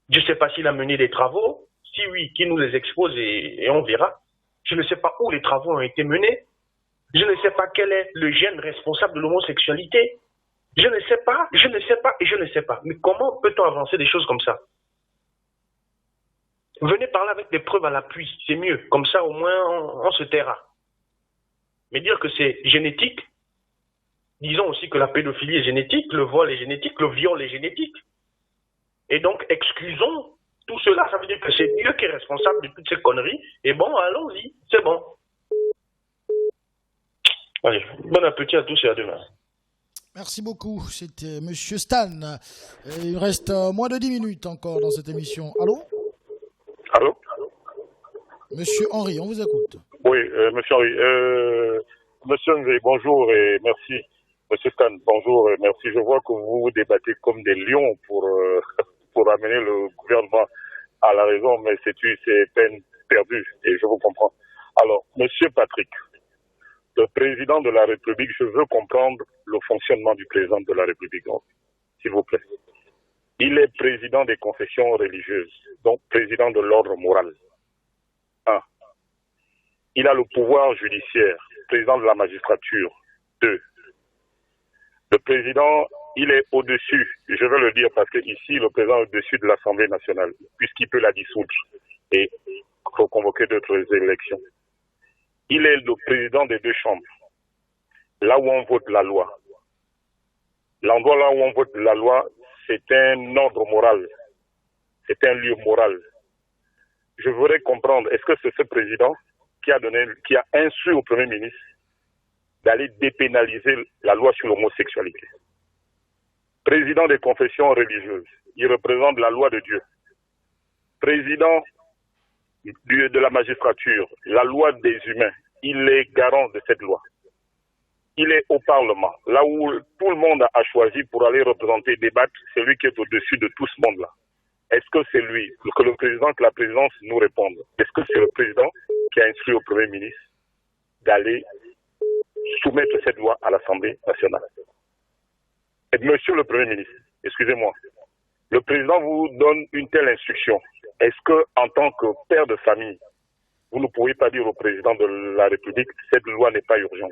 Je ne sais pas s'il a mené des travaux. Si oui, qu'il nous les expose et on verra. Je ne sais pas où les travaux ont été menés. Je ne sais pas quel est le gène responsable de l'homosexualité. Je ne sais pas et je ne sais pas. Mais comment peut-on avancer des choses comme ça? Venez parler avec des preuves à l'appui, c'est mieux. Comme ça, au moins, on se taira. Mais dire que c'est génétique, disons aussi que la pédophilie est génétique, le vol est génétique, le viol est génétique. Et donc, exclusons tout cela. Ça veut dire que c'est Dieu qui est responsable de toutes ces conneries. Et bon, allons-y, c'est bon. Allez, bon appétit à tous et à demain. Merci beaucoup. C'était Monsieur Stan. Il reste moins de 10 minutes encore dans cette émission. Allô? Allô? Monsieur Henri, on vous écoute. Oui, Monsieur Henri. Monsieur Henri, bonjour et merci. Monsieur Stan, bonjour et merci. Je vois que vous vous débattez comme des lions pour amener le gouvernement à la raison, mais c'est peine perdue et je vous comprends. Alors, Monsieur Patrick, le président de la République, je veux comprendre le fonctionnement du président de la République, s'il vous plaît. Il est président des confessions religieuses, donc président de l'ordre moral. 1. Il a le pouvoir judiciaire, président de la magistrature. 2. Le président, il est au-dessus, je veux le dire parce que ici, le président est au-dessus de l'Assemblée nationale, puisqu'il peut la dissoudre et reconvoquer d'autres élections. Il est le président des deux chambres, là où on vote la loi. L'endroit là où on vote la loi, c'est un ordre moral, c'est un lieu moral. Je voudrais comprendre, est-ce que c'est ce président qui a instruit au Premier ministre d'aller dépénaliser la loi sur l'homosexualité? Président des confessions religieuses, il représente la loi de Dieu. Président de la magistrature, la loi des humains, il est garant de cette loi. Il est au Parlement, là où tout le monde a choisi pour aller représenter, débattre, c'est lui qui est au-dessus de tout ce monde-là. Est-ce que c'est lui, que le président, que la présidence nous réponde? Est-ce que c'est le président qui a instruit au Premier ministre d'aller soumettre cette loi à l'Assemblée nationale? Et Monsieur le Premier ministre, excusez-moi, le président vous donne une telle instruction. Est-ce que, en tant que père de famille, vous ne pouvez pas dire au président de la République, cette loi n'est pas urgente?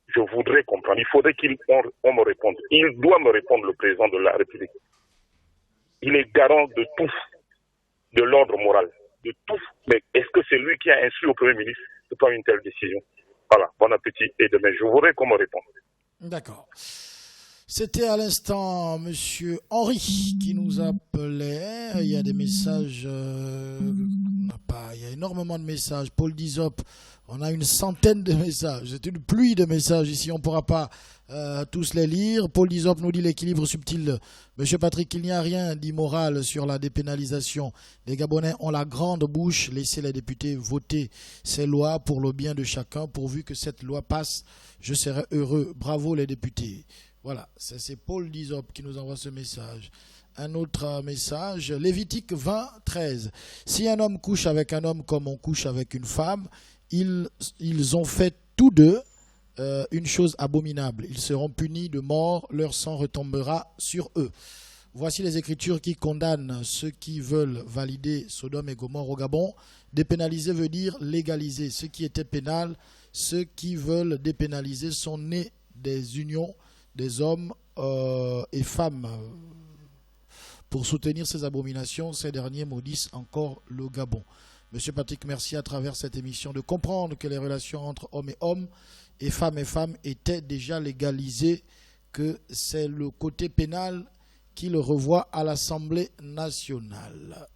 Je voudrais comprendre. Il faudrait qu'on me réponde. Il doit me répondre, le président de la République. Il est garant de tout, de l'ordre moral, de tout. Mais est-ce que c'est lui qui a instruit au Premier ministre de prendre une telle décision? Voilà, bon appétit et demain. Je voudrais qu'on me réponde. D'accord. C'était à l'instant Monsieur Henri qui nous appelait. Il y a des messages, il y a énormément de messages. Paul Dizop, on a une centaine de messages. C'est une pluie de messages ici, on ne pourra pas tous les lire. Paul Dizop nous dit l'équilibre subtil. Monsieur Patrick, il n'y a rien d'immoral sur la dépénalisation. Les Gabonais ont la grande bouche. Laissez les députés voter ces lois pour le bien de chacun. Pourvu que cette loi passe, je serai heureux. Bravo les députés. Voilà, c'est Paul Dizop qui nous envoie ce message. Un autre message, Lévitique 20, 13. Si un homme couche avec un homme comme on couche avec une femme, ils ont fait tous deux une chose abominable. Ils seront punis de mort, leur sang retombera sur eux. Voici les Écritures qui condamnent ceux qui veulent valider Sodome et Gomorrhe au Gabon. Dépénaliser veut dire légaliser. Ce qui était pénal, ceux qui veulent dépénaliser sont nés des unions des hommes et femmes. Pour soutenir ces abominations, ces derniers maudissent encore le Gabon. Monsieur Patrick, merci à travers cette émission de comprendre que les relations entre hommes et femmes étaient déjà légalisées, que c'est le côté pénal qui le revoit à l'Assemblée nationale.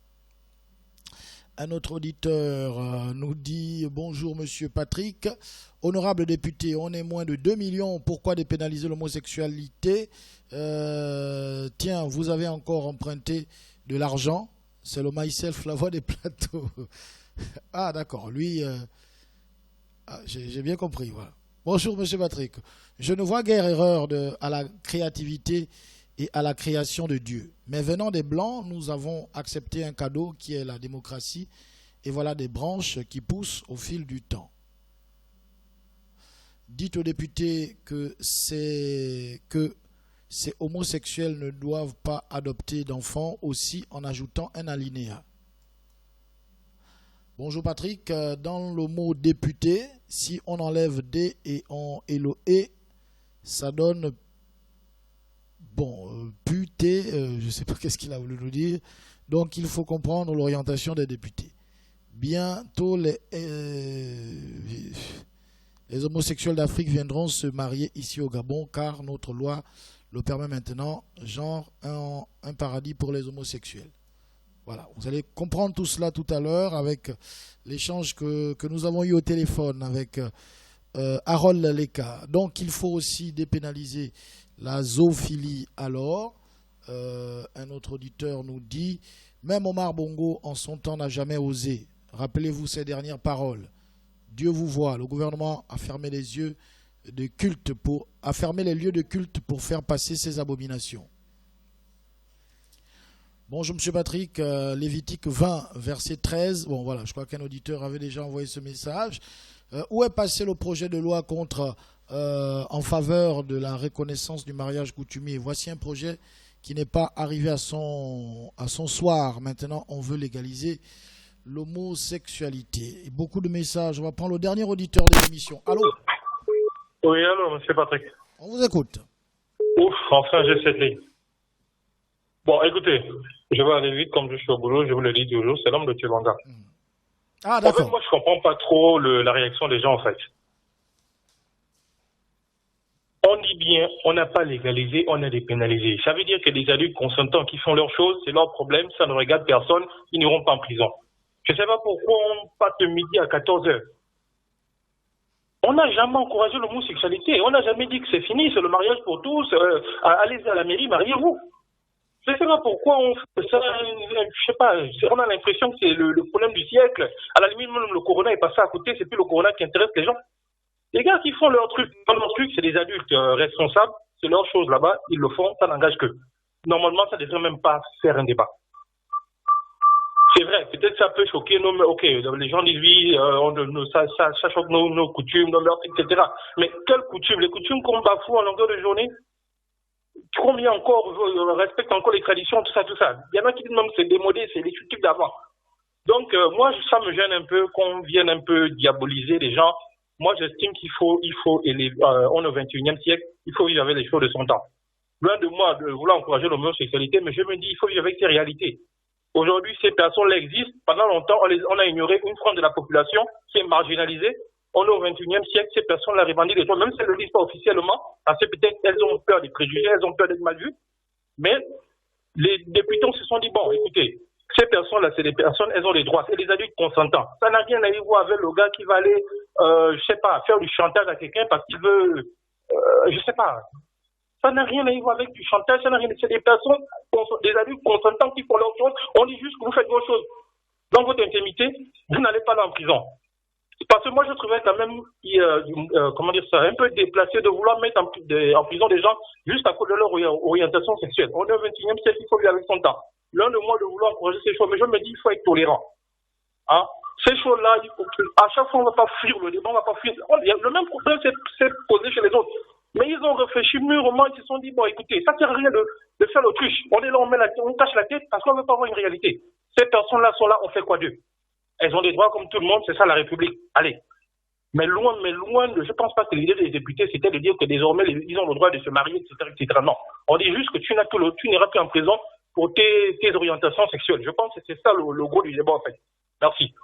Un autre auditeur nous dit « Bonjour Monsieur Patrick, honorable député, on est moins de 2 millions, pourquoi dépénaliser l'homosexualité ? Tiens, vous avez encore emprunté de l'argent, c'est le myself, la voix des plateaux. » Ah d'accord, lui, j'ai bien compris. Voilà. Bonjour Monsieur Patrick, je ne vois guère erreur à la créativité et à la création de Dieu. Mais venant des Blancs, nous avons accepté un cadeau qui est la démocratie, et voilà des branches qui poussent au fil du temps. Dites aux députés que ces homosexuels ne doivent pas adopter d'enfants, aussi en ajoutant un alinéa. Bonjour Patrick, dans le mot député, si on enlève D et le E, ça donne, puté, je ne sais pas qu'est-ce qu'il a voulu nous dire, donc il faut comprendre l'orientation des députés. Bientôt les homosexuels d'Afrique viendront se marier ici au Gabon car notre loi le permet maintenant, genre un paradis pour les homosexuels. Voilà, vous allez comprendre tout cela tout à l'heure avec l'échange que nous avons eu au téléphone avec Harold Leka. Donc il faut aussi dépénaliser la zoophilie alors. Un autre auditeur nous dit, même Omar Bongo en son temps n'a jamais osé. Rappelez-vous ces dernières paroles. Dieu vous voit, le gouvernement a fermé les lieux de culte pour faire passer ces abominations. Bonjour M. Patrick, Lévitique 20, verset 13. Bon voilà, je crois qu'un auditeur avait déjà envoyé ce message. Où est passé le projet de loi en faveur de la reconnaissance du mariage coutumier? Voici un projet qui n'est pas arrivé à son soir. Maintenant, on veut légaliser l'homosexualité. Et beaucoup de messages. On va prendre le dernier auditeur de l'émission. Allô? Oui, allô, M. Patrick. On vous écoute. Ouf, enfin j'ai cette ligne. Bon, écoutez, je vais aller vite comme je suis au boulot, je vous le dis toujours, c'est l'homme de Tchibanga. Ah, d'accord. En fait, moi, je comprends pas trop la réaction des gens, en fait. On dit bien, on n'a pas légalisé, on a dépénalisé. Ça veut dire que les adultes consentants qui font leurs choses, c'est leur problème, ça ne regarde personne, ils n'iront pas en prison. Je ne sais pas pourquoi on passe de midi à 14h. On n'a jamais encouragé l'homosexualité, on n'a jamais dit que c'est fini, c'est le mariage pour tous, allez à la mairie, mariez-vous. Je ne sais pas pourquoi on fait ça, je sais pas, on a l'impression que c'est le problème du siècle. À la limite, même le corona est passé à côté, c'est plus le corona qui intéresse les gens. Les gars qui font leur truc, c'est des adultes responsables, c'est leur chose là-bas, ils le font, ça n'engage qu'eux. Normalement, ça ne devrait même pas faire un débat. C'est vrai, peut-être ça peut choquer, les gens disent oui, ça choque nos coutumes, nos mœurs, etc. Mais quelles coutumes? Les coutumes qu'on bafoue en longueur de journée? Combien encore respectent encore les traditions, tout ça. Il y en a qui disent même que c'est démodé, c'est les cultures d'avant. Donc, moi, ça me gêne un peu qu'on vienne un peu diaboliser les gens. Moi, j'estime qu'il faut élever, on est au 21e siècle, il faut vivre avec les choses de son temps. Loin de moi de vouloir encourager l'homosexualité, mais je me dis, il faut vivre avec ces réalités. Aujourd'hui, ces personnes-là existent. Pendant longtemps, on a ignoré une frange de la population qui est marginalisée. On est au 21e siècle, ces personnes-là revendiquent des choses, même si elles ne le disent pas officiellement, parce que peut-être elles ont peur des préjugés, elles ont peur d'être mal vues. Mais les députés se sont dit, bon, écoutez, ces personnes-là, c'est des personnes, elles ont des droits, c'est des adultes consentants. Ça n'a rien à voir avec le gars qui va aller, faire du chantage à quelqu'un parce qu'il veut, Ça n'a rien à voir avec du chantage, c'est des personnes, des adultes consentants qui font leurs choses. On dit juste que vous faites vos choses. Dans votre intimité, vous n'allez pas là en prison. Parce que moi, je trouvais quand même, un peu déplacé de vouloir mettre en prison des gens juste à cause de leur orientation sexuelle. On est au 21e siècle, il faut vivre avec son temps. L'un de moi de vouloir encourager ces choses, mais je me dis, il faut être tolérant. Hein? Ces choses-là, à chaque fois, on ne va pas fuir le débat, on ne va pas fuir. Le même problème s'est posé chez les autres. Mais ils ont réfléchi mûrement, ils se sont dit, bon, écoutez, ça ne sert à rien de faire l'autruche. On est là, on cache la tête parce qu'on ne veut pas voir une réalité. Ces personnes-là sont là, on fait quoi d'eux? Elles ont des droits comme tout le monde, c'est ça la République. Allez. Mais loin de, je ne pense pas que l'idée des députés, c'était de dire que désormais, ils ont le droit de se marier, etc. Non. On dit juste que tu n'iras plus en prison pour tes orientations sexuelles. Je pense que c'est ça le gros du débat, en fait. Merci.